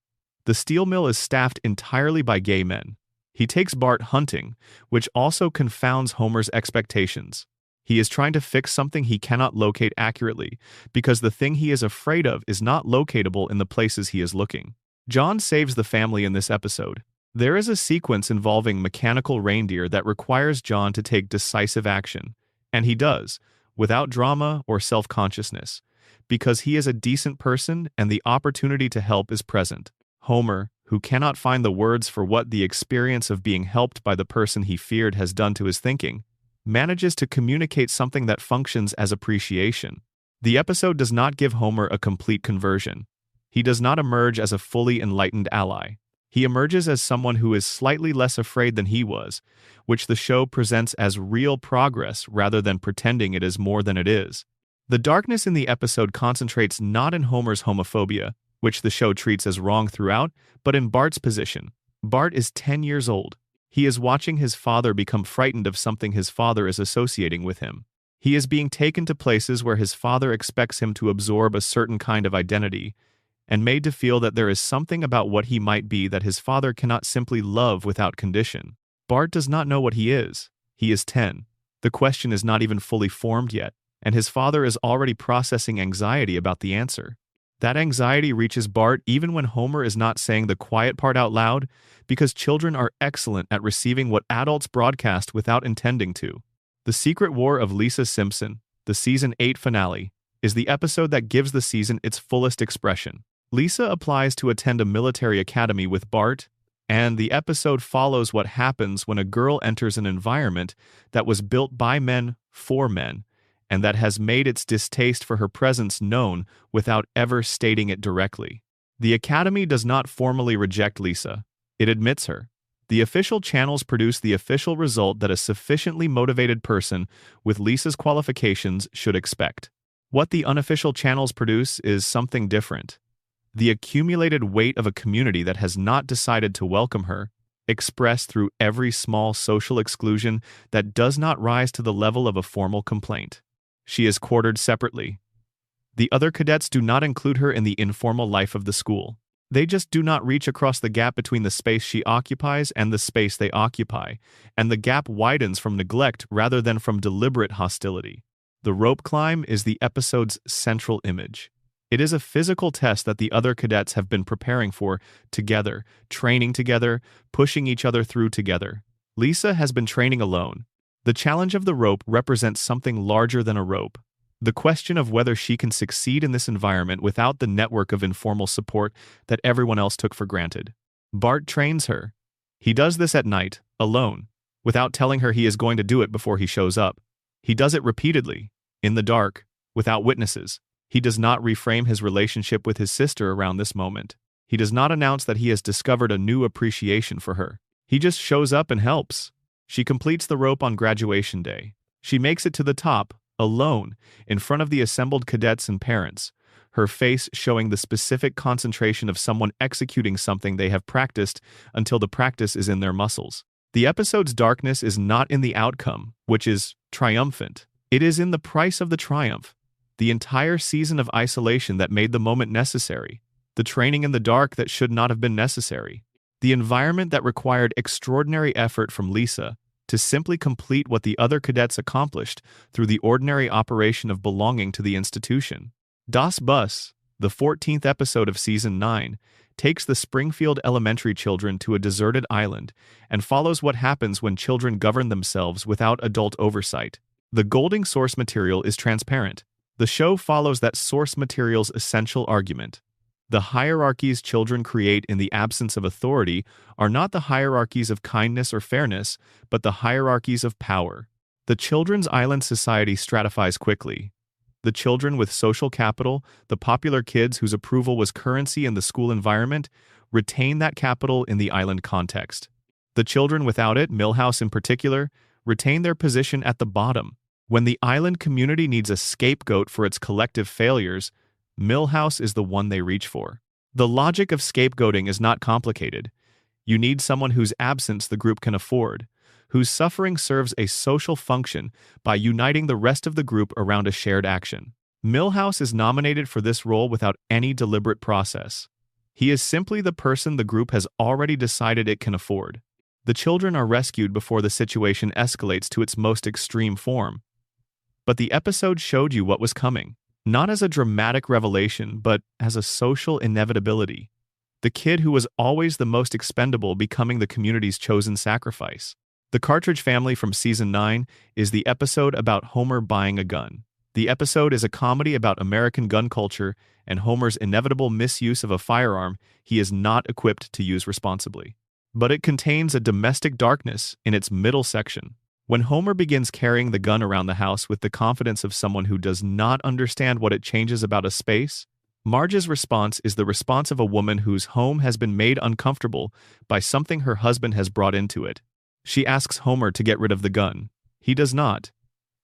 The steel mill is staffed entirely by gay men. He takes Bart hunting, which also confounds Homer's expectations. He is trying to fix something he cannot locate accurately, because the thing he is afraid of is not locatable in the places he is looking. John saves the family in this episode. There is a sequence involving mechanical reindeer that requires John to take decisive action, and he does, without drama or self-consciousness, because he is a decent person and the opportunity to help is present. Homer, who cannot find the words for what the experience of being helped by the person he feared has done to his thinking, manages to communicate something that functions as appreciation. The episode does not give Homer a complete conversion. He does not emerge as a fully enlightened ally. He emerges as someone who is slightly less afraid than he was, which the show presents as real progress rather than pretending it is more than it is. The darkness in the episode concentrates not in Homer's homophobia, which the show treats as wrong throughout, but in Bart's position. Bart is 10 years old. He is watching his father become frightened of something his father is associating with him. He is being taken to places where his father expects him to absorb a certain kind of identity, and made to feel that there is something about what he might be that his father cannot simply love without condition. Bart does not know what he is. He is 10. The question is not even fully formed yet, and his father is already processing anxiety about the answer. That anxiety reaches Bart even when Homer is not saying the quiet part out loud, because children are excellent at receiving what adults broadcast without intending to. The Secret War of Lisa Simpson, the Season 8 finale, is the episode that gives the season its fullest expression. Lisa applies to attend a military academy with Bart, and the episode follows what happens when a girl enters an environment that was built by men for men, and that has made its distaste for her presence known without ever stating it directly. The academy does not formally reject Lisa. It admits her. The official channels produce the official result that a sufficiently motivated person with Lisa's qualifications should expect. What the unofficial channels produce is something different. The accumulated weight of a community that has not decided to welcome her, expressed through every small social exclusion that does not rise to the level of a formal complaint. She is quartered separately. The other cadets do not include her in the informal life of the school. They just do not reach across the gap between the space she occupies and the space they occupy, and the gap widens from neglect rather than from deliberate hostility. The rope climb is the episode's central image. It is a physical test that the other cadets have been preparing for together, training together, pushing each other through together. Lisa has been training alone. The challenge of the rope represents something larger than a rope. The question of whether she can succeed in this environment without the network of informal support that everyone else took for granted. Bart trains her. He does this at night, alone, without telling her he is going to do it before he shows up. He does it repeatedly, in the dark, without witnesses. He does not reframe his relationship with his sister around this moment. He does not announce that he has discovered a new appreciation for her. He just shows up and helps. She completes the rope on graduation day. She makes it to the top, alone, in front of the assembled cadets and parents, her face showing the specific concentration of someone executing something they have practiced until the practice is in their muscles. The episode's darkness is not in the outcome, which is triumphant. It is in the price of the triumph. The entire season of isolation that made the moment necessary. The training in the dark that should not have been necessary. The environment that required extraordinary effort from Lisa to simply complete what the other cadets accomplished through the ordinary operation of belonging to the institution. Das Bus, the 14th episode of Season 9, takes the Springfield elementary children to a deserted island and follows what happens when children govern themselves without adult oversight. The Golding source material is transparent. The show follows that source material's essential argument. The hierarchies children create in the absence of authority are not the hierarchies of kindness or fairness, but the hierarchies of power. The children's island society stratifies quickly. The children with social capital, the popular kids whose approval was currency in the school environment, retain that capital in the island context. The children without it, Milhouse in particular, retain their position at the bottom. When the island community needs a scapegoat for its collective failures, Milhouse is the one they reach for. The logic of scapegoating is not complicated. You need someone whose absence the group can afford, whose suffering serves a social function by uniting the rest of the group around a shared action. Milhouse is nominated for this role without any deliberate process. He is simply the person the group has already decided it can afford. The children are rescued before the situation escalates to its most extreme form. But the episode showed you what was coming. Not as a dramatic revelation, but as a social inevitability. The kid who was always the most expendable becoming the community's chosen sacrifice. The Cartridge Family from Season 9 is the episode about Homer buying a gun. The episode is a comedy about American gun culture and Homer's inevitable misuse of a firearm he is not equipped to use responsibly. But it contains a domestic darkness in its middle section. When Homer begins carrying the gun around the house with the confidence of someone who does not understand what it changes about a space, Marge's response is the response of a woman whose home has been made uncomfortable by something her husband has brought into it. She asks Homer to get rid of the gun. He does not.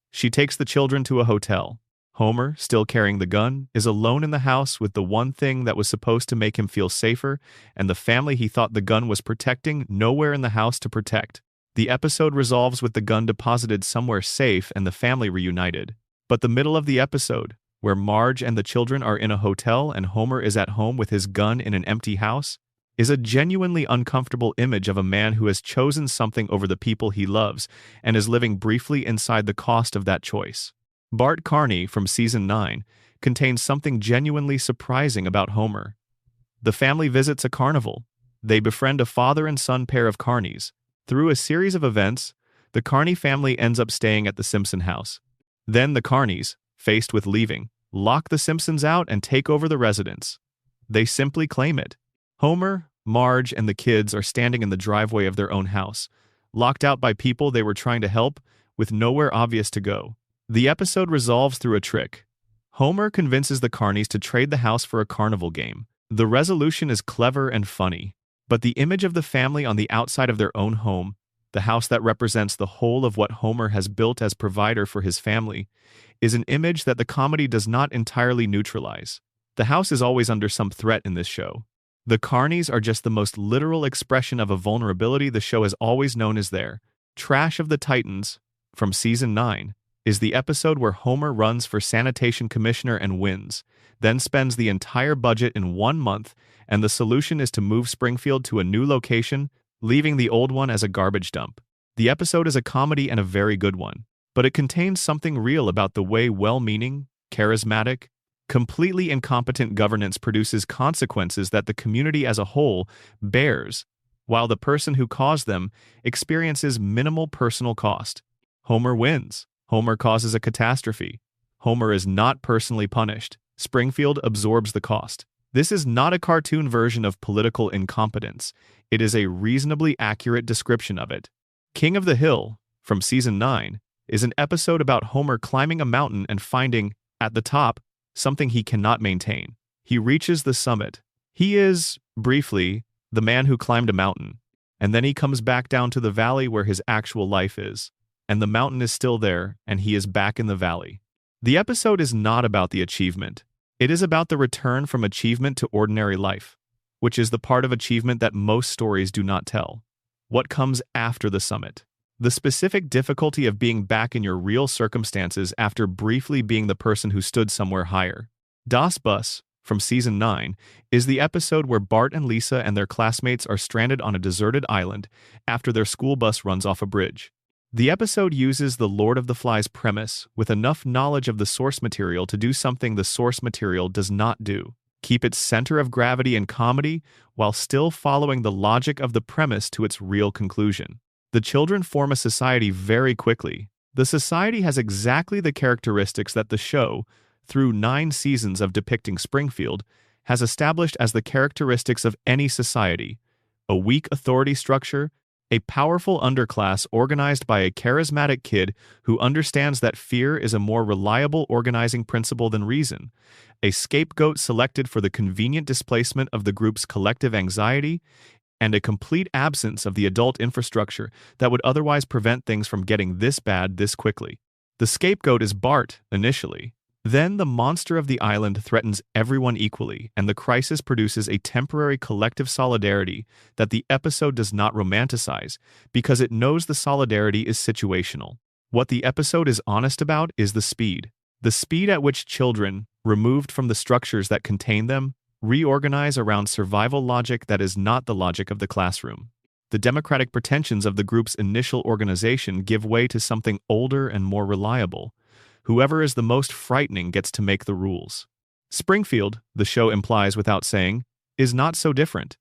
She takes the children to a hotel. Homer, still carrying the gun, is alone in the house with the one thing that was supposed to make him feel safer and the family he thought the gun was protecting nowhere in the house to protect. The episode resolves with the gun deposited somewhere safe and the family reunited. But the middle of the episode, where Marge and the children are in a hotel and Homer is at home with his gun in an empty house, is a genuinely uncomfortable image of a man who has chosen something over the people he loves and is living briefly inside the cost of that choice. Bart Carney from Season 9 contains something genuinely surprising about Homer. The family visits a carnival. They befriend a father and son pair of carnies. Through a series of events, the Carney family ends up staying at the Simpson house. Then the Carneys, faced with leaving, lock the Simpsons out and take over the residence. They simply claim it. Homer, Marge, and the kids are standing in the driveway of their own house, locked out by people they were trying to help, with nowhere obvious to go. The episode resolves through a trick. Homer convinces the Carneys to trade the house for a carnival game. The resolution is clever and funny. But the image of the family on the outside of their own home, the house that represents the whole of what Homer has built as provider for his family, is an image that the comedy does not entirely neutralize. The house is always under some threat in this show. The Carneys are just the most literal expression of a vulnerability the show has always known is there. Trash of the Titans, from Season 9, is the episode where Homer runs for sanitation commissioner and wins, then spends the entire budget in 1 month, and the solution is to move Springfield to a new location, leaving the old one as a garbage dump. The episode is a comedy and a very good one, but it contains something real about the way well-meaning, charismatic, completely incompetent governance produces consequences that the community as a whole bears, while the person who caused them experiences minimal personal cost. Homer wins. Homer causes a catastrophe. Homer is not personally punished. Springfield absorbs the cost. This is not a cartoon version of political incompetence. It is a reasonably accurate description of it. King of the Hill, from Season 9, is an episode about Homer climbing a mountain and finding, at the top, something he cannot maintain. He reaches the summit. He is, briefly, the man who climbed a mountain. And then he comes back down to the valley where his actual life is. And the mountain is still there, and he is back in the valley. The episode is not about the achievement. It is about the return from achievement to ordinary life, which is the part of achievement that most stories do not tell. What comes after the summit? The specific difficulty of being back in your real circumstances after briefly being the person who stood somewhere higher. Das Bus, from Season 9, is the episode where Bart and Lisa and their classmates are stranded on a deserted island after their school bus runs off a bridge. The episode uses the Lord of the Flies premise with enough knowledge of the source material to do something the source material does not do. Keep its center of gravity in comedy while still following the logic of the premise to its real conclusion. The children form a society very quickly. The society has exactly the characteristics that the show, through 9 seasons of depicting Springfield, has established as the characteristics of any society: a weak authority structure, a powerful underclass organized by a charismatic kid who understands that fear is a more reliable organizing principle than reason, a scapegoat selected for the convenient displacement of the group's collective anxiety, and a complete absence of the adult infrastructure that would otherwise prevent things from getting this bad this quickly. The scapegoat is Bart, initially. Then the monster of the island threatens everyone equally, and the crisis produces a temporary collective solidarity that the episode does not romanticize, because it knows the solidarity is situational. What the episode is honest about is the speed. The speed at which children, removed from the structures that contain them, reorganize around survival logic that is not the logic of the classroom. The democratic pretensions of the group's initial organization give way to something older and more reliable. Whoever is the most frightening gets to make the rules. Springfield, the show implies without saying, is not so different.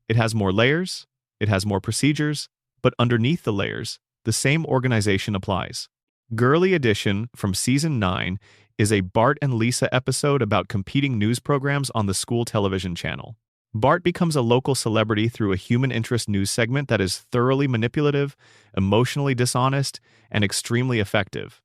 It has more layers, it has more procedures, but underneath the layers, the same organization applies. Girly Edition, from Season 9, is a Bart and Lisa episode about competing news programs on the school television channel. Bart becomes a local celebrity through a human interest news segment that is thoroughly manipulative, emotionally dishonest, and extremely effective.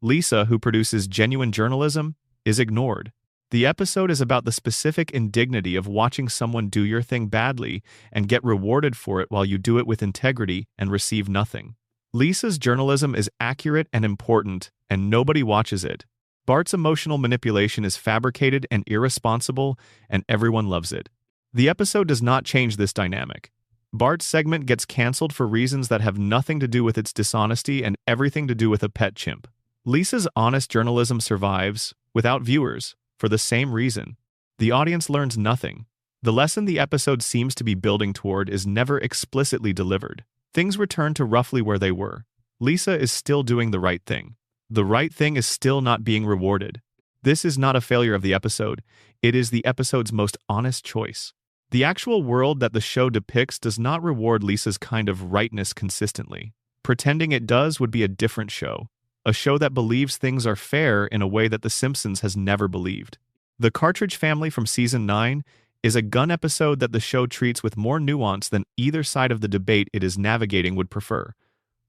Lisa, who produces genuine journalism, is ignored. The episode is about the specific indignity of watching someone do your thing badly and get rewarded for it while you do it with integrity and receive nothing. Lisa's journalism is accurate and important, and nobody watches it. Bart's emotional manipulation is fabricated and irresponsible, and everyone loves it. The episode does not change this dynamic. Bart's segment gets canceled for reasons that have nothing to do with its dishonesty and everything to do with a pet chimp. Lisa's honest journalism survives, without viewers, for the same reason. The audience learns nothing. The lesson the episode seems to be building toward is never explicitly delivered. Things return to roughly where they were. Lisa is still doing the right thing. The right thing is still not being rewarded. This is not a failure of the episode. It is the episode's most honest choice. The actual world that the show depicts does not reward Lisa's kind of rightness consistently. Pretending it does would be a different show. A show that believes things are fair in a way that The Simpsons has never believed. The Cartridge Family from Season 9 is a gun episode that the show treats with more nuance than either side of the debate it is navigating would prefer.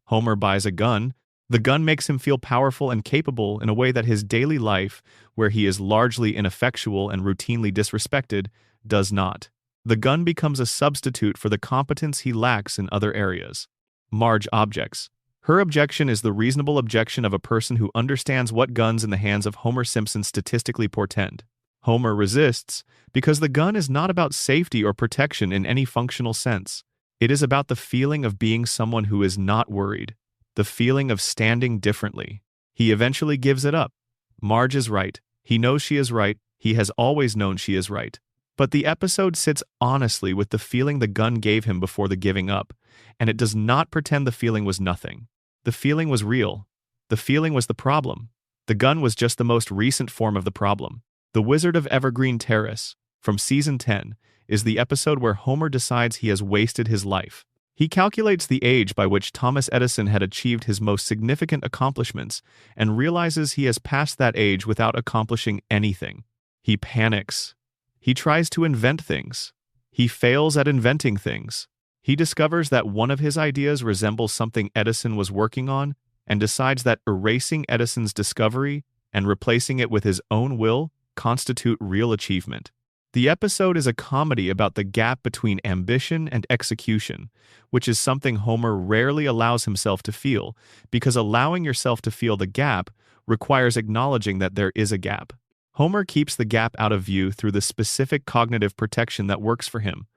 Homer buys a gun. The gun makes him feel powerful and capable in a way that his daily life, where he is largely ineffectual and routinely disrespected, does not. The gun becomes a substitute for the competence he lacks in other areas. Marge objects. Her objection is the reasonable objection of a person who understands what guns in the hands of Homer Simpson statistically portend. Homer resists because the gun is not about safety or protection in any functional sense. It is about the feeling of being someone who is not worried, the feeling of standing differently. He eventually gives it up. Marge is right. He knows she is right. He has always known she is right. But the episode sits honestly with the feeling the gun gave him before the giving up, and it does not pretend the feeling was nothing. The feeling was real. The feeling was the problem. The gun was just the most recent form of the problem. The Wizard of Evergreen Terrace, from Season 10, is the episode where Homer decides he has wasted his life. He calculates the age by which Thomas Edison had achieved his most significant accomplishments and realizes he has passed that age without accomplishing anything. He panics. He tries to invent things. He fails at inventing things. He discovers that one of his ideas resembles something Edison was working on and decides that erasing Edison's discovery and replacing it with his own will constitute real achievement. The episode is a comedy about the gap between ambition and execution, which is something Homer rarely allows himself to feel, because allowing yourself to feel the gap requires acknowledging that there is a gap. Homer keeps the gap out of view through the specific cognitive protection that works for him.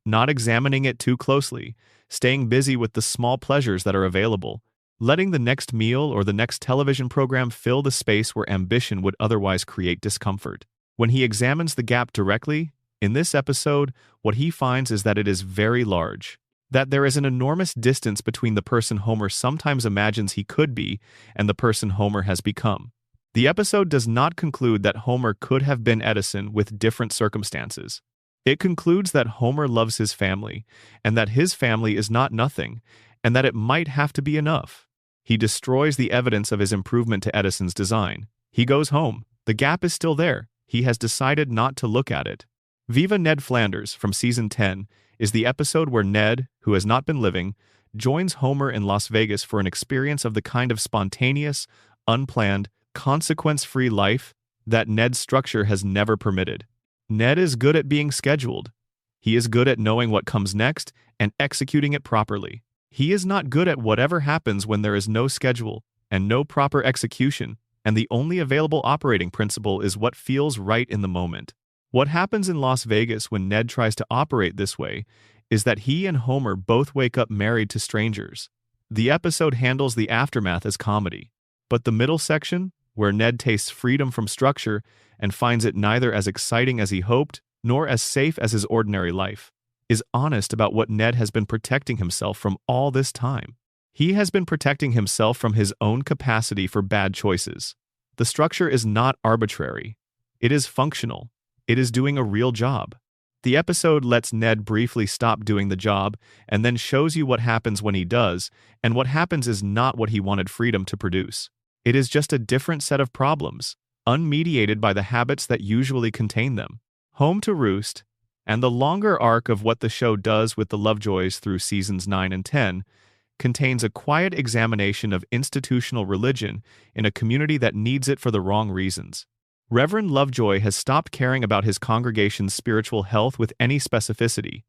Not examining it too closely, staying busy with the small pleasures that are available, letting the next meal or the next television program fill the space where ambition would otherwise create discomfort. When he examines the gap directly, in this episode, what he finds is that it is very large, that there is an enormous distance between the person Homer sometimes imagines he could be and the person Homer has become. The episode does not conclude that Homer could have been Edison with different circumstances. It concludes that Homer loves his family, and that his family is not nothing, and that it might have to be enough. He destroys the evidence of his improvement to Edison's design. He goes home. The gap is still there. He has decided not to look at it. Viva Ned Flanders from Season 10 is the episode where Ned, who has not been living, joins Homer in Las Vegas for an experience of the kind of spontaneous, unplanned, consequence-free life that Ned's structure has never permitted. Ned is good at being scheduled. He is good at knowing what comes next and executing it properly. He is not good at whatever happens when there is no schedule and no proper execution, and the only available operating principle is what feels right in the moment. What happens in Las Vegas when Ned tries to operate this way is that he and Homer both wake up married to strangers. The episode handles the aftermath as comedy, but the middle section, where Ned tastes freedom from structure and finds it neither as exciting as he hoped nor as safe as his ordinary life, is honest about what Ned has been protecting himself from all this time. He has been protecting himself from his own capacity for bad choices. The structure is not arbitrary. It is functional. It is doing a real job. The episode lets Ned briefly stop doing the job and then shows you what happens when he does, and what happens is not what he wanted freedom to produce. It is just a different set of problems, unmediated by the habits that usually contain them. Home to Roost, and the longer arc of what the show does with the Lovejoys through seasons 9 and 10, contains a quiet examination of institutional religion in a community that needs it for the wrong reasons. Reverend Lovejoy has stopped caring about his congregation's spiritual health with any specificity.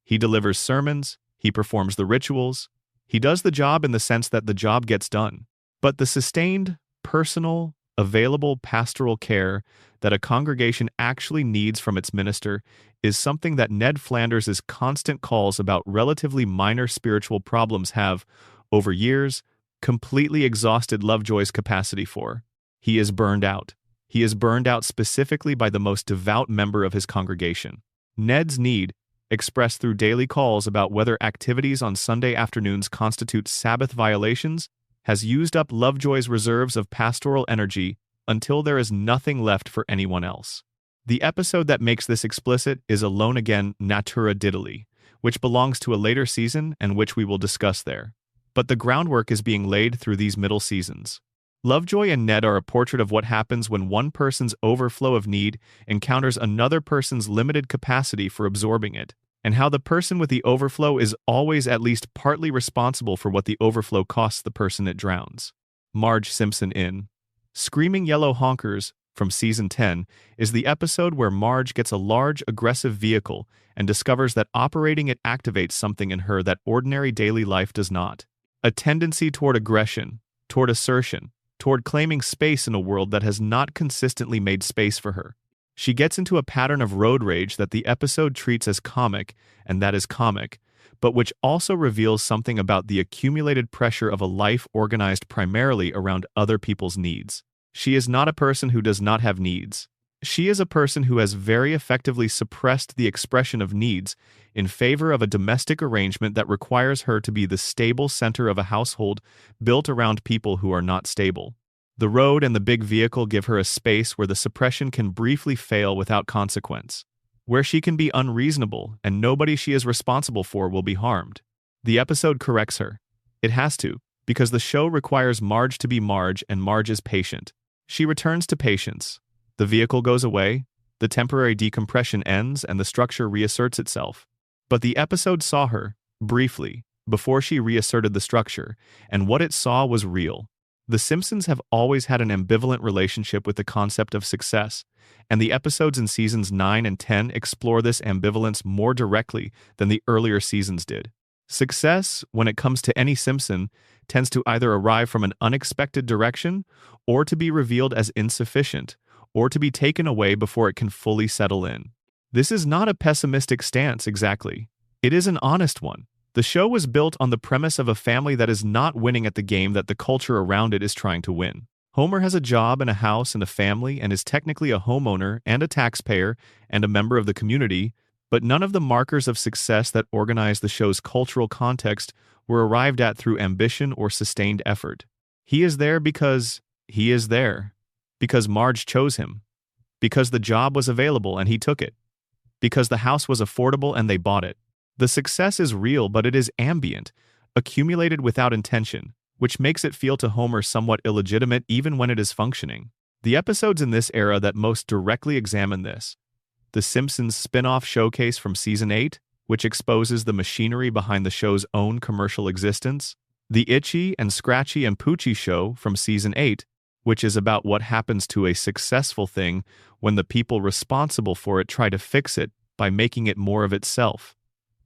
He delivers sermons, he performs the rituals, he does the job in the sense that the job gets done. But the sustained, personal, available pastoral care that a congregation actually needs from its minister is something that Ned Flanders' constant calls about relatively minor spiritual problems have, over years, completely exhausted Lovejoy's capacity for. He is burned out. He is burned out specifically by the most devout member of his congregation. Ned's need, expressed through daily calls about whether activities on Sunday afternoons constitute Sabbath violations, has used up Lovejoy's reserves of pastoral energy until there is nothing left for anyone else. The episode that makes this explicit is Alone Again Natura Diddly, which belongs to a later season and which we will discuss there. But the groundwork is being laid through these middle seasons. Lovejoy and Ned are a portrait of what happens when one person's overflow of need encounters another person's limited capacity for absorbing it, and how the person with the overflow is always at least partly responsible for what the overflow costs the person it drowns. Marge Simpson in Screaming Yellow Honkers from Season 10 is the episode where Marge gets a large, aggressive vehicle and discovers that operating it activates something in her that ordinary daily life does not. A tendency toward aggression, toward assertion, toward claiming space in a world that has not consistently made space for her. She gets into a pattern of road rage that the episode treats as comic, and that is comic, but which also reveals something about the accumulated pressure of a life organized primarily around other people's needs. She is not a person who does not have needs. She is a person who has very effectively suppressed the expression of needs in favor of a domestic arrangement that requires her to be the stable center of a household built around people who are not stable. The road and the big vehicle give her a space where the suppression can briefly fail without consequence, where she can be unreasonable and nobody she is responsible for will be harmed. The episode corrects her. It has to, because the show requires Marge to be Marge and Marge is patient. She returns to patience. The vehicle goes away, the temporary decompression ends, and the structure reasserts itself. But the episode saw her, briefly, before she reasserted the structure, and what it saw was real. The Simpsons have always had an ambivalent relationship with the concept of success, and the episodes in seasons 9 and 10 explore this ambivalence more directly than the earlier seasons did. Success, when it comes to any Simpson, tends to either arrive from an unexpected direction, or to be revealed as insufficient, or to be taken away before it can fully settle in. This is not a pessimistic stance exactly. It is an honest one. The show was built on the premise of a family that is not winning at the game that the culture around it is trying to win. Homer has a job and a house and a family and is technically a homeowner and a taxpayer and a member of the community, but none of the markers of success that organize the show's cultural context were arrived at through ambition or sustained effort. He is there because he is there, because Marge chose him, because the job was available and he took it, because the house was affordable and they bought it. The success is real, but it is ambient, accumulated without intention, which makes it feel to Homer somewhat illegitimate even when it is functioning. The episodes in this era that most directly examine this: The Simpsons spin-off showcase from Season 8, which exposes the machinery behind the show's own commercial existence, the Itchy and Scratchy and Poochie show from Season 8, which is about what happens to a successful thing when the people responsible for it try to fix it by making it more of itself,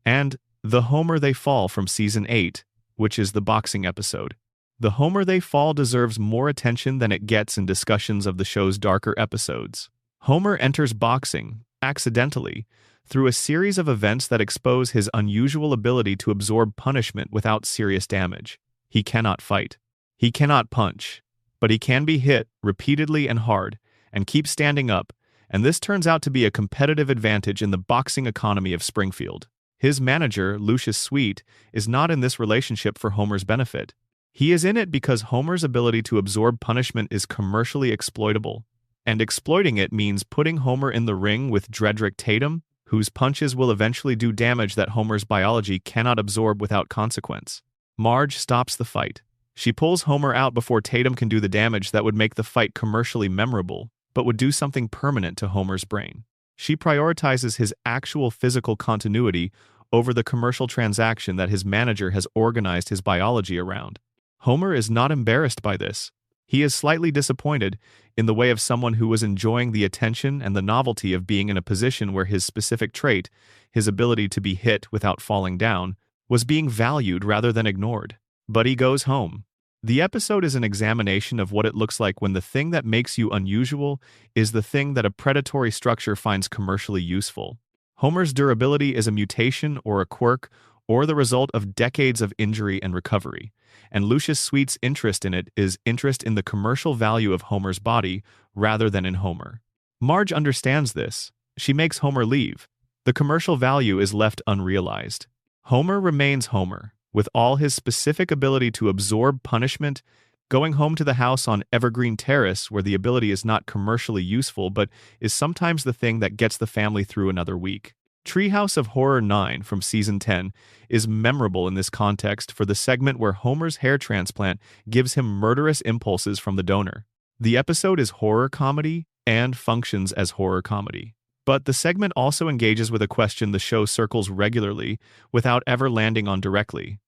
and The Homer They Fall from Season 8, which is the boxing episode. The Homer They Fall deserves more attention than it gets in discussions of the show's darker episodes. Homer enters boxing, accidentally, through a series of events that expose his unusual ability to absorb punishment without serious damage. He cannot fight. He cannot punch. But he can be hit repeatedly and hard, and keep standing up, and this turns out to be a competitive advantage in the boxing economy of Springfield. His manager, Lucius Sweet, is not in this relationship for Homer's benefit. He is in it because Homer's ability to absorb punishment is commercially exploitable, and exploiting it means putting Homer in the ring with Dredrick Tatum, whose punches will eventually do damage that Homer's biology cannot absorb without consequence. Marge stops the fight. She pulls Homer out before Tatum can do the damage that would make the fight commercially memorable, but would do something permanent to Homer's brain. She prioritizes his actual physical continuity over the commercial transaction that his manager has organized his biology around. Homer is not embarrassed by this. He is slightly disappointed, in the way of someone who was enjoying the attention and the novelty of being in a position where his specific trait, his ability to be hit without falling down, was being valued rather than ignored. But he goes home. The episode is an examination of what it looks like when the thing that makes you unusual is the thing that a predatory structure finds commercially useful. Homer's durability is a mutation or a quirk or the result of decades of injury and recovery, and Lucius Sweet's interest in it is interest in the commercial value of Homer's body rather than in Homer. Marge understands this. She makes Homer leave. The commercial value is left unrealized. Homer remains Homer, with all his specific ability to absorb punishment, going home to the house on Evergreen Terrace where the ability is not commercially useful but is sometimes the thing that gets the family through another week. Treehouse of Horror 9 from Season 10 is memorable in this context for the segment where Homer's hair transplant gives him murderous impulses from the donor. The episode is horror comedy and functions as horror comedy. But the segment also engages with a question the show circles regularly without ever landing on directly.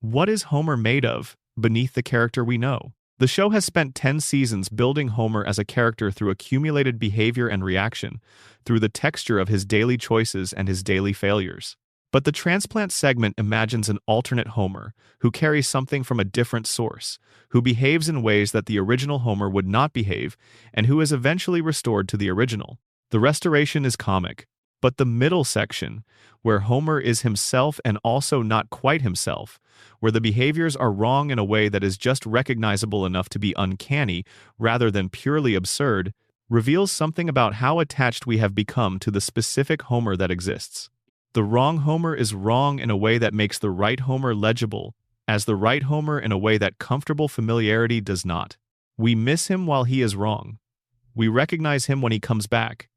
What is Homer made of, beneath the character we know? The show has spent 10 seasons building Homer as a character through accumulated behavior and reaction, through the texture of his daily choices and his daily failures. But the transplant segment imagines an alternate Homer, who carries something from a different source, who behaves in ways that the original Homer would not behave, and who is eventually restored to the original. The restoration is comic, but the middle section, where Homer is himself and also not quite himself, where the behaviors are wrong in a way that is just recognizable enough to be uncanny rather than purely absurd, reveals something about how attached we have become to the specific Homer that exists. The wrong Homer is wrong in a way that makes the right Homer legible, as the right Homer in a way that comfortable familiarity does not. We miss him while he is wrong. We recognize him when he comes back.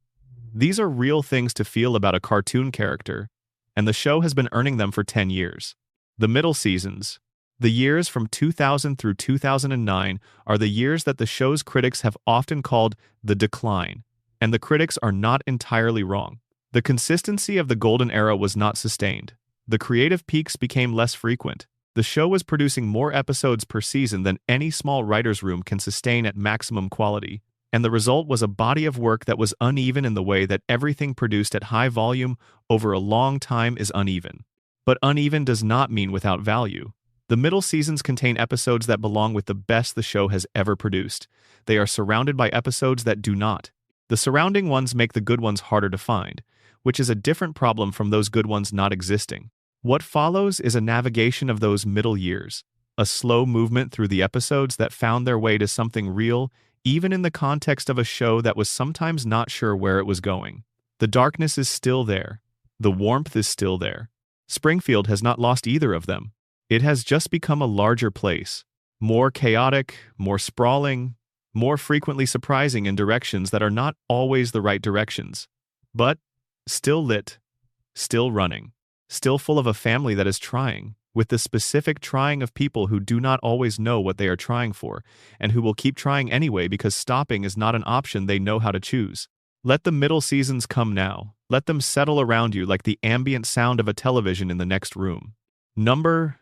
These are real things to feel about a cartoon character, and the show has been earning them for 10 years. The middle seasons. The years from 2000 through 2009 are the years that the show's critics have often called the decline, and the critics are not entirely wrong. The consistency of the golden era was not sustained. The creative peaks became less frequent. The show was producing more episodes per season than any small writer's room can sustain at maximum quality, and the result was a body of work that was uneven in the way that everything produced at high volume over a long time is uneven. But uneven does not mean without value. The middle seasons contain episodes that belong with the best the show has ever produced. They are surrounded by episodes that do not. The surrounding ones make the good ones harder to find, which is a different problem from those good ones not existing. What follows is a navigation of those middle years, a slow movement through the episodes that found their way to something real, even in the context of a show that was sometimes not sure where it was going. The darkness is still there. The warmth is still there. Springfield has not lost either of them. It has just become a larger place, more chaotic, more sprawling, more frequently surprising in directions that are not always the right directions, but still lit, still running, still full of a family that is trying, with the specific trying of people who do not always know what they are trying for, and who will keep trying anyway because stopping is not an option they know how to choose. Let the middle seasons come now. Let them settle around you like the ambient sound of a television in the next room. Number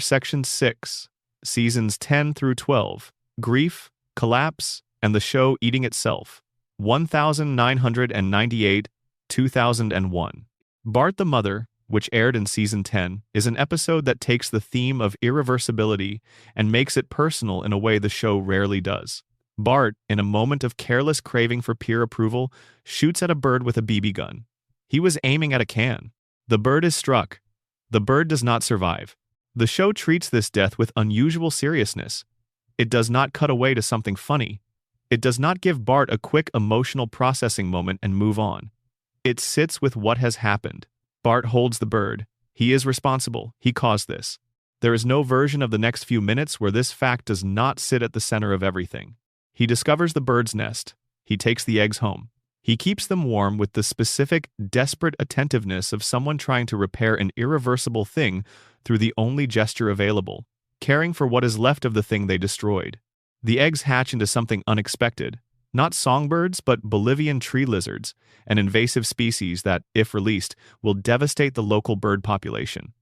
Section 6, Seasons 10 through 12, Grief, Collapse, and the Show Eating Itself, 1998, 2001. Bart the Mother, which aired in Season 10, is an episode that takes the theme of irreversibility and makes it personal in a way the show rarely does. Bart, in a moment of careless craving for peer approval, shoots at a bird with a BB gun. He was aiming at a can. The bird is struck. The bird does not survive. The show treats this death with unusual seriousness. It does not cut away to something funny. It does not give Bart a quick emotional processing moment and move on. It sits with what has happened. Bart holds the bird. He is responsible. He caused this. There is no version of the next few minutes where this fact does not sit at the center of everything. He discovers the bird's nest. He takes the eggs home. He keeps them warm with the specific, desperate attentiveness of someone trying to repair an irreversible thing through the only gesture available, caring for what is left of the thing they destroyed. The eggs hatch into something unexpected. Not songbirds, but Bolivian tree lizards, an invasive species that, if released, will devastate the local bird population.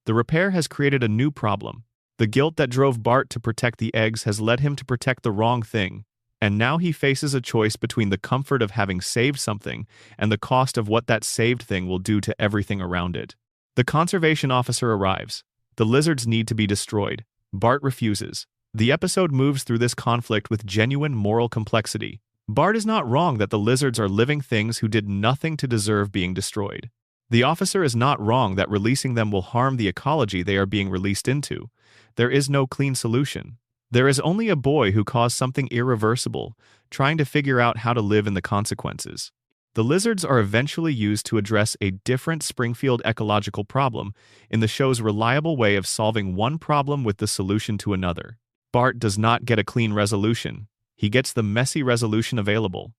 The repair has created a new problem. The guilt that drove Bart to protect the eggs has led him to protect the wrong thing, and now he faces a choice between the comfort of having saved something and the cost of what that saved thing will do to everything around it. The conservation officer arrives. The lizards need to be destroyed. Bart refuses. The episode moves through this conflict with genuine moral complexity. Bart is not wrong that the lizards are living things who did nothing to deserve being destroyed. The officer is not wrong that releasing them will harm the ecology they are being released into. There is no clean solution. There is only a boy who caused something irreversible, trying to figure out how to live in the consequences. The lizards are eventually used to address a different Springfield ecological problem in the show's reliable way of solving one problem with the solution to another. Bart does not get a clean resolution. He gets the messy resolution available.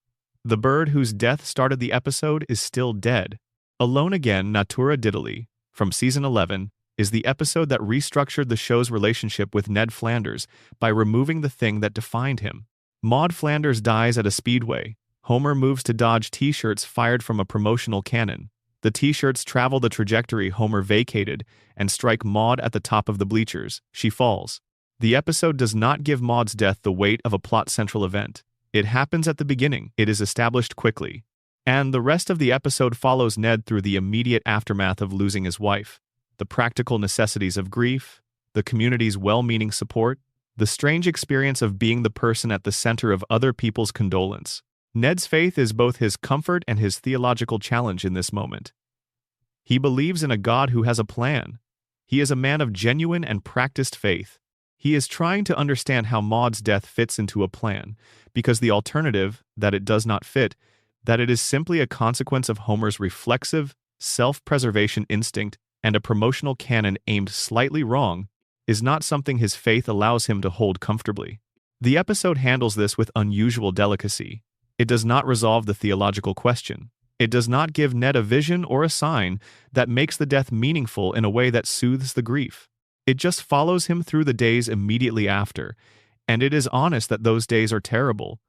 The bird whose death started the episode is still dead. Alone Again, Natura Diddley, from Season 11, is the episode that restructured the show's relationship with Ned Flanders by removing the thing that defined him. Maud Flanders dies at a speedway. Homer moves to dodge t-shirts fired from a promotional cannon. The t-shirts travel the trajectory Homer vacated and strike Maud at the top of the bleachers. She falls. The episode does not give Maud's death the weight of a plot central event. It happens at the beginning. It is established quickly. And the rest of the episode follows Ned through the immediate aftermath of losing his wife, the practical necessities of grief, the community's well-meaning support, the strange experience of being the person at the center of other people's condolence. Ned's faith is both his comfort and his theological challenge in this moment. He believes in a God who has a plan. He is a man of genuine and practiced faith. He is trying to understand how Maud's death fits into a plan, because the alternative, that it does not fit, that it is simply a consequence of Homer's reflexive, self-preservation instinct and a promotional cannon aimed slightly wrong, is not something his faith allows him to hold comfortably. The episode handles this with unusual delicacy. It does not resolve the theological question. It does not give Ned a vision or a sign that makes the death meaningful in a way that soothes the grief. It just follows him through the days immediately after, and it is honest that those days are terrible,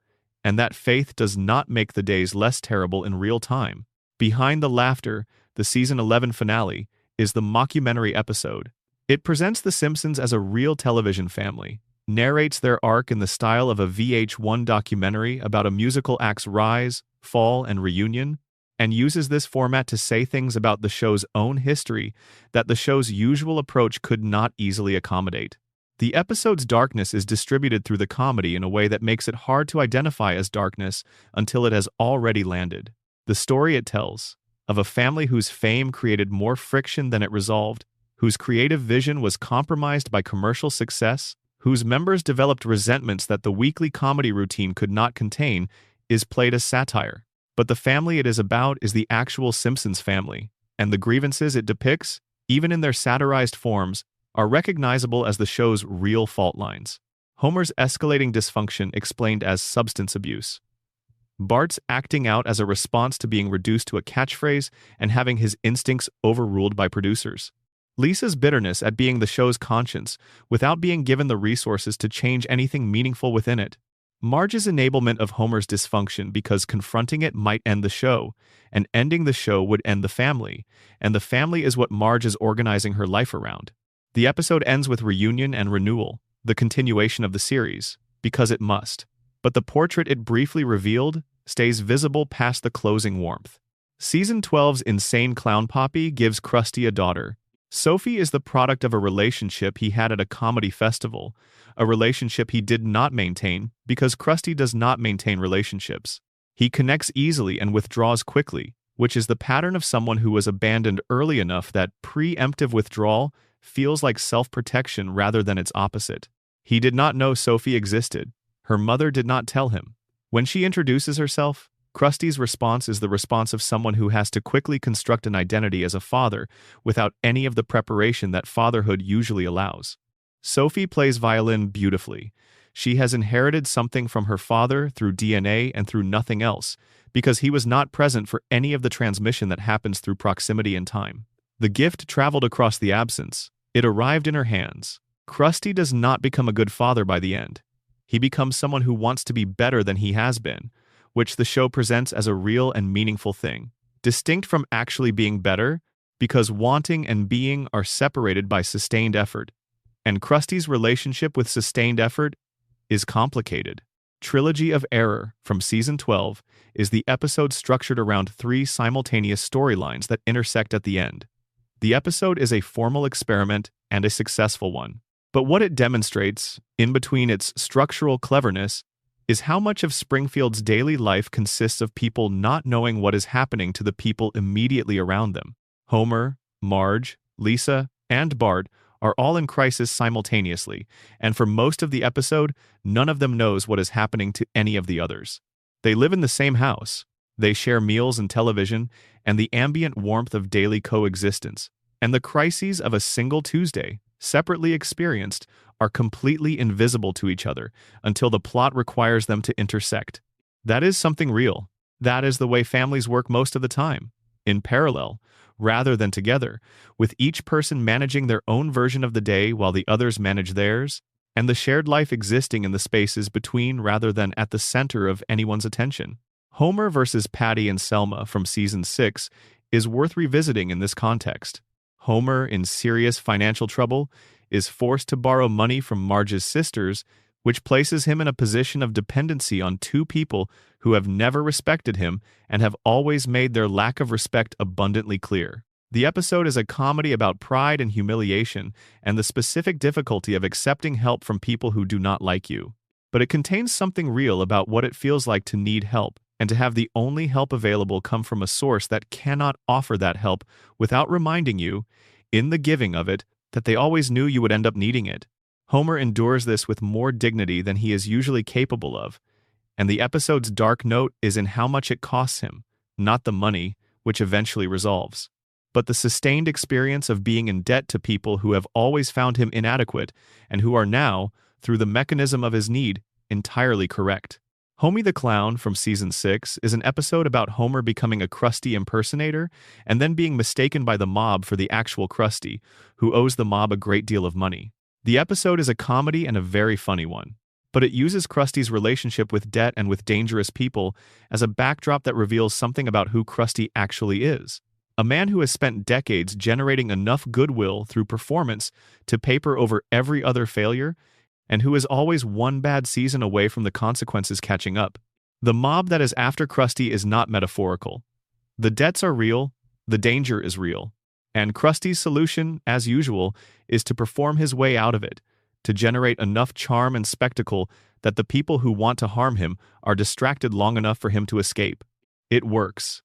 and that faith does not make the days less terrible in real time. Behind the laughter, the season 11 finale, is the mockumentary episode. It presents The Simpsons as a real television family, narrates their arc in the style of a VH1 documentary about a musical act's rise, fall, and reunion, and uses this format to say things about the show's own history that the show's usual approach could not easily accommodate. The episode's darkness is distributed through the comedy in a way that makes it hard to identify as darkness until it has already landed. The story it tells, of a family whose fame created more friction than it resolved, whose creative vision was compromised by commercial success, whose members developed resentments that the weekly comedy routine could not contain, is played as satire. But the family it is about is the actual Simpsons family, and the grievances it depicts, even in their satirized forms, are recognizable as the show's real fault lines. Homer's escalating dysfunction explained as substance abuse. Bart's acting out as a response to being reduced to a catchphrase and having his instincts overruled by producers. Lisa's bitterness at being the show's conscience without being given the resources to change anything meaningful within it. Marge's enablement of Homer's dysfunction because confronting it might end the show, and ending the show would end the family, and the family is what Marge is organizing her life around. The episode ends with reunion and renewal, the continuation of the series, because it must. But the portrait it briefly revealed stays visible past the closing warmth. Season 12's insane clown Poppy gives Krusty a daughter. Sophie is the product of a relationship he had at a comedy festival, a relationship he did not maintain because Krusty does not maintain relationships. He connects easily and withdraws quickly, which is the pattern of someone who was abandoned early enough that preemptive withdrawal feels like self-protection rather than its opposite. He did not know Sophie existed. Her mother did not tell him. When she introduces herself, Krusty's response is the response of someone who has to quickly construct an identity as a father without any of the preparation that fatherhood usually allows. Sophie plays violin beautifully. She has inherited something from her father through DNA and through nothing else, because he was not present for any of the transmission that happens through proximity and time. The gift traveled across the absence. It arrived in her hands. Krusty does not become a good father by the end. He becomes someone who wants to be better than he has been, which the show presents as a real and meaningful thing, distinct from actually being better, because wanting and being are separated by sustained effort. And Krusty's relationship with sustained effort is complicated. Trilogy of Error from Season 12 is the episode structured around 3 simultaneous storylines that intersect at the end. The episode is a formal experiment and a successful one. But what it demonstrates, in between its structural cleverness, is how much of Springfield's daily life consists of people not knowing what is happening to the people immediately around them. Homer, Marge, Lisa, and Bart are all in crisis simultaneously, and for most of the episode, none of them knows what is happening to any of the others. They live in the same house. They share meals and television, and the ambient warmth of daily coexistence. And the crises of a single Tuesday, separately experienced, are completely invisible to each other until the plot requires them to intersect. That is something real. That is the way families work most of the time, in parallel, rather than together, with each person managing their own version of the day while the others manage theirs, and the shared life existing in the spaces between rather than at the center of anyone's attention. Homer versus Patty and Selma from Season 6 is worth revisiting in this context. Homer, in serious financial trouble, is forced to borrow money from Marge's sisters, which places him in a position of dependency on 2 people who have never respected him and have always made their lack of respect abundantly clear. The episode is a comedy about pride and humiliation and the specific difficulty of accepting help from people who do not like you. But it contains something real about what it feels like to need help and to have the only help available come from a source that cannot offer that help without reminding you, in the giving of it, that they always knew you would end up needing it. Homer endures this with more dignity than he is usually capable of, and the episode's dark note is in how much it costs him, not the money, which eventually resolves, but the sustained experience of being in debt to people who have always found him inadequate and who are now, through the mechanism of his need, entirely correct. Homie the Clown from Season 6 is an episode about Homer becoming a Krusty impersonator and then being mistaken by the mob for the actual Krusty, who owes the mob a great deal of money. The episode is a comedy and a very funny one, but it uses Krusty's relationship with debt and with dangerous people as a backdrop that reveals something about who Krusty actually is. A man who has spent decades generating enough goodwill through performance to paper over every other failure, and who is always one bad season away from the consequences catching up. The mob that is after Krusty is not metaphorical. The debts are real, the danger is real, and Krusty's solution, as usual, is to perform his way out of it, to generate enough charm and spectacle that the people who want to harm him are distracted long enough for him to escape. It works.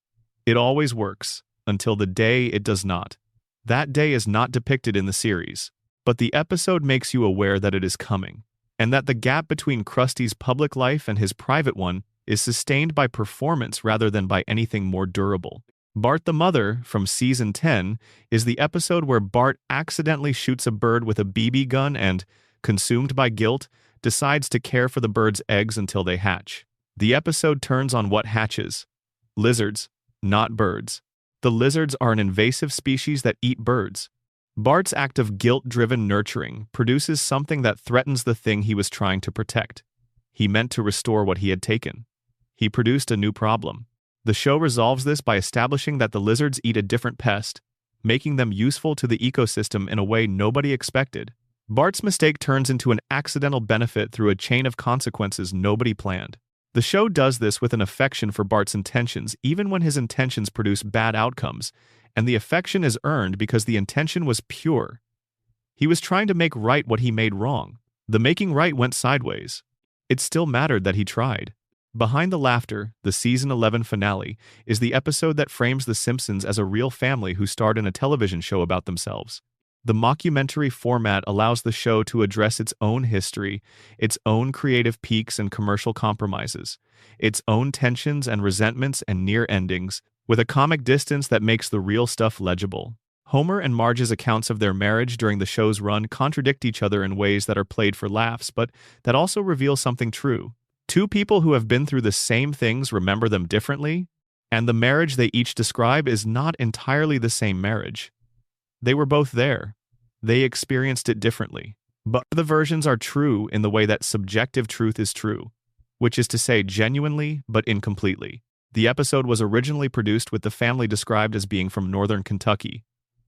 It always works, until the day it does not. That day is not depicted in the series, but the episode makes you aware that it is coming, and that the gap between Krusty's public life and his private one is sustained by performance rather than by anything more durable. Bart the Mother, from Season 10, is the episode where Bart accidentally shoots a bird with a BB gun and, consumed by guilt, decides to care for the bird's eggs until they hatch. The episode turns on what hatches. Lizards, not birds. The lizards are an invasive species that eat birds. Bart's act of guilt-driven nurturing produces something that threatens the thing he was trying to protect. He meant to restore what he had taken. He produced a new problem. The show resolves this by establishing that the lizards eat a different pest, making them useful to the ecosystem in a way nobody expected. Bart's mistake turns into an accidental benefit through a chain of consequences nobody planned. The show does this with an affection for Bart's intentions, even when his intentions produce bad outcomes, and the affection is earned because the intention was pure. He was trying to make right what he made wrong. The making right went sideways. It still mattered that he tried. Behind the Laughter, the Season 11 finale, is the episode that frames the Simpsons as a real family who starred in a television show about themselves. The mockumentary format allows the show to address its own history, its own creative peaks and commercial compromises, its own tensions and resentments and near endings, with a comic distance that makes the real stuff legible. Homer and Marge's accounts of their marriage during the show's run contradict each other in ways that are played for laughs, but that also reveal something true. Two people who have been through the same things remember them differently, and the marriage they each describe is not entirely the same marriage. They were both there. They experienced it differently. But the versions are true in the way that subjective truth is true, which is to say genuinely but incompletely. The episode was originally produced with the family described as being from northern Kentucky.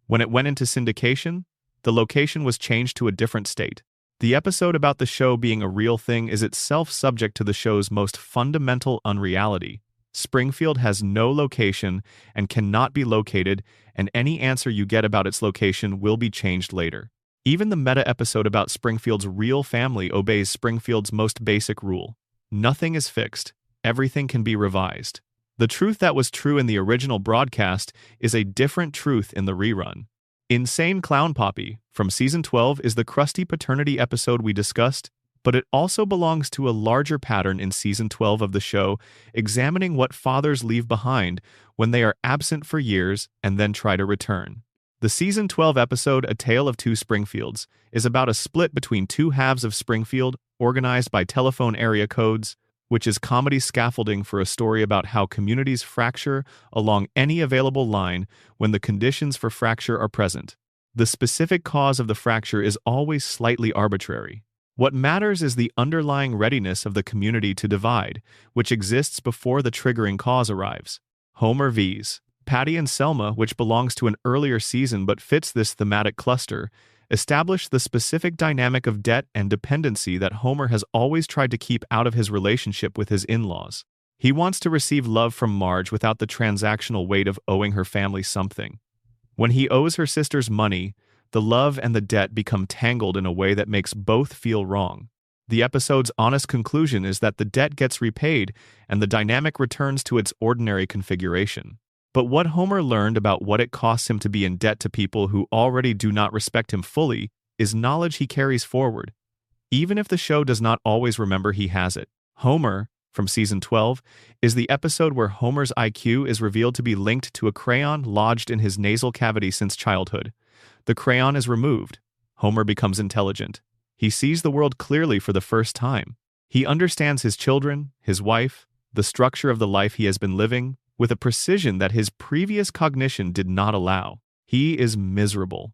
When it went into syndication, the location was changed to a different state. The episode about the show being a real thing is itself subject to the show's most fundamental unreality. Springfield has no location and cannot be located, and any answer you get about its location will be changed later. Even the meta-episode about Springfield's real family obeys Springfield's most basic rule. Nothing is fixed. Everything can be revised. The truth that was true in the original broadcast is a different truth in the rerun. Insane Clown Poppy, from Season 12, is the Krusty paternity episode we discussed, but it also belongs to a larger pattern in Season 12 of the show, examining what fathers leave behind when they are absent for years and then try to return. The Season 12 episode, A Tale of Two Springfields, is about a split between two halves of Springfield, organized by telephone area codes, which is comedy scaffolding for a story about how communities fracture along any available line when the conditions for fracture are present. The specific cause of the fracture is always slightly arbitrary. What matters is the underlying readiness of the community to divide, which exists before the triggering cause arrives. Homer vs. Patty and Selma, which belongs to an earlier season but fits this thematic cluster, establish the specific dynamic of debt and dependency that Homer has always tried to keep out of his relationship with his in-laws. He wants to receive love from Marge without the transactional weight of owing her family something. When he owes her sisters money, the love and the debt become tangled in a way that makes both feel wrong. The episode's honest conclusion is that the debt gets repaid and the dynamic returns to its ordinary configuration. But what Homer learned about what it costs him to be in debt to people who already do not respect him fully is knowledge he carries forward, even if the show does not always remember he has it. Homer, from Season 12, is the episode where Homer's IQ is revealed to be linked to a crayon lodged in his nasal cavity since childhood. The crayon is removed. Homer becomes intelligent. He sees the world clearly for the first time. He understands his children, his wife, the structure of the life he has been living, with a precision that his previous cognition did not allow. He is miserable.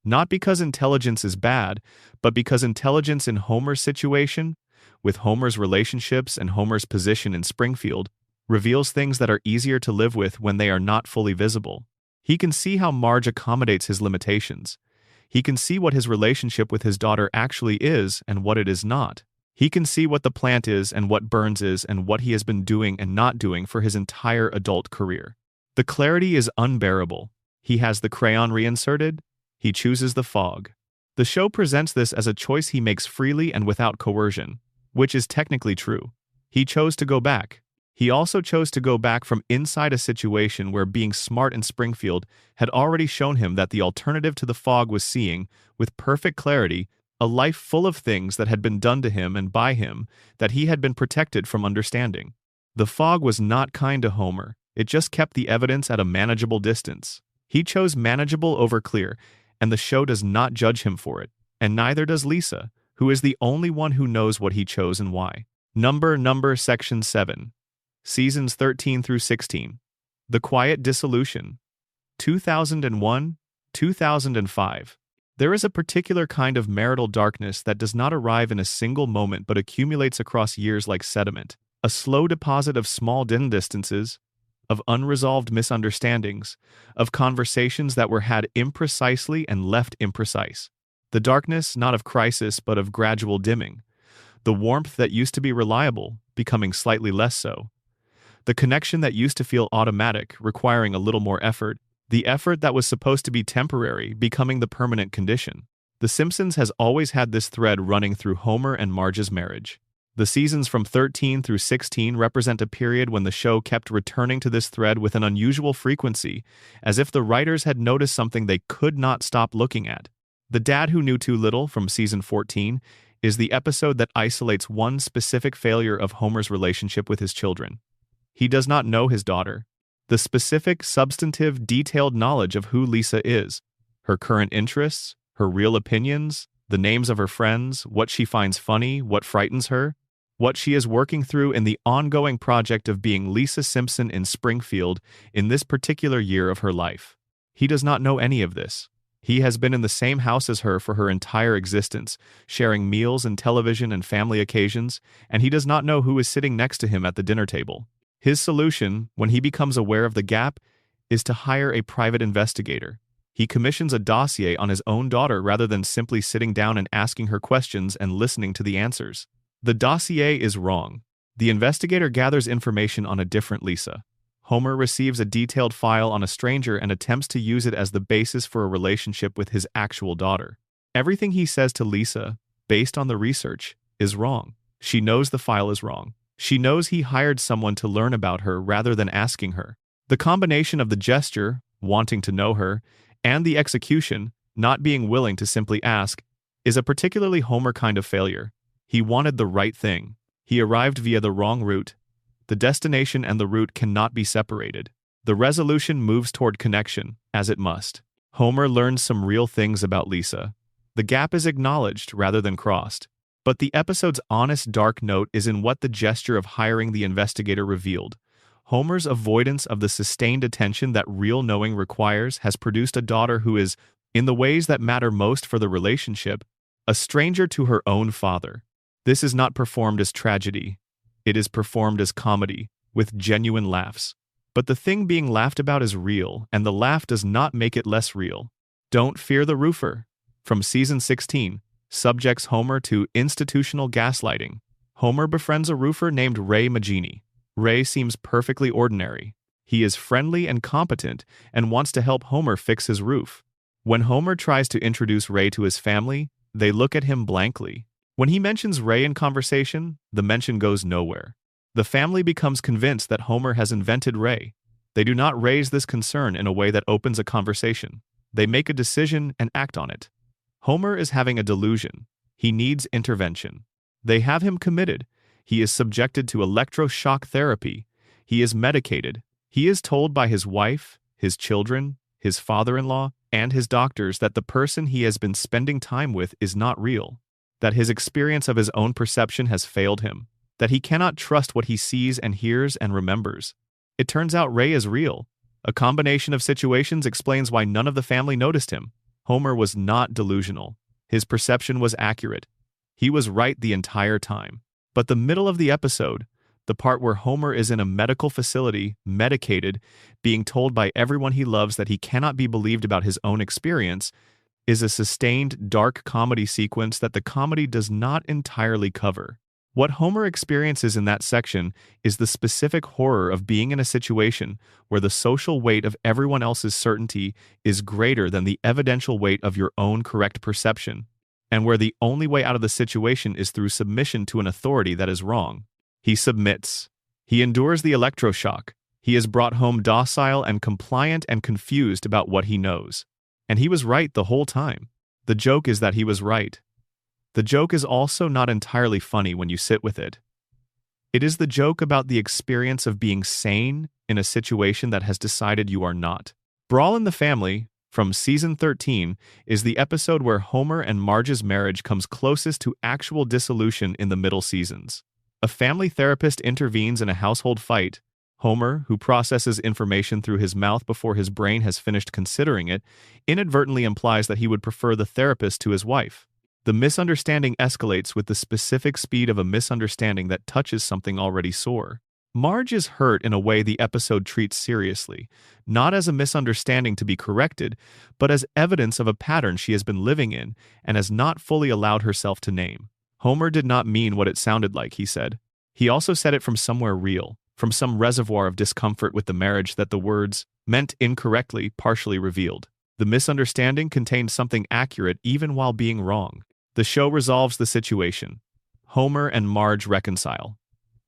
Not because intelligence is bad, but because intelligence in Homer's situation, with Homer's relationships and Homer's position in Springfield, reveals things that are easier to live with when they are not fully visible. He can see how Marge accommodates his limitations. He can see what his relationship with his daughter actually is and what it is not. He can see what the plant is and what Burns is and what he has been doing and not doing for his entire adult career. The clarity is unbearable. He has the crayon reinserted. He chooses the fog. The show presents this as a choice he makes freely and without coercion, which is technically true. He chose to go back. He also chose to go back from inside a situation where being smart in Springfield had already shown him that the alternative to the fog was seeing, with perfect clarity, a life full of things that had been done to him and by him that he had been protected from understanding. The fog was not kind to Homer. It just kept the evidence at a manageable distance. He chose manageable over clear, and the show does not judge him for it, and neither does Lisa, who is the only one who knows what he chose and why. Number Section 7. Seasons 13 through 16. The Quiet Dissolution. 2001, 2005. There is a particular kind of marital darkness that does not arrive in a single moment but accumulates across years like sediment, a slow deposit of small distances, of unresolved misunderstandings, of conversations that were had imprecisely and left imprecise. The darkness not of crisis but of gradual dimming. The warmth that used to be reliable, becoming slightly less so. The connection that used to feel automatic, requiring a little more effort. The effort that was supposed to be temporary, becoming the permanent condition. The Simpsons has always had this thread running through Homer and Marge's marriage. The seasons from 13 through 16 represent a period when the show kept returning to this thread with an unusual frequency, as if the writers had noticed something they could not stop looking at. The Dad Who Knew Too Little from season 14 is the episode that isolates one specific failure of Homer's relationship with his children. He does not know his daughter. The specific, substantive, detailed knowledge of who Lisa is, her current interests, her real opinions, the names of her friends, what she finds funny, what frightens her, what she is working through in the ongoing project of being Lisa Simpson in Springfield in this particular year of her life. He does not know any of this. He has been in the same house as her for her entire existence, sharing meals and television and family occasions, and he does not know who is sitting next to him at the dinner table. His solution, when he becomes aware of the gap, is to hire a private investigator. He commissions a dossier on his own daughter rather than simply sitting down and asking her questions and listening to the answers. The dossier is wrong. The investigator gathers information on a different Lisa. Homer receives a detailed file on a stranger and attempts to use it as the basis for a relationship with his actual daughter. Everything he says to Lisa, based on the research, is wrong. She knows the file is wrong. She knows he hired someone to learn about her rather than asking her. The combination of the gesture, wanting to know her, and the execution, not being willing to simply ask, is a particularly Homer kind of failure. He wanted the right thing. He arrived via the wrong route. The destination and the route cannot be separated. The resolution moves toward connection, as it must. Homer learns some real things about Lisa. The gap is acknowledged rather than crossed. But the episode's honest dark note is in what the gesture of hiring the investigator revealed. Homer's avoidance of the sustained attention that real knowing requires has produced a daughter who is, in the ways that matter most for the relationship, a stranger to her own father. This is not performed as tragedy. It is performed as comedy, with genuine laughs. But the thing being laughed about is real, and the laugh does not make it less real. Don't fear the roofer. From season 16. Subjects Homer to institutional gaslighting. Homer befriends a roofer named Ray Magini. Ray seems perfectly ordinary. He is friendly and competent and wants to help Homer fix his roof. When Homer tries to introduce Ray to his family, they look at him blankly. When he mentions Ray in conversation, the mention goes nowhere. The family becomes convinced that Homer has invented Ray. They do not raise this concern in a way that opens a conversation. They make a decision and act on it. Homer is having a delusion. He needs intervention. They have him committed. He is subjected to electroshock therapy. He is medicated. He is told by his wife, his children, his father-in-law, and his doctors that the person he has been spending time with is not real. that his experience of his own perception has failed him, that he cannot trust what he sees and hears and remembers. It turns out Ray is real. A combination of situations explains why none of the family noticed him. Homer was not delusional. His perception was accurate. He was right the entire time. But the middle of the episode, the part where Homer is in a medical facility, medicated, being told by everyone he loves that he cannot be believed about his own experience, is a sustained, dark comedy sequence that the comedy does not entirely cover. What Homer experiences in that section is the specific horror of being in a situation where the social weight of everyone else's certainty is greater than the evidential weight of your own correct perception, and where the only way out of the situation is through submission to an authority that is wrong. He submits. He endures the electroshock. He is brought home docile and compliant and confused about what he knows. And he was right the whole time. The joke is that he was right. The joke is also not entirely funny when you sit with it. It is the joke about the experience of being sane in a situation that has decided you are not. Brawl in the Family, from season 13, is the episode where Homer and Marge's marriage comes closest to actual dissolution in the middle seasons. A family therapist intervenes in a household fight. Homer, who processes information through his mouth before his brain has finished considering it, inadvertently implies that he would prefer the therapist to his wife. The misunderstanding escalates with the specific speed of a misunderstanding that touches something already sore. Marge is hurt in a way the episode treats seriously, not as a misunderstanding to be corrected, but as evidence of a pattern she has been living in and has not fully allowed herself to name. Homer did not mean what it sounded like, he said. He also said it from somewhere real, from some reservoir of discomfort with the marriage that the words, meant incorrectly, partially revealed. The misunderstanding contained something accurate even while being wrong. The show resolves the situation. Homer and Marge reconcile.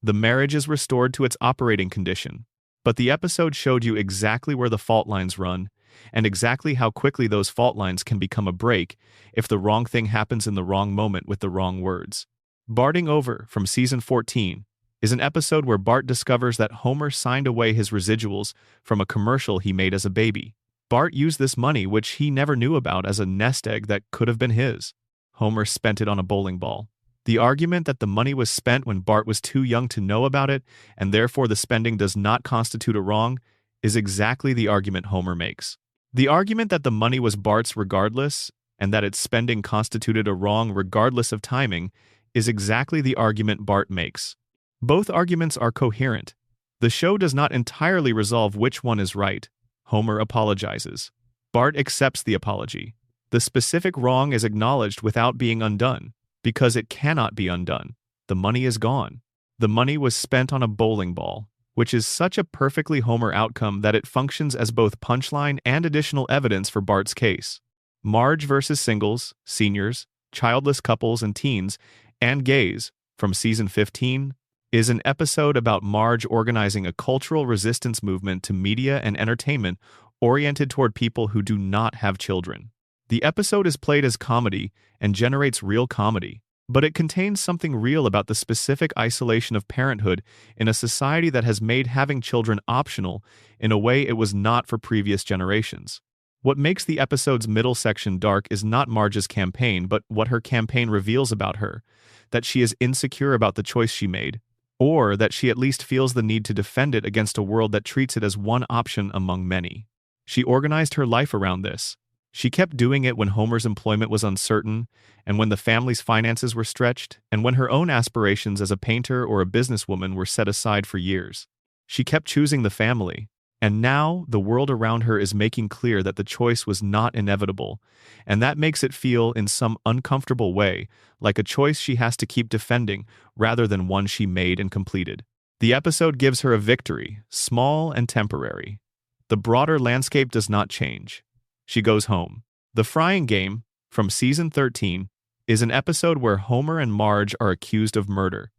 The marriage is restored to its operating condition. But the episode showed you exactly where the fault lines run, and exactly how quickly those fault lines can become a break if the wrong thing happens in the wrong moment with the wrong words. Barting Over, from season 14, is an episode where Bart discovers that Homer signed away his residuals from a commercial he made as a baby. Bart used this money, which he never knew about, as a nest egg that could have been his. Homer spent it on a bowling ball. The argument that the money was spent when Bart was too young to know about it, and therefore the spending does not constitute a wrong, is exactly the argument Homer makes. The argument that the money was Bart's regardless, and that its spending constituted a wrong regardless of timing, is exactly the argument Bart makes. Both arguments are coherent. The show does not entirely resolve which one is right. Homer apologizes. Bart accepts the apology. The specific wrong is acknowledged without being undone, because it cannot be undone. The money is gone. The money was spent on a bowling ball, which is such a perfectly Homer outcome that it functions as both punchline and additional evidence for Bart's case. Marge versus singles, seniors, childless couples and teens, and gays, from season 15, is an episode about Marge organizing a cultural resistance movement to media and entertainment oriented toward people who do not have children. The episode is played as comedy and generates real comedy, but it contains something real about the specific isolation of parenthood in a society that has made having children optional in a way it was not for previous generations. What makes the episode's middle section dark is not Marge's campaign, but what her campaign reveals about her, that she is insecure about the choice she made, or that she at least feels the need to defend it against a world that treats it as one option among many. She organized her life around this. She kept doing it when Homer's employment was uncertain, and when the family's finances were stretched, and when her own aspirations as a painter or a businesswoman were set aside for years. She kept choosing the family, and now the world around her is making clear that the choice was not inevitable, and that makes it feel, in some uncomfortable way, like a choice she has to keep defending rather than one she made and completed. The episode gives her a victory, small and temporary. The broader landscape does not change. She goes home. The Frying Game, from season 13, is an episode where Homer and Marge are accused of murder.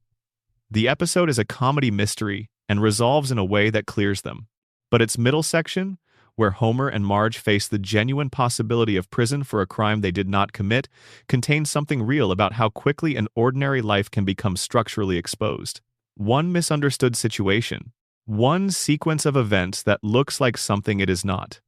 The episode is a comedy mystery and resolves in a way that clears them. But its middle section, where Homer and Marge face the genuine possibility of prison for a crime they did not commit, contains something real about how quickly an ordinary life can become structurally exposed. One misunderstood situation. One sequence of events that looks like something it is not.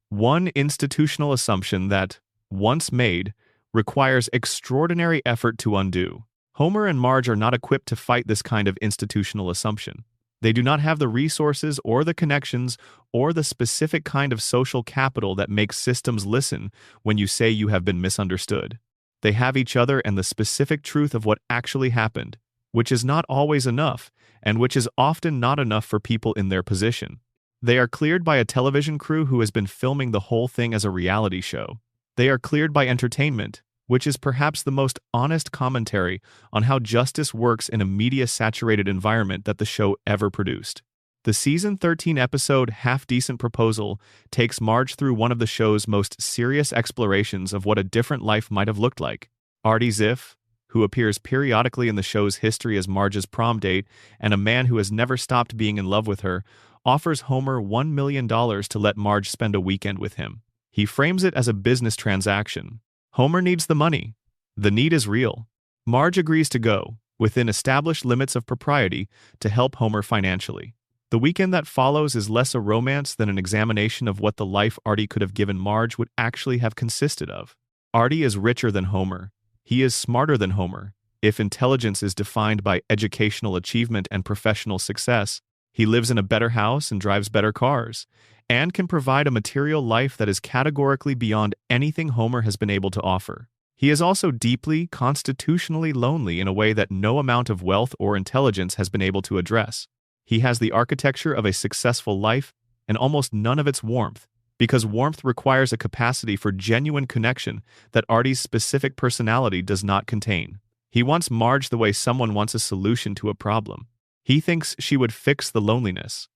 One institutional assumption that, once made, requires extraordinary effort to undo. Homer and Marge are not equipped to fight this kind of institutional assumption. They do not have the resources or the connections or the specific kind of social capital that makes systems listen when you say you have been misunderstood. They have each other and the specific truth of what actually happened, which is not always enough, and which is often not enough for people in their position. They are cleared by a television crew who has been filming the whole thing as a reality show. They are cleared by entertainment, which is perhaps the most honest commentary on how justice works in a media-saturated environment that the show ever produced. The season 13 episode Half Decent Proposal takes Marge through one of the show's most serious explorations of what a different life might have looked like. Artie Ziff, who appears periodically in the show's history as Marge's prom date and a man who has never stopped being in love with her, offers Homer $1 million to let Marge spend a weekend with him. He frames it as a business transaction. Homer needs the money. The need is real. Marge agrees to go, within established limits of propriety, to help Homer financially. The weekend that follows is less a romance than an examination of what the life Artie could have given Marge would actually have consisted of. Artie is richer than Homer. He is smarter than Homer. If intelligence is defined by educational achievement and professional success, he lives in a better house and drives better cars, and can provide a material life that is categorically beyond anything Homer has been able to offer. He is also deeply, constitutionally lonely in a way that no amount of wealth or intelligence has been able to address. He has the architecture of a successful life and almost none of its warmth, because warmth requires a capacity for genuine connection that Artie's specific personality does not contain. He wants Marge the way someone wants a solution to a problem. He thinks she would fix the loneliness.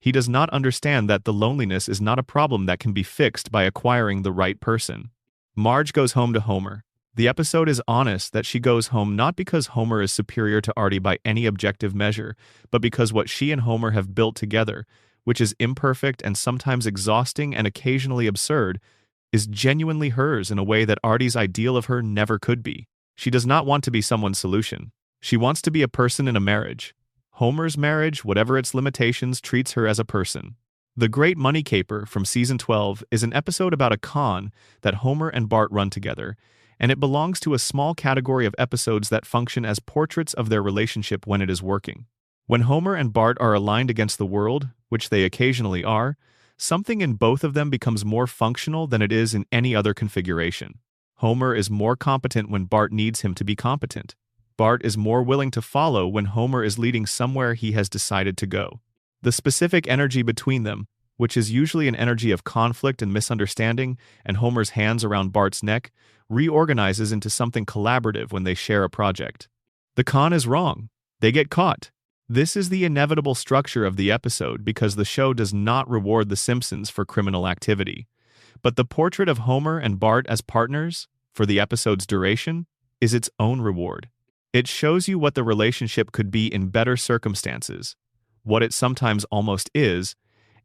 He does not understand that the loneliness is not a problem that can be fixed by acquiring the right person. Marge goes home to Homer. The episode is honest that she goes home not because Homer is superior to Artie by any objective measure, but because what she and Homer have built together, which is imperfect and sometimes exhausting and occasionally absurd, is genuinely hers in a way that Artie's ideal of her never could be. She does not want to be someone's solution. She wants to be a person in a marriage. Homer's marriage, whatever its limitations, treats her as a person. The Great Money Caper from Season 12 is an episode about a con that Homer and Bart run together, and it belongs to a small category of episodes that function as portraits of their relationship when it is working. When Homer and Bart are aligned against the world, which they occasionally are, something in both of them becomes more functional than it is in any other configuration. Homer is more competent when Bart needs him to be competent. Bart is more willing to follow when Homer is leading somewhere he has decided to go. The specific energy between them, which is usually an energy of conflict and misunderstanding, and Homer's hands around Bart's neck, reorganizes into something collaborative when they share a project. The con is wrong. They get caught. This is the inevitable structure of the episode because the show does not reward the Simpsons for criminal activity. But the portrait of Homer and Bart as partners, for the episode's duration, is its own reward. It shows you what the relationship could be in better circumstances, what it sometimes almost is,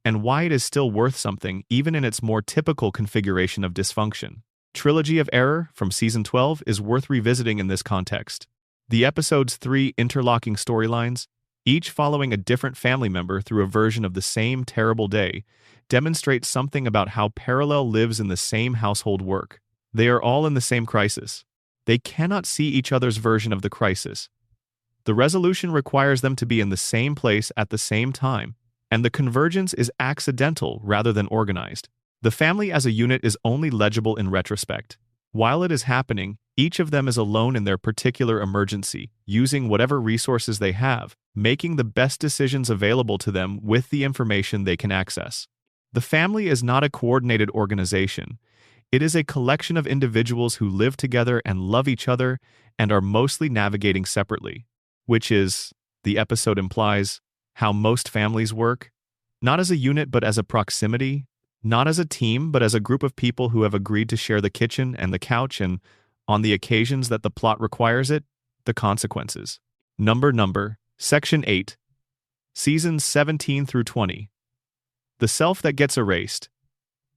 and why it is still worth something even in its more typical configuration of dysfunction. Trilogy of Error from Season 12 is worth revisiting in this context. The episode's 3 interlocking storylines, each following a different family member through a version of the same terrible day, demonstrate something about how parallel lives in the same household work. They are all in the same crisis. They cannot see each other's version of the crisis. The resolution requires them to be in the same place at the same time, and the convergence is accidental rather than organized. The family as a unit is only legible in retrospect. While it is happening, each of them is alone in their particular emergency, using whatever resources they have, making the best decisions available to them with the information they can access. The family is not a coordinated organization. It is a collection of individuals who live together and love each other and are mostly navigating separately, which is, the episode implies, how most families work, not as a unit but as a proximity, not as a team but as a group of people who have agreed to share the kitchen and the couch and, on the occasions that the plot requires it, the consequences. Number, Section 8, Seasons 17 through 20. The Self That Gets Erased,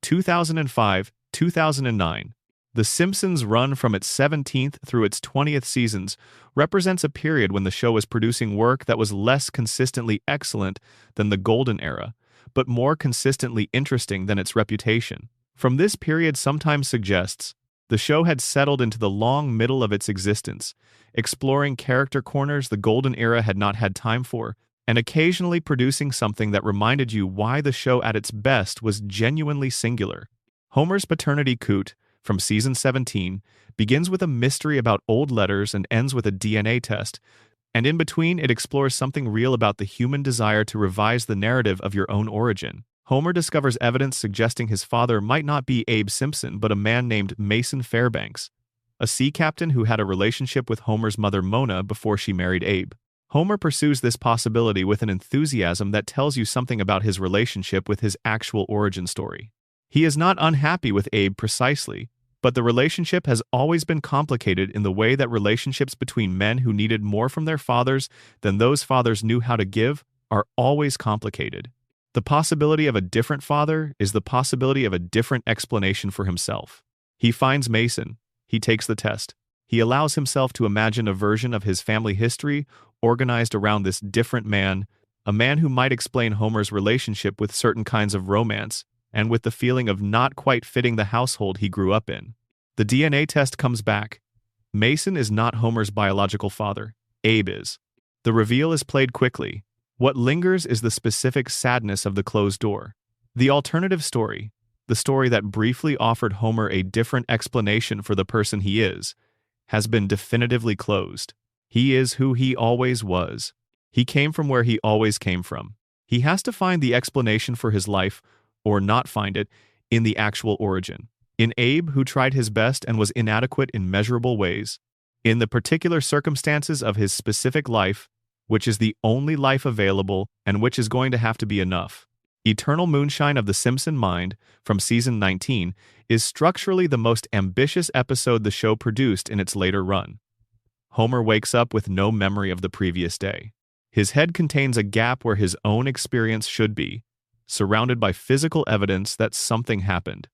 2005-2009. The Simpsons' run from its 17th through its 20th seasons represents a period when the show was producing work that was less consistently excellent than the golden era, but more consistently interesting than its reputation. From this period sometimes suggests, The show had settled into the long middle of its existence, exploring character corners the golden era had not had time for, and occasionally producing something that reminded you why the show at its best was genuinely singular. Homer's paternity coot, from season 17, begins with a mystery about old letters and ends with a DNA test, and in between it explores something real about the human desire to revise the narrative of your own origin. Homer discovers evidence suggesting his father might not be Abe Simpson but a man named Mason Fairbanks, a sea captain who had a relationship with Homer's mother Mona before she married Abe. Homer pursues this possibility with an enthusiasm that tells you something about his relationship with his actual origin story. He is not unhappy with Abe precisely, but the relationship has always been complicated in the way that relationships between men who needed more from their fathers than those fathers knew how to give are always complicated. The possibility of a different father is the possibility of a different explanation for himself. He finds Mason. He takes the test. He allows himself to imagine a version of his family history organized around this different man, a man who might explain Homer's relationship with certain kinds of romance and with the feeling of not quite fitting the household he grew up in. The DNA test comes back. Mason is not Homer's biological father. Abe is. The reveal is played quickly. What lingers is the specific sadness of the closed door. The alternative story, the story that briefly offered Homer a different explanation for the person he is, has been definitively closed. He is who he always was. He came from where he always came from. He has to find the explanation for his life, or not find it, in the actual origin. In Abe, who tried his best and was inadequate in measurable ways. In the particular circumstances of his specific life, which is the only life available and which is going to have to be enough. Eternal Moonshine of the Simpson Mind, from season 19, is structurally the most ambitious episode the show produced in its later run. Homer wakes up with no memory of the previous day. His head contains a gap where his own experience should be, surrounded by physical evidence that something happened.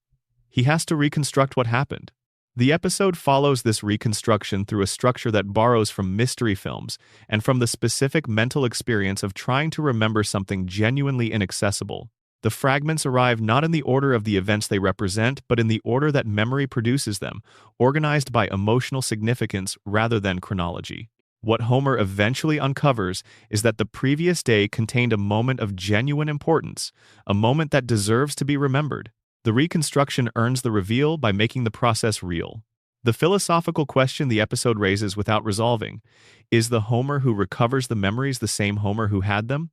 He has to reconstruct what happened. The episode follows this reconstruction through a structure that borrows from mystery films and from the specific mental experience of trying to remember something genuinely inaccessible. The fragments arrive not in the order of the events they represent, but in the order that memory produces them, organized by emotional significance rather than chronology. What Homer eventually uncovers is that the previous day contained a moment of genuine importance, a moment that deserves to be remembered. The reconstruction earns the reveal by making the process real. The philosophical question the episode raises without resolving, is the Homer who recovers the memories the same Homer who had them?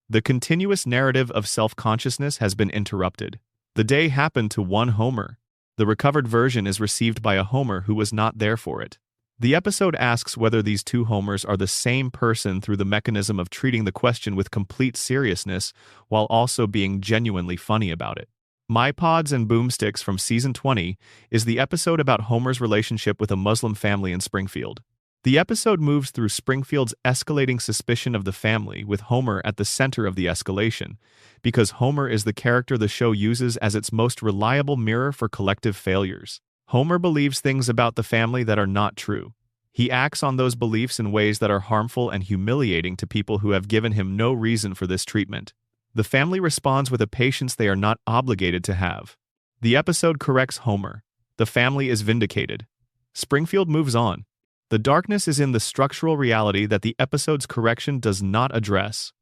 The continuous narrative of self-consciousness has been interrupted. The day happened to one Homer. The recovered version is received by a Homer who was not there for it. The episode asks whether these two Homers are the same person through the mechanism of treating the question with complete seriousness while also being genuinely funny about it. My Pods and Boomsticks from season 20 is the episode about Homer's relationship with a Muslim family in Springfield. The episode moves through Springfield's escalating suspicion of the family, with Homer at the center of the escalation, because Homer is the character the show uses as its most reliable mirror for collective failures. Homer believes things about the family that are not true. He acts on those beliefs in ways that are harmful and humiliating to people who have given him no reason for this treatment. The family responds with a patience they are not obligated to have. The episode corrects Homer. The family is vindicated. Springfield moves on. The darkness is in the structural reality that the episode's correction does not address.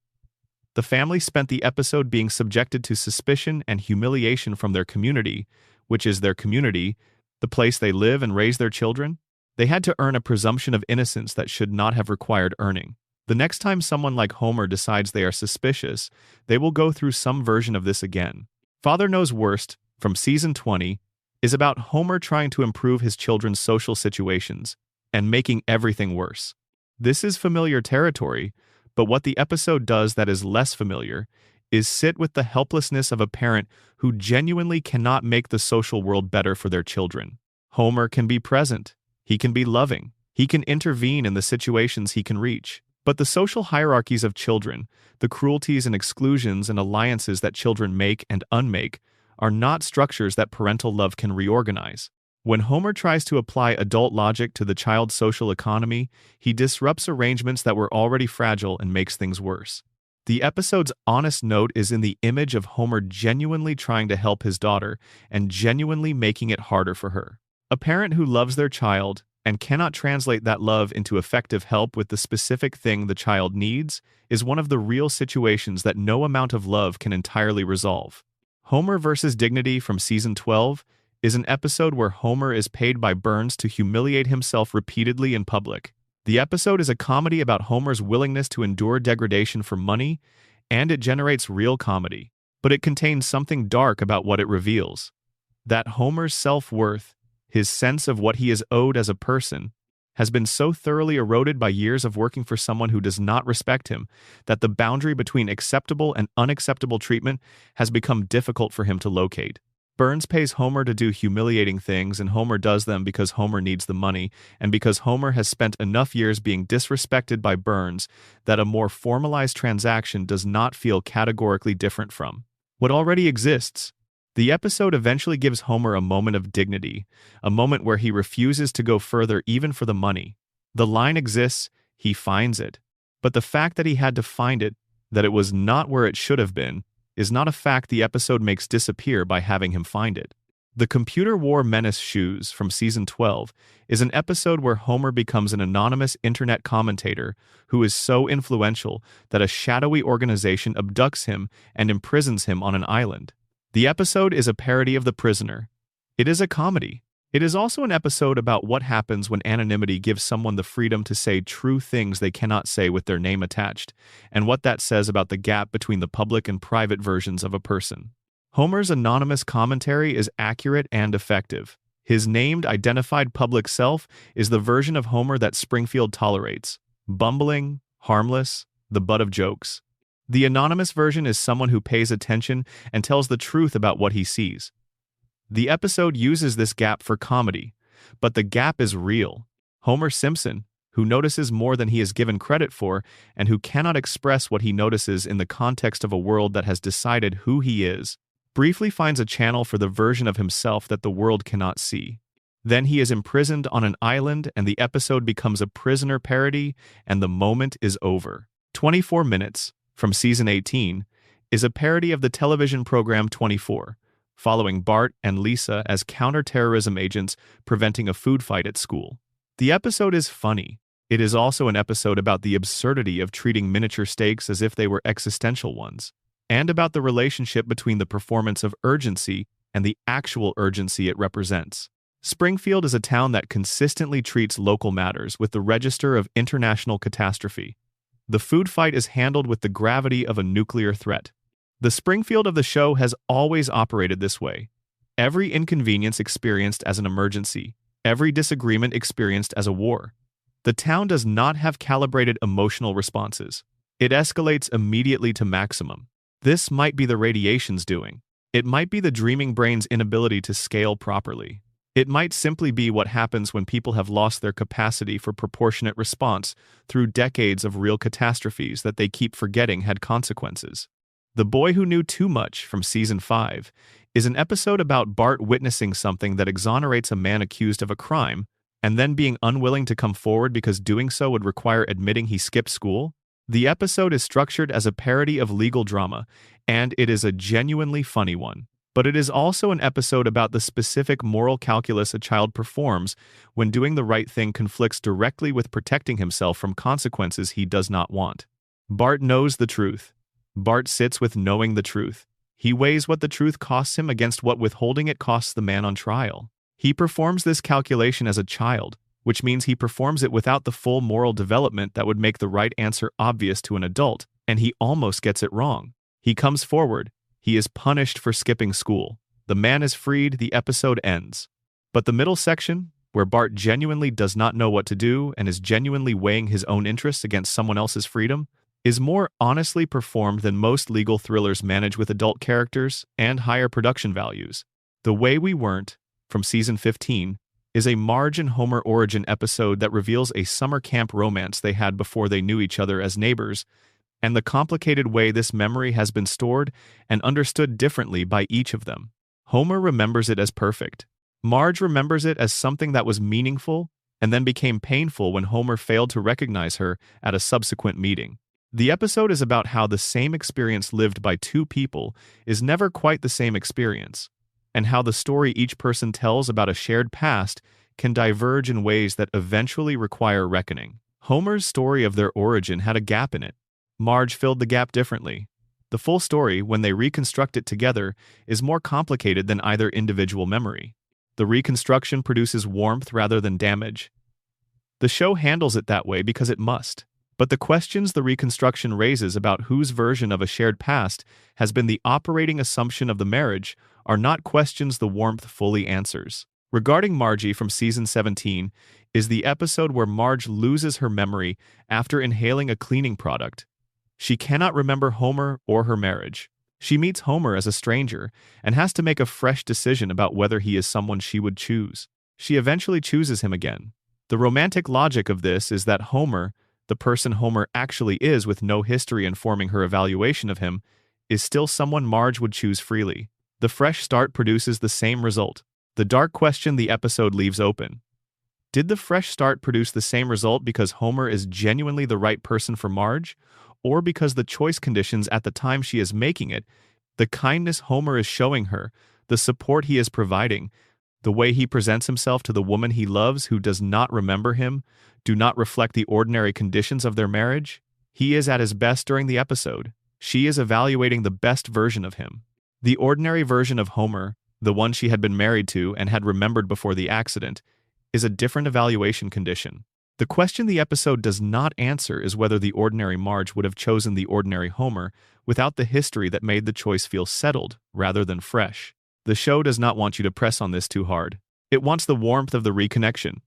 The family spent the episode being subjected to suspicion and humiliation from their community, which is their community, the place they live and raise their children. They had to earn a presumption of innocence that should not have required earning. The next time someone like Homer decides they are suspicious, they will go through some version of this again. Father Knows Worst, from season 20, is about Homer trying to improve his children's social situations and making everything worse. This is familiar territory, but what the episode does that is less familiar is sit with the helplessness of a parent who genuinely cannot make the social world better for their children. Homer can be present. He can be loving. He can intervene in the situations he can reach. But the social hierarchies of children, the cruelties and exclusions and alliances that children make and unmake, are not structures that parental love can reorganize. When Homer tries to apply adult logic to the child's social economy, he disrupts arrangements that were already fragile and makes things worse. The episode's honest note is in the image of Homer genuinely trying to help his daughter and genuinely making it harder for her. A parent who loves their child and cannot translate that love into effective help with the specific thing the child needs is one of the real situations that no amount of love can entirely resolve. Homer vs. Dignity from Season 12 is an episode where Homer is paid by Burns to humiliate himself repeatedly in public. The episode is a comedy about Homer's willingness to endure degradation for money, and it generates real comedy. But it contains something dark about what it reveals. That Homer's self-worth, his sense of what he is owed as a person, has been so thoroughly eroded by years of working for someone who does not respect him that the boundary between acceptable and unacceptable treatment has become difficult for him to locate. Burns pays Homer to do humiliating things, and Homer does them because Homer needs the money, and because Homer has spent enough years being disrespected by Burns that a more formalized transaction does not feel categorically different from what already exists. The episode eventually gives Homer a moment of dignity, a moment where he refuses to go further even for the money. The line exists, he finds it. But the fact that he had to find it, that it was not where it should have been, is not a fact the episode makes disappear by having him find it. The Computer War Menace Shoes from Season 12 is an episode where Homer becomes an anonymous internet commentator who is so influential that a shadowy organization abducts him and imprisons him on an island. The episode is a parody of The Prisoner. It is a comedy. It is also an episode about what happens when anonymity gives someone the freedom to say true things they cannot say with their name attached, and what that says about the gap between the public and private versions of a person. Homer's anonymous commentary is accurate and effective. His named, identified public self is the version of Homer that Springfield tolerates: bumbling, harmless, the butt of jokes. The anonymous version is someone who pays attention and tells the truth about what he sees. The episode uses this gap for comedy, but the gap is real. Homer Simpson, who notices more than he is given credit for and who cannot express what he notices in the context of a world that has decided who he is, briefly finds a channel for the version of himself that the world cannot see. Then he is imprisoned on an island and the episode becomes a prisoner parody and the moment is over. 24 Minutes from Season 18 is a parody of the television program 24, following Bart and Lisa as counter-terrorism agents preventing a food fight at school. The episode is funny. It is also an episode about the absurdity of treating miniature stakes as if they were existential ones, and about the relationship between the performance of urgency and the actual urgency it represents. Springfield is a town that consistently treats local matters with the register of international catastrophe. The food fight is handled with the gravity of a nuclear threat. The Springfield of the show has always operated this way. Every inconvenience experienced as an emergency, every disagreement experienced as a war. The town does not have calibrated emotional responses. It escalates immediately to maximum. This might be the radiation's doing. It might be the dreaming brain's inability to scale properly. It might simply be what happens when people have lost their capacity for proportionate response through decades of real catastrophes that they keep forgetting had consequences. The Boy Who Knew Too Much from Season 5 is an episode about Bart witnessing something that exonerates a man accused of a crime and then being unwilling to come forward because doing so would require admitting he skipped school. The episode is structured as a parody of legal drama, and it is a genuinely funny one. But it is also an episode about the specific moral calculus a child performs when doing the right thing conflicts directly with protecting himself from consequences he does not want. Bart knows the truth. Bart sits with knowing the truth. He weighs what the truth costs him against what withholding it costs the man on trial. He performs this calculation as a child, which means he performs it without the full moral development that would make the right answer obvious to an adult, and he almost gets it wrong. He comes forward. He is punished for skipping school. The man is freed, the episode ends. But the middle section, where Bart genuinely does not know what to do and is genuinely weighing his own interests against someone else's freedom, is more honestly performed than most legal thrillers manage with adult characters and higher production values. The Way We Weren't, from Season 15, is a Marge and Homer origin episode that reveals a summer camp romance they had before they knew each other as neighbors, and the complicated way this memory has been stored and understood differently by each of them. Homer remembers it as perfect. Marge remembers it as something that was meaningful and then became painful when Homer failed to recognize her at a subsequent meeting. The episode is about how the same experience lived by two people is never quite the same experience. and how the story each person tells about a shared past can diverge in ways that eventually require reckoning. Homer's story of their origin had a gap in it. Marge filled the gap differently. The full story, when they reconstruct it together, is more complicated than either individual memory. The reconstruction produces warmth rather than damage. The show handles it that way because it must. But the questions the reconstruction raises about whose version of a shared past has been the operating assumption of the marriage are not questions the warmth fully answers. Regarding Margie from season 17 is the episode where Marge loses her memory after inhaling a cleaning product. She cannot remember Homer or her marriage. She meets Homer as a stranger and has to make a fresh decision about whether he is someone she would choose. She eventually chooses him again. The romantic logic of this is that Homer, the person Homer actually is with no history informing her evaluation of him, is still someone Marge would choose freely. The fresh start produces the same result. The dark question the episode leaves open. Did the fresh start produce the same result because Homer is genuinely the right person for Marge, or because the choice conditions at the time she is making it, the kindness Homer is showing her, the support he is providing, the way he presents himself to the woman he loves who does not remember him, do not reflect the ordinary conditions of their marriage? He is at his best during the episode. She is evaluating the best version of him. The ordinary version of Homer, the one she had been married to and had remembered before the accident, is a different evaluation condition. The question the episode does not answer is whether the ordinary Marge would have chosen the ordinary Homer without the history that made the choice feel settled rather than fresh. The show does not want you to press on this too hard. It wants the warmth of the reconnection.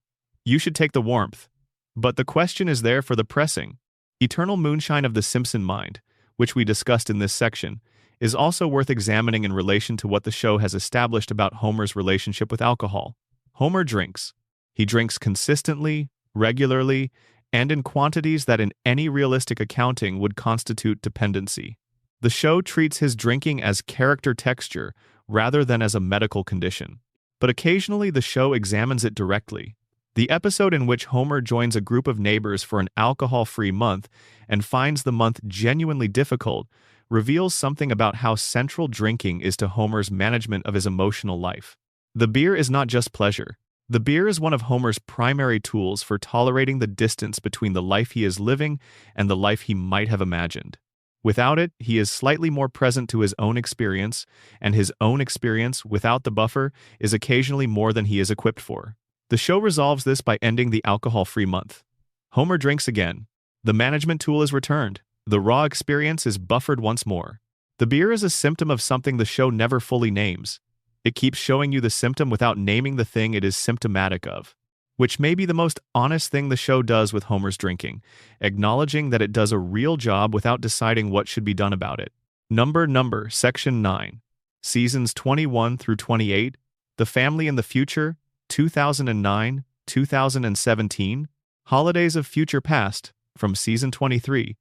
You should take the warmth. But the question is there for the pressing. Eternal moonshine of the Simpson mind, which we discussed in this section, is also worth examining in relation to what the show has established about Homer's relationship with alcohol. Homer drinks. He drinks consistently, regularly, and in quantities that in any realistic accounting would constitute dependency. The show treats his drinking as character texture rather than as a medical condition. But occasionally the show examines it directly. The episode in which Homer joins a group of neighbors for an alcohol-free month and finds the month genuinely difficult reveals something about how central drinking is to Homer's management of his emotional life. The beer is not just pleasure. The beer is one of Homer's primary tools for tolerating the distance between the life he is living and the life he might have imagined. Without it, he is slightly more present to his own experience, and his own experience, without the buffer, is occasionally more than he is equipped for. The show resolves this by ending the alcohol-free month. Homer drinks again. The management tool is returned. The raw experience is buffered once more. The beer is a symptom of something the show never fully names. It keeps showing you the symptom without naming the thing it is symptomatic of, which may be the most honest thing the show does with Homer's drinking, acknowledging that it does a real job without deciding what should be done about it. Number, Section 9. Seasons 21 through 28, The Family in the Future, 2009, 2017, Holidays of Future Past, from Season 23,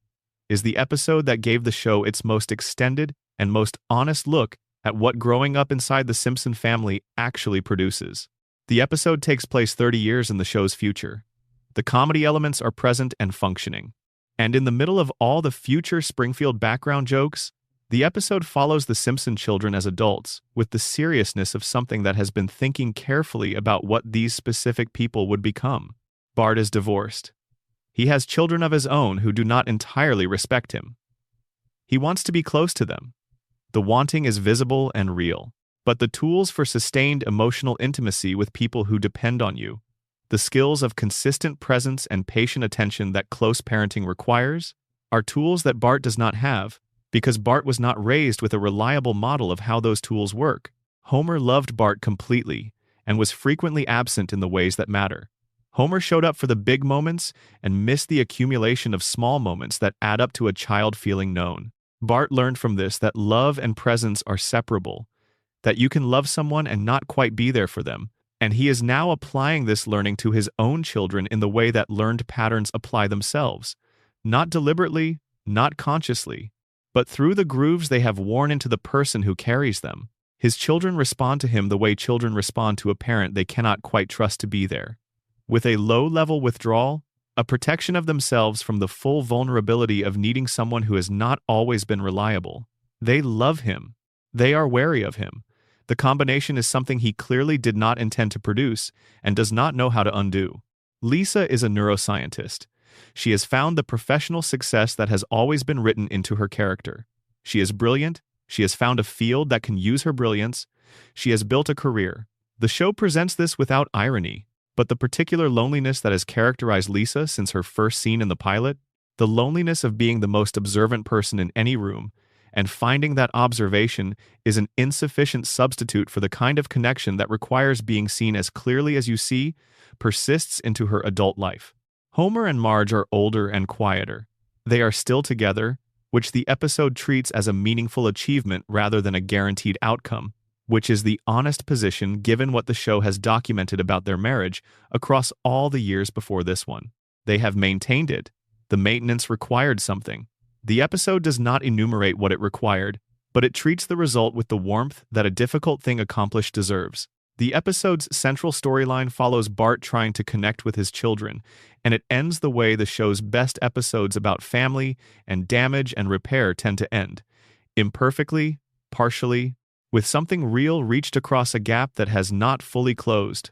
is the episode that gave the show its most extended and most honest look at what growing up inside the Simpson family actually produces. The episode takes place 30 years in the show's future. The comedy elements are present and functioning. And in the middle of all the future Springfield background jokes, the episode follows the Simpson children as adults with the seriousness of something that has been thinking carefully about what these specific people would become. Bart is divorced. He has children of his own who do not entirely respect him. He wants to be close to them. The wanting is visible and real. But the tools for sustained emotional intimacy with people who depend on you, the skills of consistent presence and patient attention that close parenting requires, are tools that Bart does not have, because Bart was not raised with a reliable model of how those tools work. Homer loved Bart completely, and was frequently absent in the ways that matter. Homer showed up for the big moments and missed the accumulation of small moments that add up to a child feeling known. Bart learned from this that love and presence are separable, that you can love someone and not quite be there for them, and he is now applying this learning to his own children in the way that learned patterns apply themselves, not deliberately, not consciously, but through the grooves they have worn into the person who carries them. His children respond to him the way children respond to a parent they cannot quite trust to be there. With a low-level withdrawal, a protection of themselves from the full vulnerability of needing someone who has not always been reliable. They love him. They are wary of him. The combination is something he clearly did not intend to produce and does not know how to undo. Lisa is a neuroscientist. She has found the professional success that has always been written into her character. She is brilliant. She has found a field that can use her brilliance. She has built a career. The show presents this without irony, but the particular loneliness that has characterized Lisa since her first scene in the pilot, the loneliness of being the most observant person in any room, and finding that observation is an insufficient substitute for the kind of connection that requires being seen as clearly as you see, persists into her adult life. Homer and Marge are older and quieter. They are still together, which the episode treats as a meaningful achievement rather than a guaranteed outcome, which is the honest position given what the show has documented about their marriage across all the years before this one. They have maintained it. The maintenance required something. The episode does not enumerate what it required, but it treats the result with the warmth that a difficult thing accomplished deserves. The episode's central storyline follows Bart trying to connect with his children, and it ends the way the show's best episodes about family and damage and repair tend to end. Imperfectly, partially, with something real reached across a gap that has not fully closed.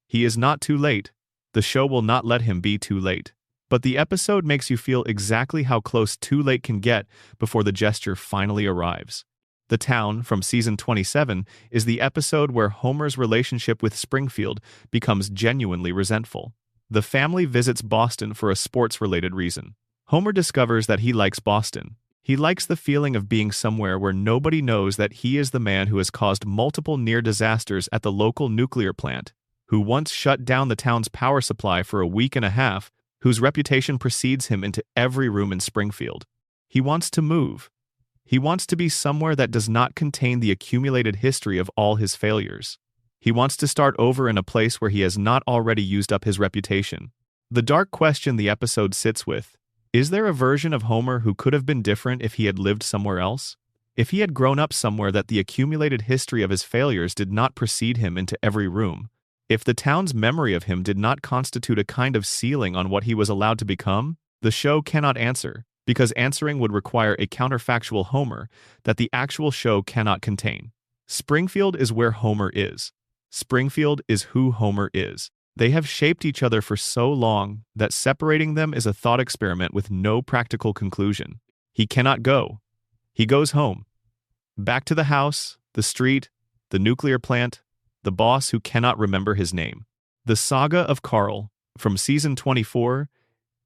He is not too late. The show will not let him be too late. But the episode makes you feel exactly how close too late can get before the gesture finally arrives. The Town, from season 27, is the episode where Homer's relationship with Springfield becomes genuinely resentful. The family visits Boston for a sports-related reason. Homer discovers that he likes Boston. He likes the feeling of being somewhere where nobody knows that he is the man who has caused multiple near disasters at the local nuclear plant, who once shut down the town's power supply for a week and a half, whose reputation precedes him into every room in Springfield. He wants to move. He wants to be somewhere that does not contain the accumulated history of all his failures. He wants to start over in a place where he has not already used up his reputation. The dark question the episode sits with: is there a version of Homer who could have been different if he had lived somewhere else? If he had grown up somewhere that the accumulated history of his failures did not precede him into every room? If the town's memory of him did not constitute a kind of ceiling on what he was allowed to become? The show cannot answer, because answering would require a counterfactual Homer that the actual show cannot contain. Springfield is where Homer is. Springfield is who Homer is. They have shaped each other for so long that separating them is a thought experiment with no practical conclusion. He cannot go. He goes home. Back to the house, the street, the nuclear plant, the boss who cannot remember his name. The Saga of Carl, from season 24,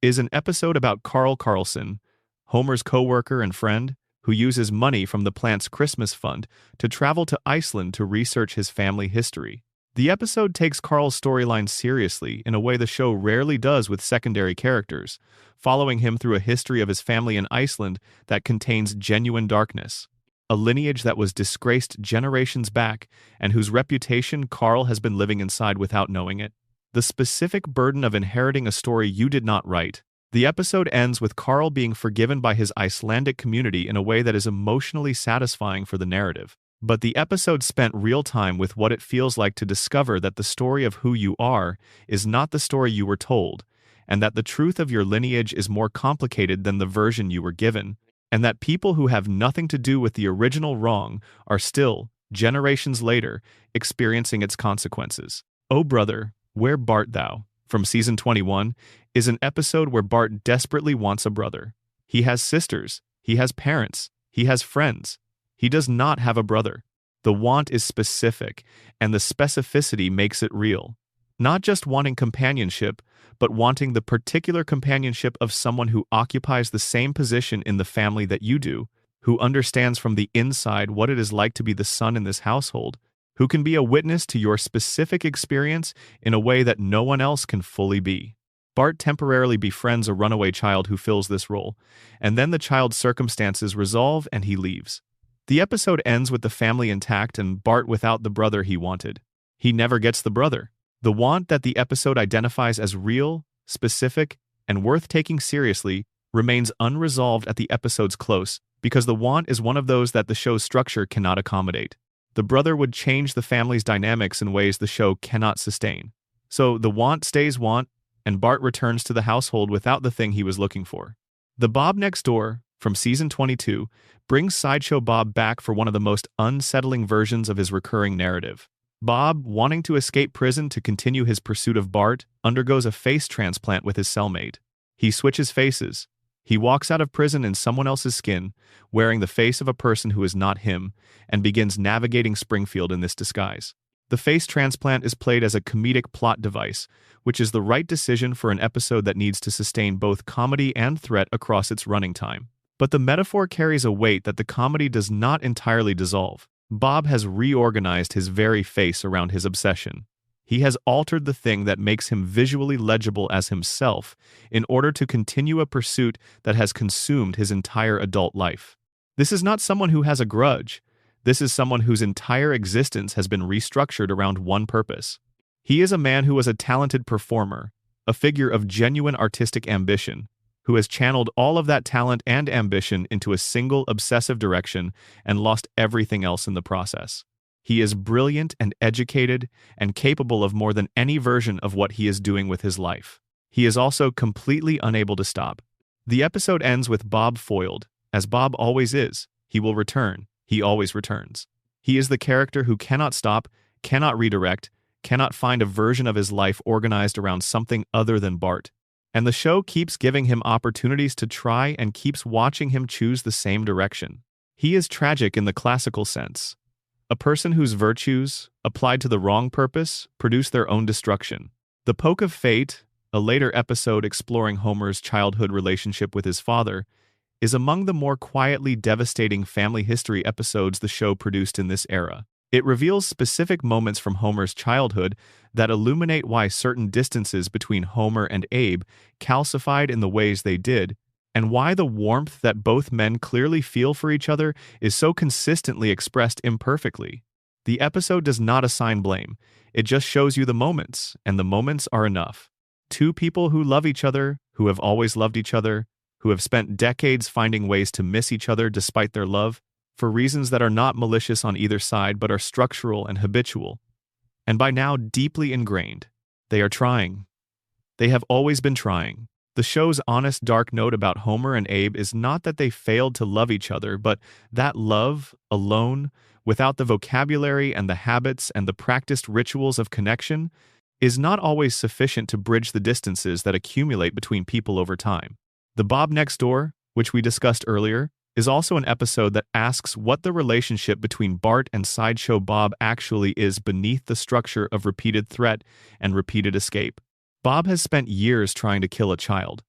is an episode about Carl Carlson, Homer's co-worker and friend, who uses money from the plant's Christmas fund to travel to Iceland to research his family history. The episode takes Carl's storyline seriously in a way the show rarely does with secondary characters, following him through a history of his family in Iceland that contains genuine darkness. A lineage that was disgraced generations back and whose reputation Carl has been living inside without knowing it. The specific burden of inheriting a story you did not write. The episode ends with Carl being forgiven by his Icelandic community in a way that is emotionally satisfying for the narrative. But the episode spent real time with what it feels like to discover that the story of who you are is not the story you were told, and that the truth of your lineage is more complicated than the version you were given, and that people who have nothing to do with the original wrong are still, generations later, experiencing its consequences. Oh brother, where Bart thou? From season 21, is an episode where Bart desperately wants a brother. He has sisters, he has parents, he has friends. He does not have a brother. The want is specific, and the specificity makes it real. Not just wanting companionship, but wanting the particular companionship of someone who occupies the same position in the family that you do, who understands from the inside what it is like to be the son in this household, who can be a witness to your specific experience in a way that no one else can fully be. Bart temporarily befriends a runaway child who fills this role, and then the child's circumstances resolve and he leaves. The episode ends with the family intact and Bart without the brother he wanted. He never gets the brother. The want that the episode identifies as real, specific, and worth taking seriously remains unresolved at the episode's close because the want is one of those that the show's structure cannot accommodate. The brother would change the family's dynamics in ways the show cannot sustain. So the want stays want, and Bart returns to the household without the thing he was looking for. The Bob Next Door, from season 22, brings Sideshow Bob back for one of the most unsettling versions of his recurring narrative. Bob, wanting to escape prison to continue his pursuit of Bart, undergoes a face transplant with his cellmate. He switches faces. He walks out of prison in someone else's skin, wearing the face of a person who is not him, and begins navigating Springfield in this disguise. The face transplant is played as a comedic plot device, which is the right decision for an episode that needs to sustain both comedy and threat across its running time. But the metaphor carries a weight that the comedy does not entirely dissolve. Bob has reorganized his very face around his obsession. He has altered the thing that makes him visually legible as himself in order to continue a pursuit that has consumed his entire adult life. This is not someone who has a grudge. This is someone whose entire existence has been restructured around one purpose. He is a man who was a talented performer, a figure of genuine artistic ambition, who has channeled all of that talent and ambition into a single obsessive direction and lost everything else in the process. He is brilliant and educated and capable of more than any version of what he is doing with his life. He is also completely unable to stop. The episode ends with Bob foiled. As Bob always is, he will return. He always returns. He is the character who cannot stop, cannot redirect, cannot find a version of his life organized around something other than Bart. And the show keeps giving him opportunities to try and keeps watching him choose the same direction. He is tragic in the classical sense. A person whose virtues, applied to the wrong purpose, produce their own destruction. The Poke of Fate, a later episode exploring Homer's childhood relationship with his father, is among the more quietly devastating family history episodes the show produced in this era. It reveals specific moments from Homer's childhood that illuminate why certain distances between Homer and Abe calcified in the ways they did, and why the warmth that both men clearly feel for each other is so consistently expressed imperfectly. The episode does not assign blame. It just shows you the moments, and the moments are enough. Two people who love each other, who have always loved each other, who have spent decades finding ways to miss each other despite their love, for reasons that are not malicious on either side but are structural and habitual, and by now deeply ingrained. They are trying. They have always been trying. The show's honest dark note about Homer and Abe is not that they failed to love each other, but that love, alone, without the vocabulary and the habits and the practiced rituals of connection, is not always sufficient to bridge the distances that accumulate between people over time. The Bob Next Door, which we discussed earlier, is also an episode that asks what the relationship between Bart and Sideshow Bob actually is beneath the structure of repeated threat and repeated escape. Bob has spent years trying to kill a child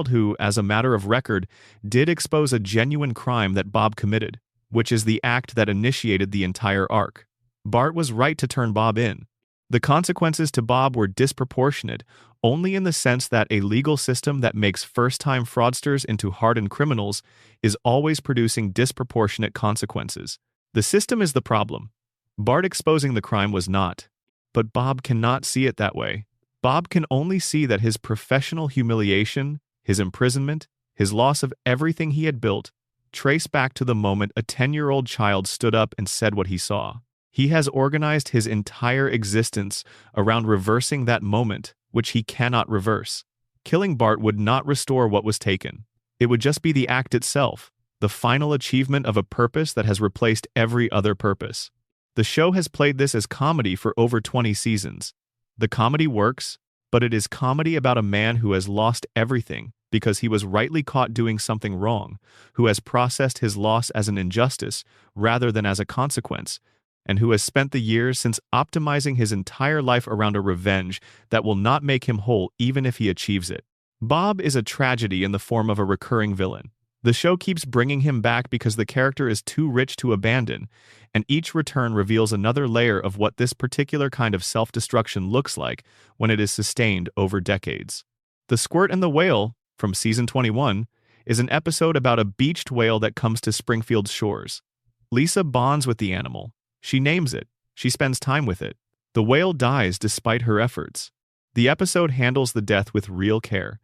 who, as a matter of record, did expose a genuine crime that Bob committed, which is the act that initiated the entire arc. Bart was right to turn Bob in. The consequences to Bob were disproportionate, only in the sense that a legal system that makes first-time fraudsters into hardened criminals is always producing disproportionate consequences. The system is the problem. Bart exposing the crime was not. But Bob cannot see it that way. Bob can only see that his professional humiliation, his imprisonment, his loss of everything he had built, trace back to the moment a 10-year-old child stood up and said what he saw. He has organized his entire existence around reversing that moment, which he cannot reverse. Killing Bart would not restore what was taken. It would just be the act itself, the final achievement of a purpose that has replaced every other purpose. The show has played this as comedy for over 20 seasons. The comedy works, but it is comedy about a man who has lost everything because he was rightly caught doing something wrong, who has processed his loss as an injustice rather than as a consequence, and who has spent the years since optimizing his entire life around a revenge that will not make him whole even if he achieves it. Bob is a tragedy in the form of a recurring villain. The show keeps bringing him back because the character is too rich to abandon, and each return reveals another layer of what this particular kind of self-destruction looks like when it is sustained over decades. The Squirt and the Whale, from season 21, is an episode about a beached whale that comes to Springfield's shores. Lisa bonds with the animal. She names it. She spends time with it. The whale dies despite her efforts. The episode handles the death with real care.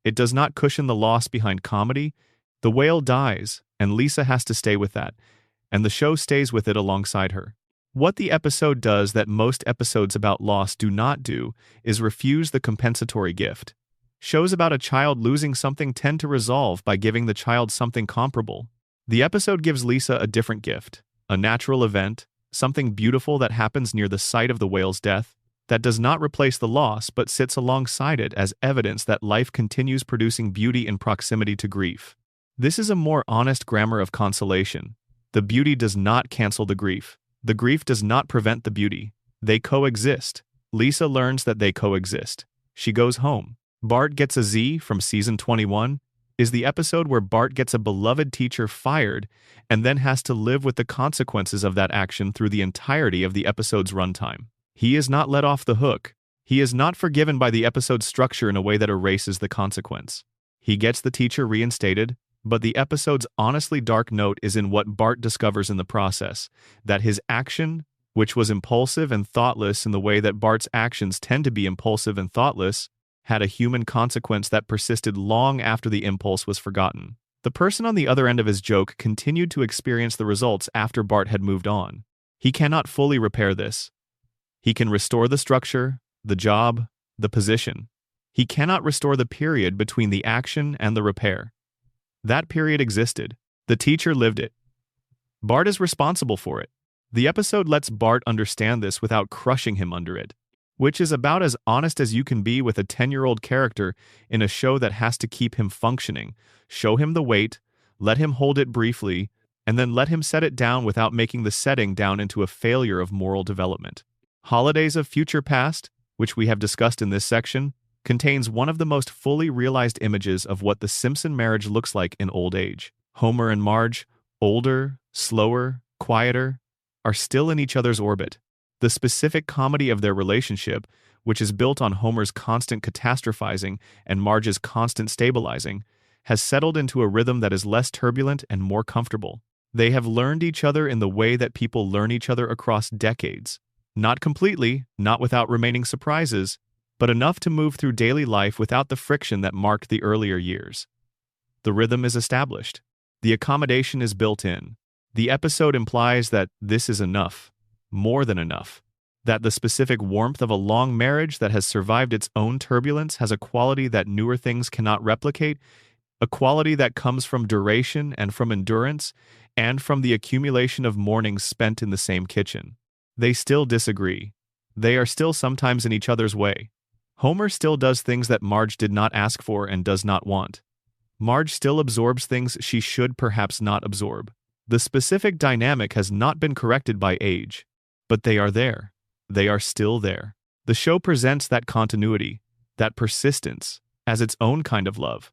It does not cushion the loss behind comedy. The whale dies, and Lisa has to stay with that, and the show stays with it alongside her. What the episode does that most episodes about loss do not do is refuse the compensatory gift. Shows about a child losing something tend to resolve by giving the child something comparable. The episode gives Lisa a different gift, a natural event, something beautiful that happens near the site of the whale's death, that does not replace the loss but sits alongside it as evidence that life continues producing beauty in proximity to grief. This is a more honest grammar of consolation. The beauty does not cancel the grief. The grief does not prevent the beauty. They coexist. Lisa learns that they coexist. She goes home. Bart Gets a Z from season 21 is the episode where Bart gets a beloved teacher fired and then has to live with the consequences of that action through the entirety of the episode's runtime. He is not let off the hook. He is not forgiven by the episode's structure in a way that erases the consequence. He gets the teacher reinstated, but the episode's honestly dark note is in what Bart discovers in the process, that his action, which was impulsive and thoughtless in the way that Bart's actions tend to be impulsive and thoughtless, had a human consequence that persisted long after the impulse was forgotten. The person on the other end of his joke continued to experience the results after Bart had moved on. He cannot fully repair this. He can restore the structure, the job, the position. He cannot restore the period between the action and the repair. That period existed. The teacher lived it. Bart is responsible for it. The episode lets Bart understand this without crushing him under it, which is about as honest as you can be with a 10-year-old character in a show that has to keep him functioning. Show him the weight, let him hold it briefly, and then let him set it down without making the setting down into a failure of moral development. Holidays of Future Past, which we have discussed in this section, contains one of the most fully realized images of what the Simpson marriage looks like in old age. Homer and Marge, older, slower, quieter, are still in each other's orbit. The specific comedy of their relationship, which is built on Homer's constant catastrophizing and Marge's constant stabilizing, has settled into a rhythm that is less turbulent and more comfortable. They have learned each other in the way that people learn each other across decades. Not completely, not without remaining surprises, but enough to move through daily life without the friction that marked the earlier years. The rhythm is established. The accommodation is built in. The episode implies that this is enough, more than enough, that the specific warmth of a long marriage that has survived its own turbulence has a quality that newer things cannot replicate, a quality that comes from duration and from endurance and from the accumulation of mornings spent in the same kitchen. They still disagree. They are still sometimes in each other's way. Homer still does things that Marge did not ask for and does not want. Marge still absorbs things she should perhaps not absorb. The specific dynamic has not been corrected by age, but they are there. They are still there. The show presents that continuity, that persistence, as its own kind of love.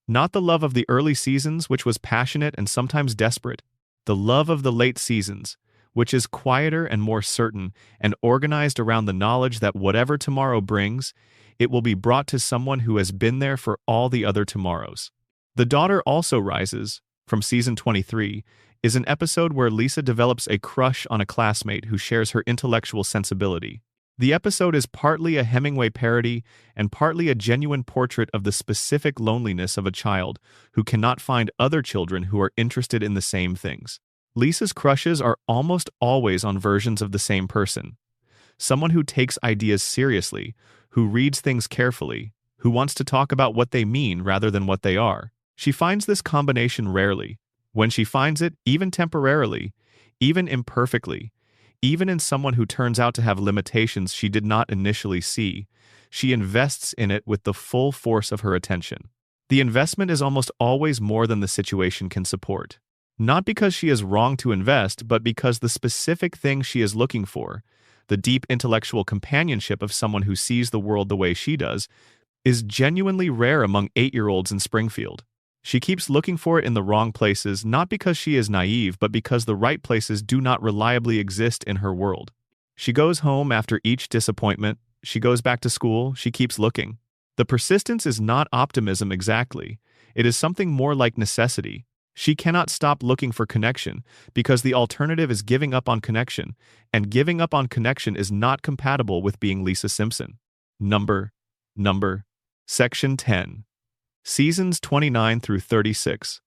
Not the love of the early seasons, which was passionate and sometimes desperate. The love of the late seasons, which is quieter and more certain and organized around the knowledge that whatever tomorrow brings, it will be brought to someone who has been there for all the other tomorrows. The Daughter Also Rises, from season 23, is an episode where Lisa develops a crush on a classmate who shares her intellectual sensibility. The episode is partly a Hemingway parody and partly a genuine portrait of the specific loneliness of a child who cannot find other children who are interested in the same things. Lisa's crushes are almost always on versions of the same person. Someone who takes ideas seriously, who reads things carefully, who wants to talk about what they mean rather than what they are. She finds this combination rarely. When she finds it, even temporarily, even imperfectly, even in someone who turns out to have limitations she did not initially see, she invests in it with the full force of her attention. The investment is almost always more than the situation can support. Not because she is wrong to invest, but because the specific thing she is looking for, the deep intellectual companionship of someone who sees the world the way she does, is genuinely rare among 8-year-olds in Springfield. She keeps looking for it in the wrong places, not because she is naive, but because the right places do not reliably exist in her world. She goes home after each disappointment. She goes back to school. She keeps looking. The persistence is not optimism exactly. It is something more like necessity. She cannot stop looking for connection because the alternative is giving up on connection, and giving up on connection is not compatible with being Lisa Simpson. Section 10. Seasons 29 through 36.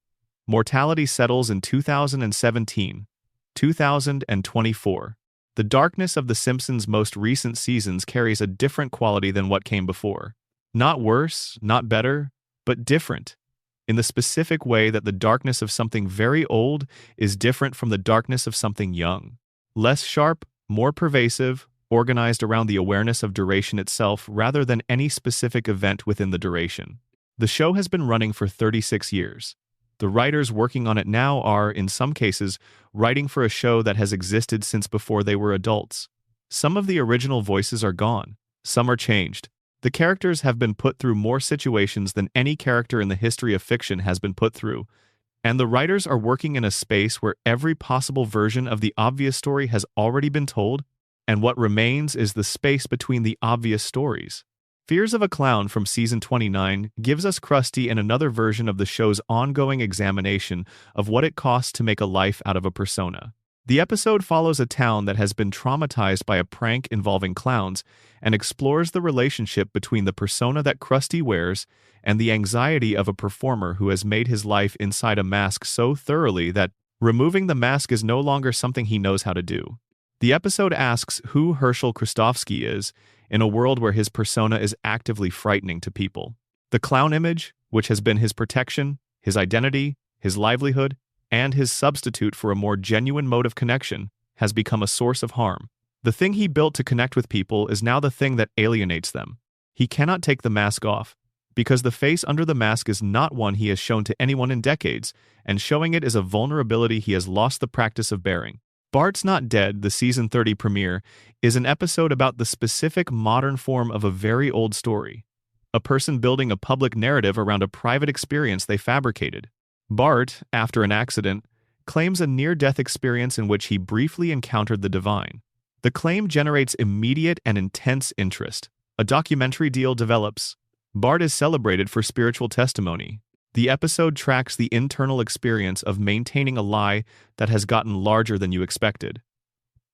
Mortality settles in 2017, 2024. The darkness of The Simpsons' most recent seasons carries a different quality than what came before. Not worse, not better, but different, in the specific way that the darkness of something very old is different from the darkness of something young. Less sharp, more pervasive, organized around the awareness of duration itself rather than any specific event within the duration. The show has been running for 36 years. The writers working on it now are, in some cases, writing for a show that has existed since before they were adults. Some of the original voices are gone. Some are changed. The characters have been put through more situations than any character in the history of fiction has been put through, and the writers are working in a space where every possible version of the obvious story has already been told, and what remains is the space between the obvious stories. Fears of a Clown from Season 29 gives us Krusty in another version of the show's ongoing examination of what it costs to make a life out of a persona. The episode follows a town that has been traumatized by a prank involving clowns and explores the relationship between the persona that Krusty wears and the anxiety of a performer who has made his life inside a mask so thoroughly that removing the mask is no longer something he knows how to do. The episode asks who Herschel Kristofsky is in a world where his persona is actively frightening to people. The clown image, which has been his protection, his identity, his livelihood, and his substitute for a more genuine mode of connection, has become a source of harm. The thing he built to connect with people is now the thing that alienates them. He cannot take the mask off, because the face under the mask is not one he has shown to anyone in decades, and showing it is a vulnerability he has lost the practice of bearing. Bart's Not Dead, the Season 30 premiere, is an episode about the specific modern form of a very old story. A person building a public narrative around a private experience they fabricated. Bart, after an accident, claims a near-death experience in which he briefly encountered the divine. The claim generates immediate and intense interest. A documentary deal develops. Bart is celebrated for spiritual testimony. The episode tracks the internal experience of maintaining a lie that has gotten larger than you expected.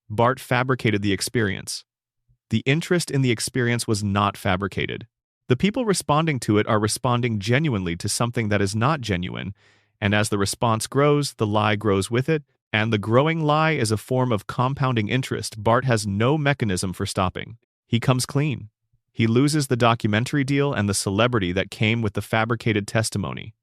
Bart fabricated the experience. The interest in the experience was not fabricated. The people responding to it are responding genuinely to something that is not genuine, and as the response grows, the lie grows with it, and the growing lie is a form of compounding interest Bart has no mechanism for stopping. He comes clean. He loses the documentary deal and the celebrity that came with the fabricated testimony.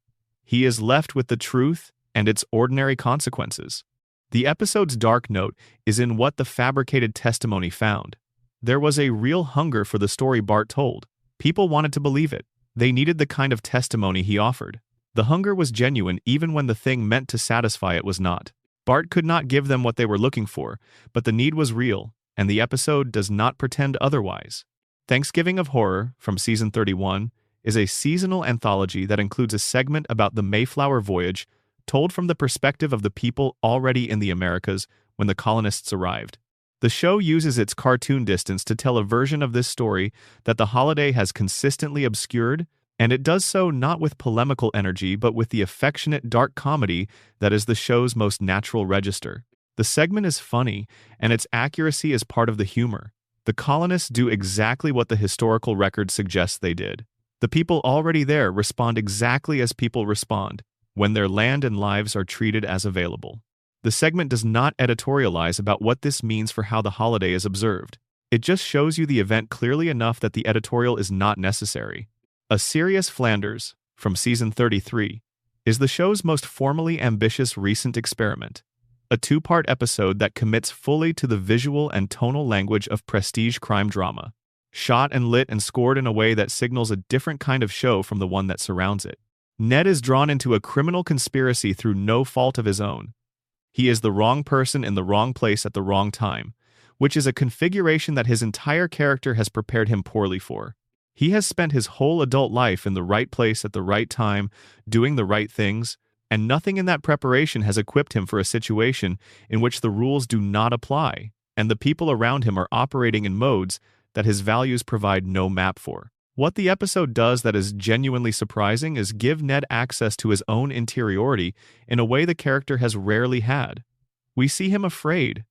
He is left with the truth and its ordinary consequences. The episode's dark note is in what the fabricated testimony found. There was a real hunger for the story Bart told. People wanted to believe it. They needed the kind of testimony he offered. The hunger was genuine even when the thing meant to satisfy it was not. Bart could not give them what they were looking for, but the need was real, and the episode does not pretend otherwise. Thanksgiving of Horror, from Season 31, is a seasonal anthology that includes a segment about the Mayflower Voyage, told from the perspective of the people already in the Americas when the colonists arrived. The show uses its cartoon distance to tell a version of this story that the holiday has consistently obscured, and it does so not with polemical energy but with the affectionate dark comedy that is the show's most natural register. The segment is funny, and its accuracy is part of the humor. The colonists do exactly what the historical record suggests they did. The people already there respond exactly as people respond, when their land and lives are treated as available. The segment does not editorialize about what this means for how the holiday is observed. It just shows you the event clearly enough that the editorial is not necessary. A Serious Flanders, from Season 33, is the show's most formally ambitious recent experiment. A two-part episode that commits fully to the visual and tonal language of prestige crime drama, shot and lit and scored in a way that signals a different kind of show from the one that surrounds it. Ned is drawn into a criminal conspiracy through no fault of his own. He is the wrong person in the wrong place at the wrong time, which is a configuration that his entire character has prepared him poorly for. He has spent his whole adult life in the right place at the right time, doing the right things, and nothing in that preparation has equipped him for a situation in which the rules do not apply, and the people around him are operating in modes that his values provide no map for. What the episode does that is genuinely surprising is give Ned access to his own interiority in a way the character has rarely had. We see him afraid.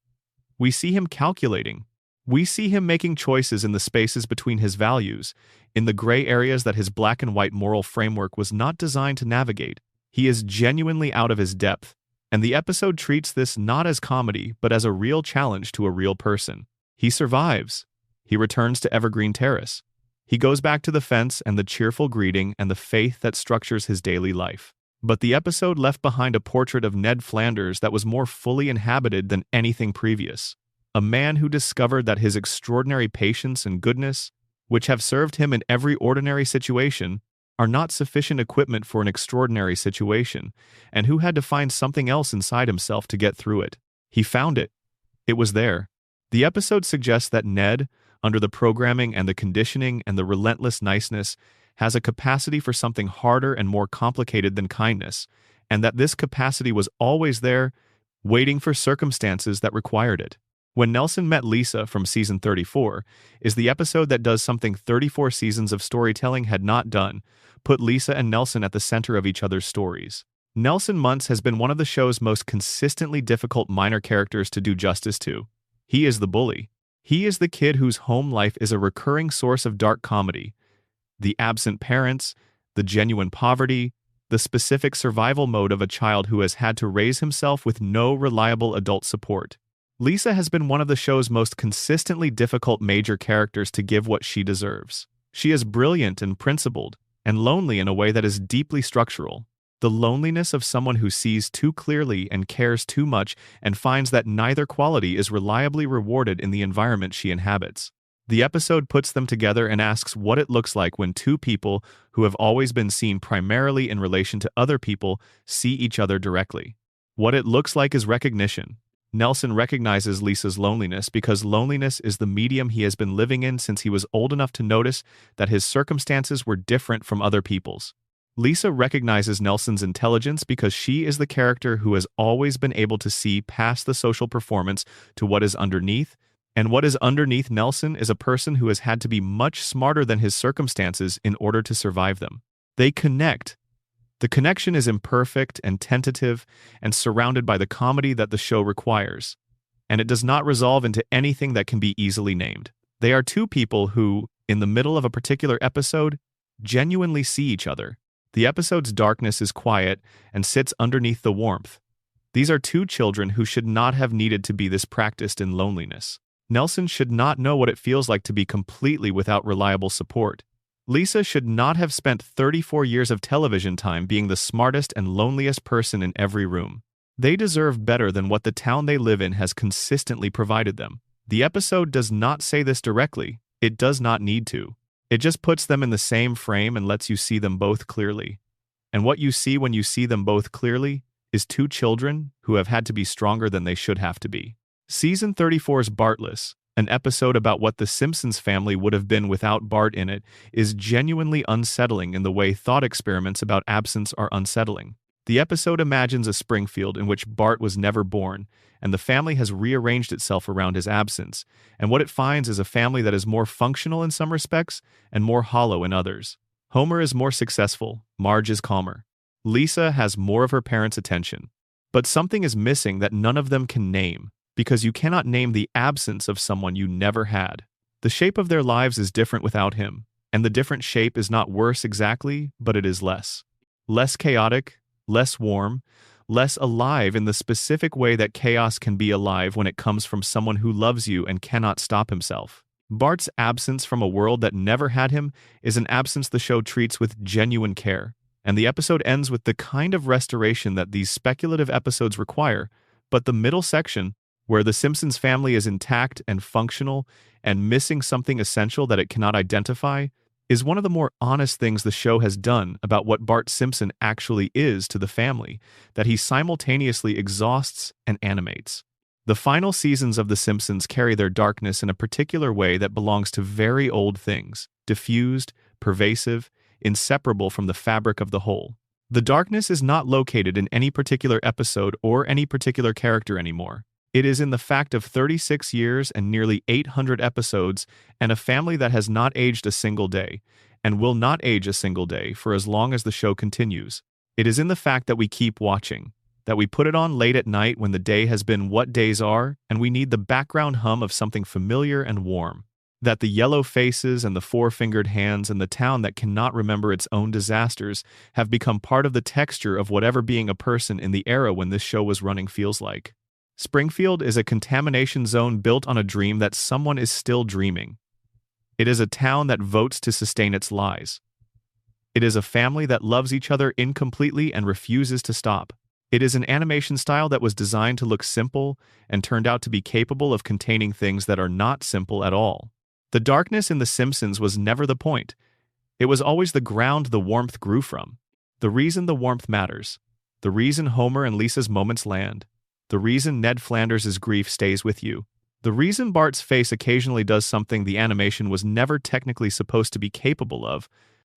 We see him calculating. We see him making choices in the spaces between his values, in the gray areas that his black and white moral framework was not designed to navigate. He is genuinely out of his depth, and the episode treats this not as comedy but as a real challenge to a real person. He survives. He returns to Evergreen Terrace. He goes back to the fence and the cheerful greeting and the faith that structures his daily life. But the episode left behind a portrait of Ned Flanders that was more fully inhabited than anything previous. A man who discovered that his extraordinary patience and goodness, which have served him in every ordinary situation, are not sufficient equipment for an extraordinary situation, and who had to find something else inside himself to get through it. He found it. It was there. The episode suggests that Ned, under the programming and the conditioning and the relentless niceness, has a capacity for something harder and more complicated than kindness, and that this capacity was always there, waiting for circumstances that required it. When Nelson Met Lisa from season 34 is the episode that does something 34 seasons of storytelling had not done, put Lisa and Nelson at the center of each other's stories. Nelson Muntz has been one of the show's most consistently difficult minor characters to do justice to. He is the bully. He is the kid whose home life is a recurring source of dark comedy. The absent parents, the genuine poverty, the specific survival mode of a child who has had to raise himself with no reliable adult support. Lisa has been one of the show's most consistently difficult major characters to give what she deserves. She is brilliant and principled, and lonely in a way that is deeply structural. The loneliness of someone who sees too clearly and cares too much and finds that neither quality is reliably rewarded in the environment she inhabits. The episode puts them together and asks what it looks like when two people who have always been seen primarily in relation to other people see each other directly. What it looks like is recognition. Nelson recognizes Lisa's loneliness because loneliness is the medium he has been living in since he was old enough to notice that his circumstances were different from other people's. Lisa recognizes Nelson's intelligence because she is the character who has always been able to see past the social performance to what is underneath, and what is underneath Nelson is a person who has had to be much smarter than his circumstances in order to survive them. They connect. The connection is imperfect and tentative and surrounded by the comedy that the show requires, and it does not resolve into anything that can be easily named. They are two people who, in the middle of a particular episode, genuinely see each other. The episode's darkness is quiet and sits underneath the warmth. These are two children who should not have needed to be this practiced in loneliness. Nelson should not know what it feels like to be completely without reliable support. Lisa should not have spent 34 years of television time being the smartest and loneliest person in every room. They deserve better than what the town they live in has consistently provided them. The episode does not say this directly. It does not need to. It just puts them in the same frame and lets you see them both clearly. And what you see when you see them both clearly is two children who have had to be stronger than they should have to be. Season 34's Bartless, an episode about what the Simpsons family would have been without Bart in it, is genuinely unsettling in the way thought experiments about absence are unsettling. The episode imagines a Springfield in which Bart was never born, and the family has rearranged itself around his absence, and what it finds is a family that is more functional in some respects and more hollow in others. Homer is more successful, Marge is calmer. Lisa has more of her parents' attention. But something is missing that none of them can name, because you cannot name the absence of someone you never had. The shape of their lives is different without him, and the different shape is not worse exactly, but it is less. Less chaotic, less warm, less alive in the specific way that chaos can be alive when it comes from someone who loves you and cannot stop himself. Bart's absence from a world that never had him is an absence the show treats with genuine care, and the episode ends with the kind of restoration that these speculative episodes require, but the middle section, where the Simpsons family is intact and functional and missing something essential that it cannot identify, is one of the more honest things the show has done about what Bart Simpson actually is to the family, that he simultaneously exhausts and animates. The final seasons of The Simpsons carry their darkness in a particular way that belongs to very old things, diffused, pervasive, inseparable from the fabric of the whole. The darkness is not located in any particular episode or any particular character anymore. It is in the fact of 36 years and nearly 800 episodes and a family that has not aged a single day, and will not age a single day for as long as the show continues. It is in the fact that we keep watching, that we put it on late at night when the day has been what days are, and we need the background hum of something familiar and warm. That the yellow faces and the four-fingered hands and the town that cannot remember its own disasters have become part of the texture of whatever being a person in the era when this show was running feels like. Springfield is a contamination zone built on a dream that someone is still dreaming. It is a town that votes to sustain its lies. It is a family that loves each other incompletely and refuses to stop. It is an animation style that was designed to look simple and turned out to be capable of containing things that are not simple at all. The darkness in The Simpsons was never the point. It was always the ground the warmth grew from. The reason the warmth matters. The reason Homer and Lisa's moments land. The reason Ned Flanders' grief stays with you. The reason Bart's face occasionally does something the animation was never technically supposed to be capable of.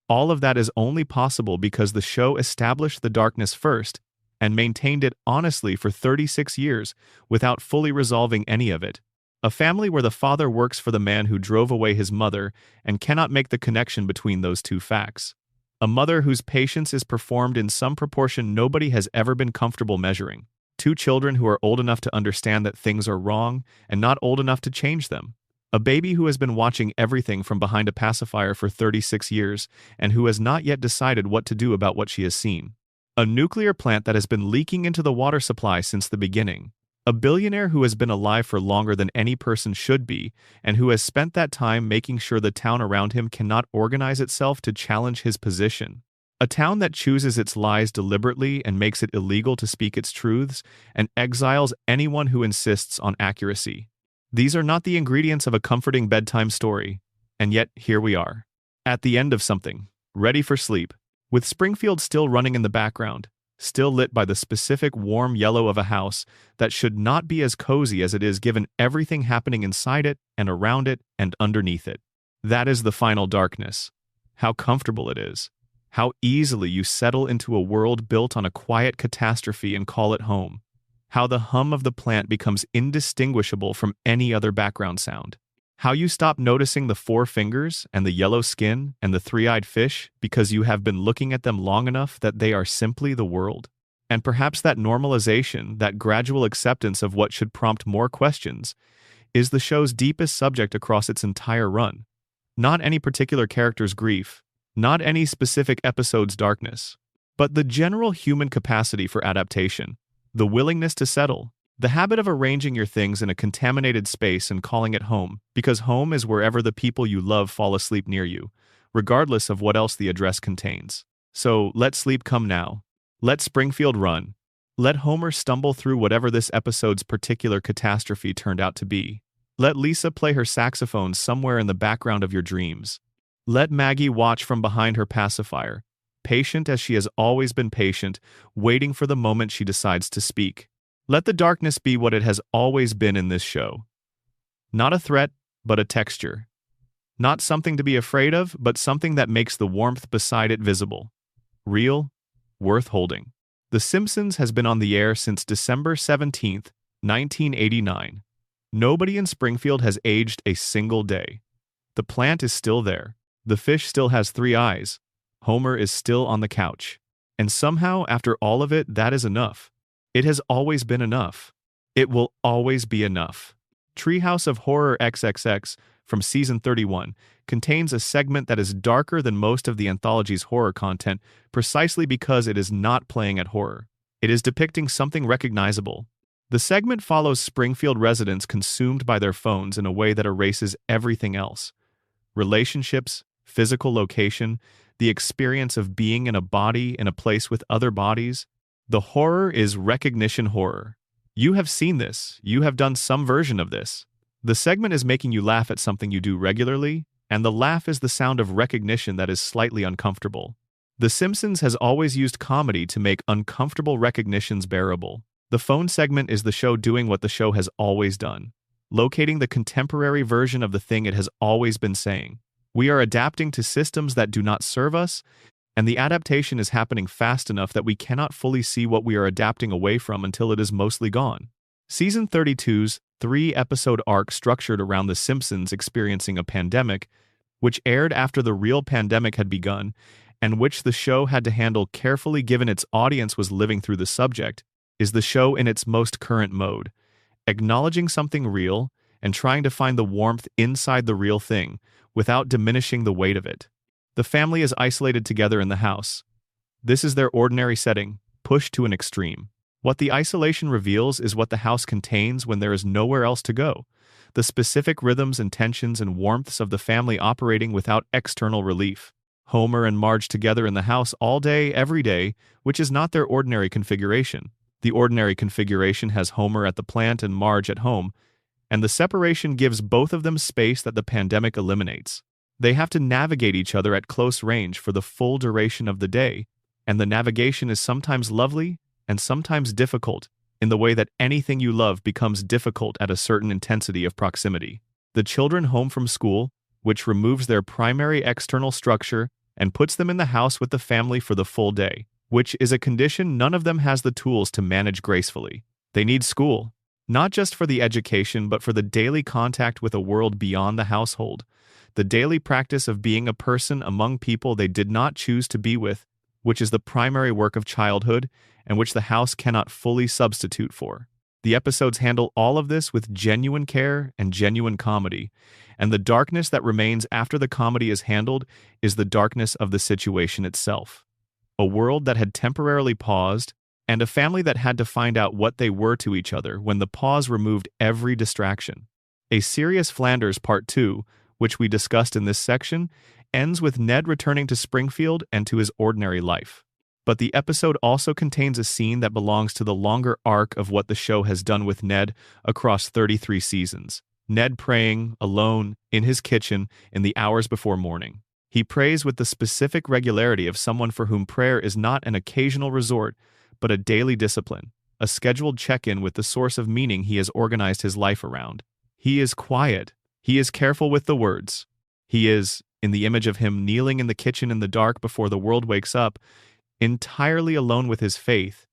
All of that is only possible because the show established the darkness first and maintained it honestly for 36 years without fully resolving any of it. A family where the father works for the man who drove away his mother and cannot make the connection between those two facts. A mother whose patience is performed in some proportion nobody has ever been comfortable measuring. Two children who are old enough to understand that things are wrong and not old enough to change them. A baby who has been watching everything from behind a pacifier for 36 years and who has not yet decided what to do about what she has seen. A nuclear plant that has been leaking into the water supply since the beginning. A billionaire who has been alive for longer than any person should be and who has spent that time making sure the town around him cannot organize itself to challenge his position. A town that chooses its lies deliberately and makes it illegal to speak its truths and exiles anyone who insists on accuracy. These are not the ingredients of a comforting bedtime story, and yet here we are, at the end of something, ready for sleep, with Springfield still running in the background, still lit by the specific warm yellow of a house that should not be as cozy as it is given everything happening inside it and around it and underneath it. That is the final darkness. How comfortable it is. How easily you settle into a world built on a quiet catastrophe and call it home. How the hum of the plant becomes indistinguishable from any other background sound. How you stop noticing the four fingers and the yellow skin and the three-eyed fish because you have been looking at them long enough that they are simply the world. And perhaps that normalization, that gradual acceptance of what should prompt more questions, is the show's deepest subject across its entire run. Not any particular character's grief, not any specific episode's darkness, but the general human capacity for adaptation. The willingness to settle, the habit of arranging your things in a contaminated space and calling it home, because home is wherever the people you love fall asleep near you, regardless of what else the address contains. So let sleep come now. Let Springfield run. Let Homer stumble through whatever this episode's particular catastrophe turned out to be. Let Lisa play her saxophone somewhere in the background of your dreams. Let Maggie watch from behind her pacifier, patient as she has always been patient, waiting for the moment she decides to speak. Let the darkness be what it has always been in this show. Not a threat, but a texture. Not something to be afraid of, but something that makes the warmth beside it visible. Real, worth holding. The Simpsons has been on the air since December 17th, 1989. Nobody in Springfield has aged a single day. The plant is still there. The fish still has three eyes. Homer is still on the couch. And somehow, after all of it, that is enough. It has always been enough. It will always be enough. Treehouse of Horror XXX from Season 31 contains a segment that is darker than most of the anthology's horror content precisely because it is not playing at horror. It is depicting something recognizable. The segment follows Springfield residents consumed by their phones in a way that erases everything else. Relationships, physical location, the experience of being in a body in a place with other bodies. The horror is recognition horror. You have seen this. You have done some version of this. The segment is making you laugh at something you do regularly, and the laugh is the sound of recognition that is slightly uncomfortable. The Simpsons has always used comedy to make uncomfortable recognitions bearable. The phone segment is the show doing what the show has always done, locating the contemporary version of the thing it has always been saying. We are adapting to systems that do not serve us, and the adaptation is happening fast enough that we cannot fully see what we are adapting away from until it is mostly gone. Season 32's three-episode arc structured around The Simpsons experiencing a pandemic, which aired after the real pandemic had begun, and which the show had to handle carefully given its audience was living through the subject, is the show in its most current mode, acknowledging something real and trying to find the warmth inside the real thing, without diminishing the weight of it. The family is isolated together in the house. This is their ordinary setting, pushed to an extreme. What the isolation reveals is what the house contains when there is nowhere else to go. the specific rhythms and tensions and warmths of the family operating without external relief. Homer and Marge together in the house all day, every day, which is not their ordinary configuration. The ordinary configuration has Homer at the plant and Marge at home, and the separation gives both of them space that the pandemic eliminates. They have to navigate each other at close range for the full duration of the day, and the navigation is sometimes lovely and sometimes difficult, in the way that anything you love becomes difficult at a certain intensity of proximity. The children home from school, which removes their primary external structure and puts them in the house with the family for the full day, which is a condition none of them has the tools to manage gracefully. They need school, not just for the education but for the daily contact with a world beyond the household, the daily practice of being a person among people they did not choose to be with, which is the primary work of childhood and which the house cannot fully substitute for. The episodes handle all of this with genuine care and genuine comedy, and the darkness that remains after the comedy is handled is the darkness of the situation itself. A world that had temporarily paused, and a family that had to find out what they were to each other when the pause removed every distraction. A Serious Flanders Part 2, which we discussed in this section, ends with Ned returning to Springfield and to his ordinary life. But the episode also contains a scene that belongs to the longer arc of what the show has done with Ned across 33 seasons. Ned praying, alone, in his kitchen, in the hours before morning. He prays with the specific regularity of someone for whom prayer is not an occasional resort, but a daily discipline, a scheduled check-in with the source of meaning he has organized his life around. He is quiet. He is careful with the words. He is, in the image of him kneeling in the kitchen in the dark before the world wakes up, entirely alone with his faith,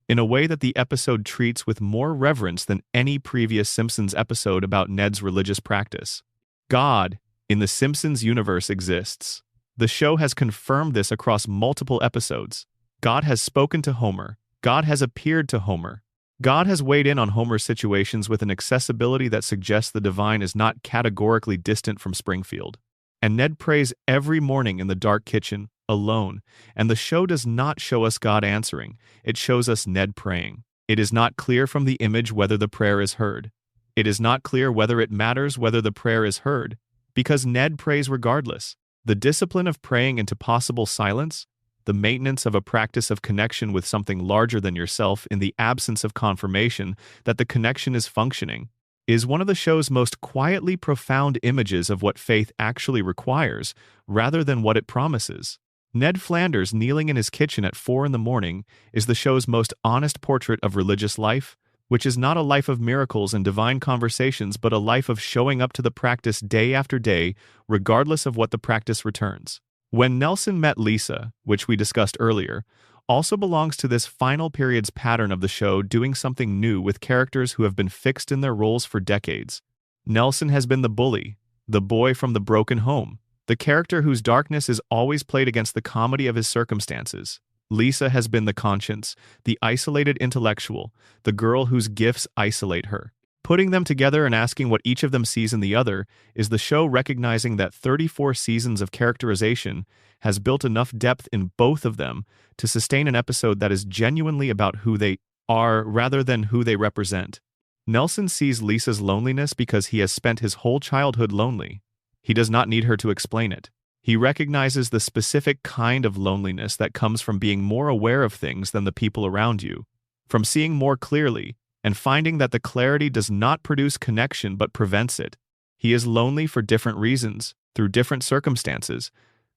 in a way that the episode treats with more reverence than any previous Simpsons episode about Ned's religious practice. God, in the Simpsons universe, exists. The show has confirmed this across multiple episodes. God has spoken to Homer. God has appeared to Homer. God has weighed in on Homer's situations with an accessibility that suggests the divine is not categorically distant from Springfield. And Ned prays every morning in the dark kitchen, alone, and the show does not show us God answering, it shows us Ned praying. It is not clear from the image whether the prayer is heard. It is not clear whether it matters whether the prayer is heard, because Ned prays regardless. The discipline of praying into possible silence, the maintenance of a practice of connection with something larger than yourself in the absence of confirmation that the connection is functioning, is one of the show's most quietly profound images of what faith actually requires, rather than what it promises. Ned Flanders kneeling in his kitchen at 4 a.m. is the show's most honest portrait of religious life, which is not a life of miracles and divine conversations but a life of showing up to the practice day after day, regardless of what the practice returns. When Nelson Met Lisa, which we discussed earlier, also belongs to this final period's pattern of the show doing something new with characters who have been fixed in their roles for decades. Nelson has been the bully, the boy from the broken home, the character whose darkness is always played against the comedy of his circumstances. Lisa has been the conscience, the isolated intellectual, the girl whose gifts isolate her. Putting them together and asking what each of them sees in the other is the show recognizing that 34 seasons of characterization has built enough depth in both of them to sustain an episode that is genuinely about who they are rather than who they represent. Nelson sees Lisa's loneliness because he has spent his whole childhood lonely. He does not need her to explain it. He recognizes the specific kind of loneliness that comes from being more aware of things than the people around you, from seeing more clearly, and finding that the clarity does not produce connection but prevents it. He is lonely for different reasons, through different circumstances,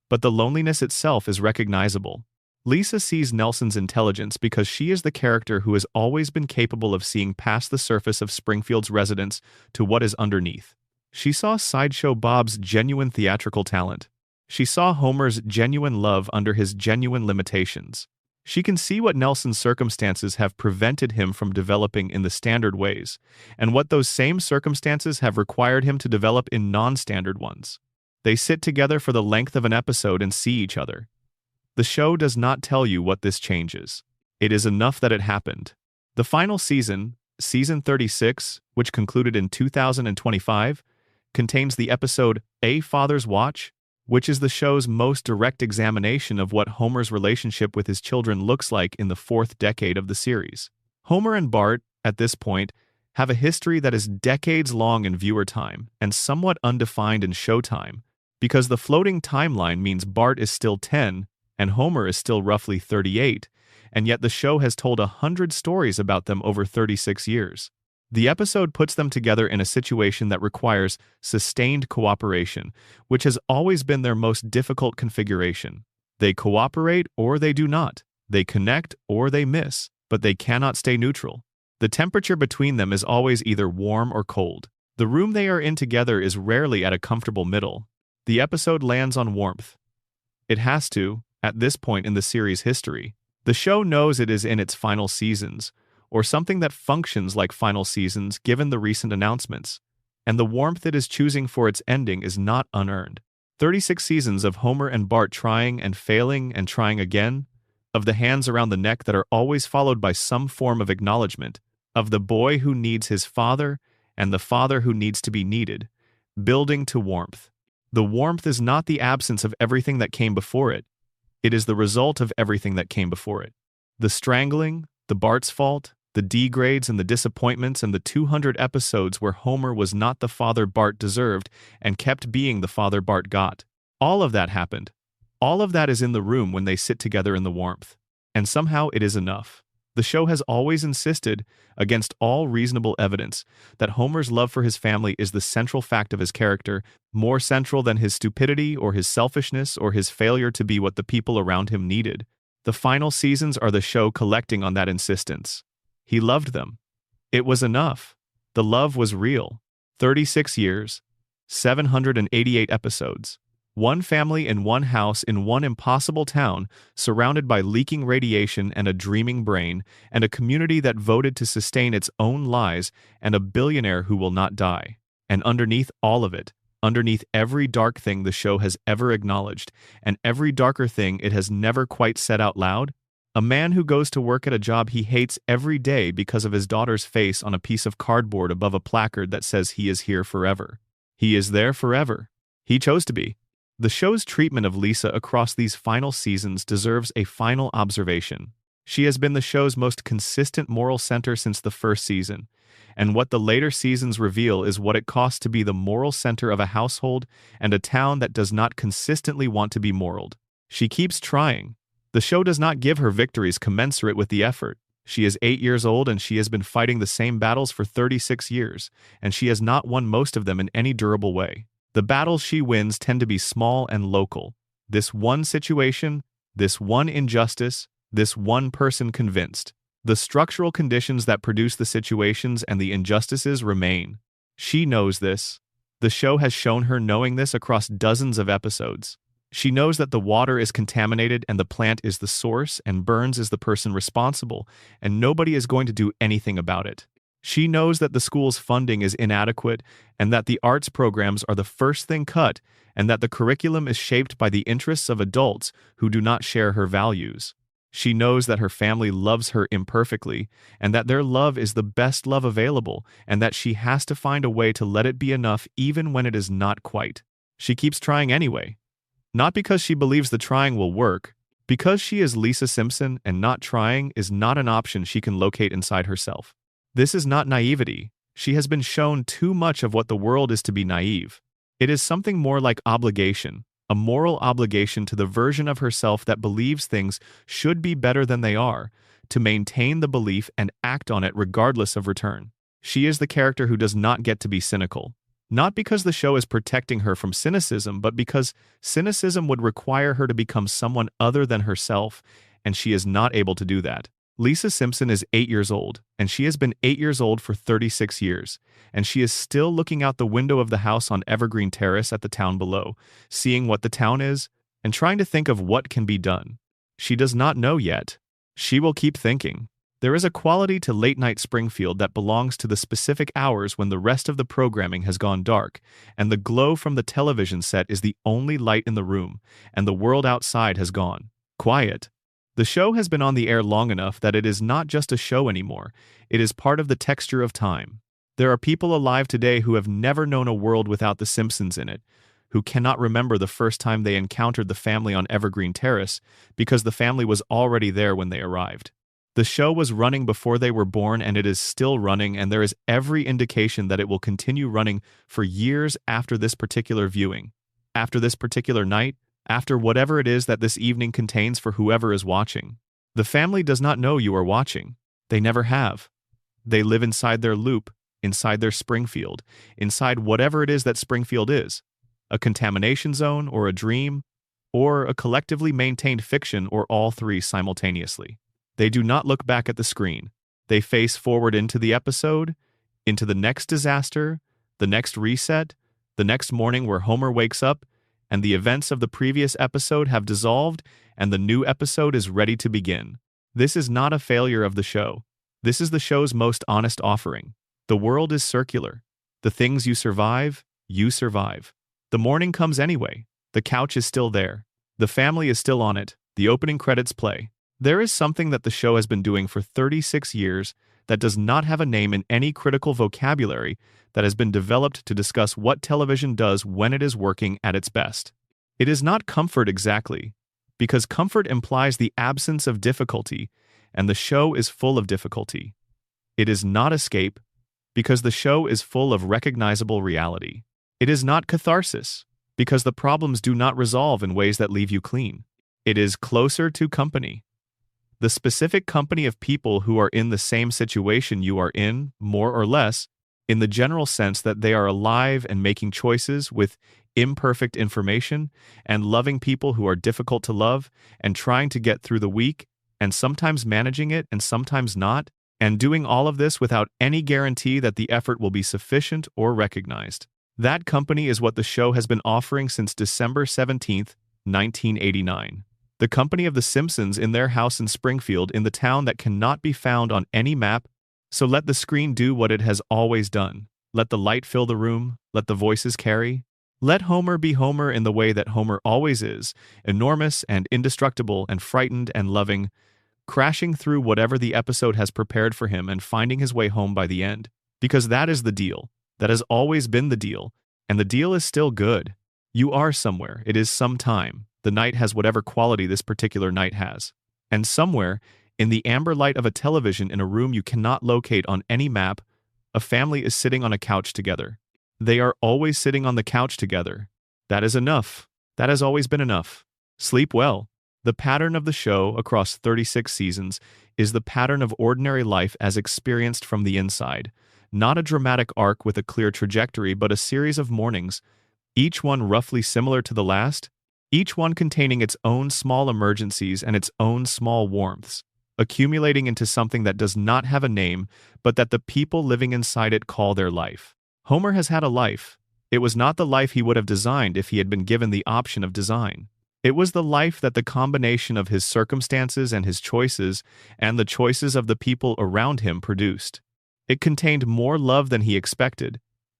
but the loneliness itself is recognizable. Lisa sees Nelson's intelligence because she is the character who has always been capable of seeing past the surface of Springfield's residents to what is underneath. She saw Sideshow Bob's genuine theatrical talent. She saw Homer's genuine love under his genuine limitations. She can see what Nelson's circumstances have prevented him from developing in the standard ways, and what those same circumstances have required him to develop in non-standard ones. They sit together for the length of an episode and see each other. The show does not tell you what this changes. It is enough that it happened. The final season, Season 36, which concluded in 2025, contains the episode A Father's Watch, which is the show's most direct examination of what Homer's relationship with his children looks like in the 4th decade of the series. Homer and Bart, at this point, have a history that is decades long in viewer time and somewhat undefined in showtime, because the floating timeline means Bart is still 10 and Homer is still roughly 38, and yet the show has told 100 stories about them over 36 years. The episode puts them together in a situation that requires sustained cooperation, which has always been their most difficult configuration. They cooperate or they do not. They connect or they miss, but they cannot stay neutral. The temperature between them is always either warm or cold. The room they are in together is rarely at a comfortable middle. The episode lands on warmth. It has to, at this point in the series' history. The show knows it is in its final seasons, or something that functions like final seasons given the recent announcements, and the warmth it is choosing for its ending is not unearned. 36 seasons of Homer and Bart trying and failing and trying again, of the hands around the neck that are always followed by some form of acknowledgement, of the boy who needs his father and the father who needs to be needed, building to warmth. The warmth is not the absence of everything that came before it. It is the result of everything that came before it. The strangling, the Bart's fault, the degrades and the disappointments and the 200 episodes where Homer was not the father Bart deserved and kept being the father Bart got. All of that happened. All of that is in the room when they sit together in the warmth. And somehow it is enough. The show has always insisted, against all reasonable evidence, that Homer's love for his family is the central fact of his character, more central than his stupidity or his selfishness or his failure to be what the people around him needed. The final seasons are the show collecting on that insistence. He loved them. It was enough. The love was real. 36 years, 788 episodes. One family in one house in one impossible town, surrounded by leaking radiation and a dreaming brain, and a community that voted to sustain its own lies, and a billionaire who will not die. And underneath all of it, underneath every dark thing the show has ever acknowledged, and every darker thing it has never quite said out loud, a man who goes to work at a job he hates every day because of his daughter's face on a piece of cardboard above a placard that says he is here forever. He is there forever. He chose to be. The show's treatment of Lisa across these final seasons deserves a final observation. She has been the show's most consistent moral center since the first season, and what the later seasons reveal is what it costs to be the moral center of a household and a town that does not consistently want to be moraled. She keeps trying. The show does not give her victories commensurate with the effort. She is 8 years old and she has been fighting the same battles for 36 years, and she has not won most of them in any durable way. The battles she wins tend to be small and local. This one situation, this one injustice, this one person convinced. The structural conditions that produce the situations and the injustices remain. She knows this. The show has shown her knowing this across dozens of episodes. She knows that the water is contaminated and the plant is the source and Burns is the person responsible, and nobody is going to do anything about it. She knows that the school's funding is inadequate and that the arts programs are the first thing cut and that the curriculum is shaped by the interests of adults who do not share her values. She knows that her family loves her imperfectly and that their love is the best love available and that she has to find a way to let it be enough even when it is not quite. She keeps trying anyway. Not because she believes the trying will work, because she is Lisa Simpson and not trying is not an option she can locate inside herself. This is not naivety. She has been shown too much of what the world is to be naive. It is something more like obligation, a moral obligation to the version of herself that believes things should be better than they are, to maintain the belief and act on it regardless of return. She is the character who does not get to be cynical. Not because the show is protecting her from cynicism, but because cynicism would require her to become someone other than herself, and she is not able to do that. Lisa Simpson is 8 years old, and she has been 8 years old for 36 years, and she is still looking out the window of the house on Evergreen Terrace at the town below, seeing what the town is, and trying to think of what can be done. She does not know yet. She will keep thinking. There is a quality to late-night Springfield that belongs to the specific hours when the rest of the programming has gone dark, and the glow from the television set is the only light in the room, and the world outside has gone quiet. The show has been on the air long enough that it is not just a show anymore, it is part of the texture of time. There are people alive today who have never known a world without The Simpsons in it, who cannot remember the first time they encountered the family on Evergreen Terrace because the family was already there when they arrived. The show was running before they were born, and it is still running, and there is every indication that it will continue running for years after this particular viewing, after this particular night, after whatever it is that this evening contains for whoever is watching. The family does not know you are watching. They never have. They live inside their loop, inside their Springfield, inside whatever it is that Springfield is, a contamination zone or a dream, or a collectively maintained fiction, or all three simultaneously. They do not look back at the screen. They face forward into the episode, into the next disaster, the next reset, the next morning where Homer wakes up, and the events of the previous episode have dissolved, and the new episode is ready to begin. This is not a failure of the show. This is the show's most honest offering. The world is circular. The things you survive, you survive. The morning comes anyway. The couch is still there. The family is still on it. The opening credits play. There is something that the show has been doing for 36 years that does not have a name in any critical vocabulary that has been developed to discuss what television does when it is working at its best. It is not comfort exactly, because comfort implies the absence of difficulty, and the show is full of difficulty. It is not escape, because the show is full of recognizable reality. It is not catharsis, because the problems do not resolve in ways that leave you clean. It is closer to company. The specific company of people who are in the same situation you are in, more or less, in the general sense that they are alive and making choices with imperfect information, and loving people who are difficult to love, and trying to get through the week, and sometimes managing it and sometimes not, and doing all of this without any guarantee that the effort will be sufficient or recognized. That company is what the show has been offering since December 17th, 1989. The company of the Simpsons in their house in Springfield, in the town that cannot be found on any map. So let the screen do what it has always done. Let the light fill the room. Let the voices carry. Let Homer be Homer in the way that Homer always is, enormous and indestructible and frightened and loving, crashing through whatever the episode has prepared for him and finding his way home by the end. Because that is the deal. That has always been the deal. And the deal is still good. You are somewhere. It is some time. The night has whatever quality this particular night has. And somewhere, in the amber light of a television in a room you cannot locate on any map, a family is sitting on a couch together. They are always sitting on the couch together. That is enough. That has always been enough. Sleep well. The pattern of the show across 36 seasons is the pattern of ordinary life as experienced from the inside. Not a dramatic arc with a clear trajectory, but a series of mornings, each one roughly similar to the last, each one containing its own small emergencies and its own small warmths, accumulating into something that does not have a name, but that the people living inside it call their life. Homer has had a life. It was not the life he would have designed if he had been given the option of design. It was the life that the combination of his circumstances and his choices, and the choices of the people around him, produced. It contained more love than he expected,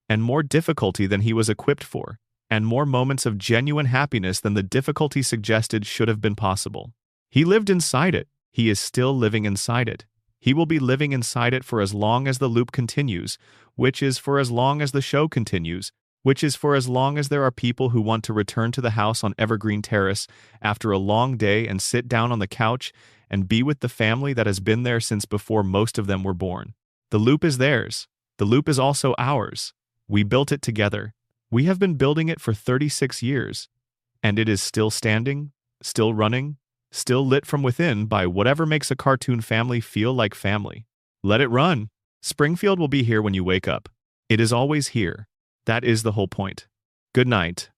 and more difficulty than he was equipped for, and more moments of genuine happiness than the difficulty suggested should have been possible. He lived inside it. He is still living inside it. He will be living inside it for as long as the loop continues, which is for as long as the show continues, which is for as long as there are people who want to return to the house on Evergreen Terrace after a long day and sit down on the couch and be with the family that has been there since before most of them were born. The loop is theirs. The loop is also ours. We built it together. We have been building it for 36 years, and it is still standing, still running, still lit from within by whatever makes a cartoon family feel like family. Let it run. Springfield will be here when you wake up. It is always here. That is the whole point. Good night.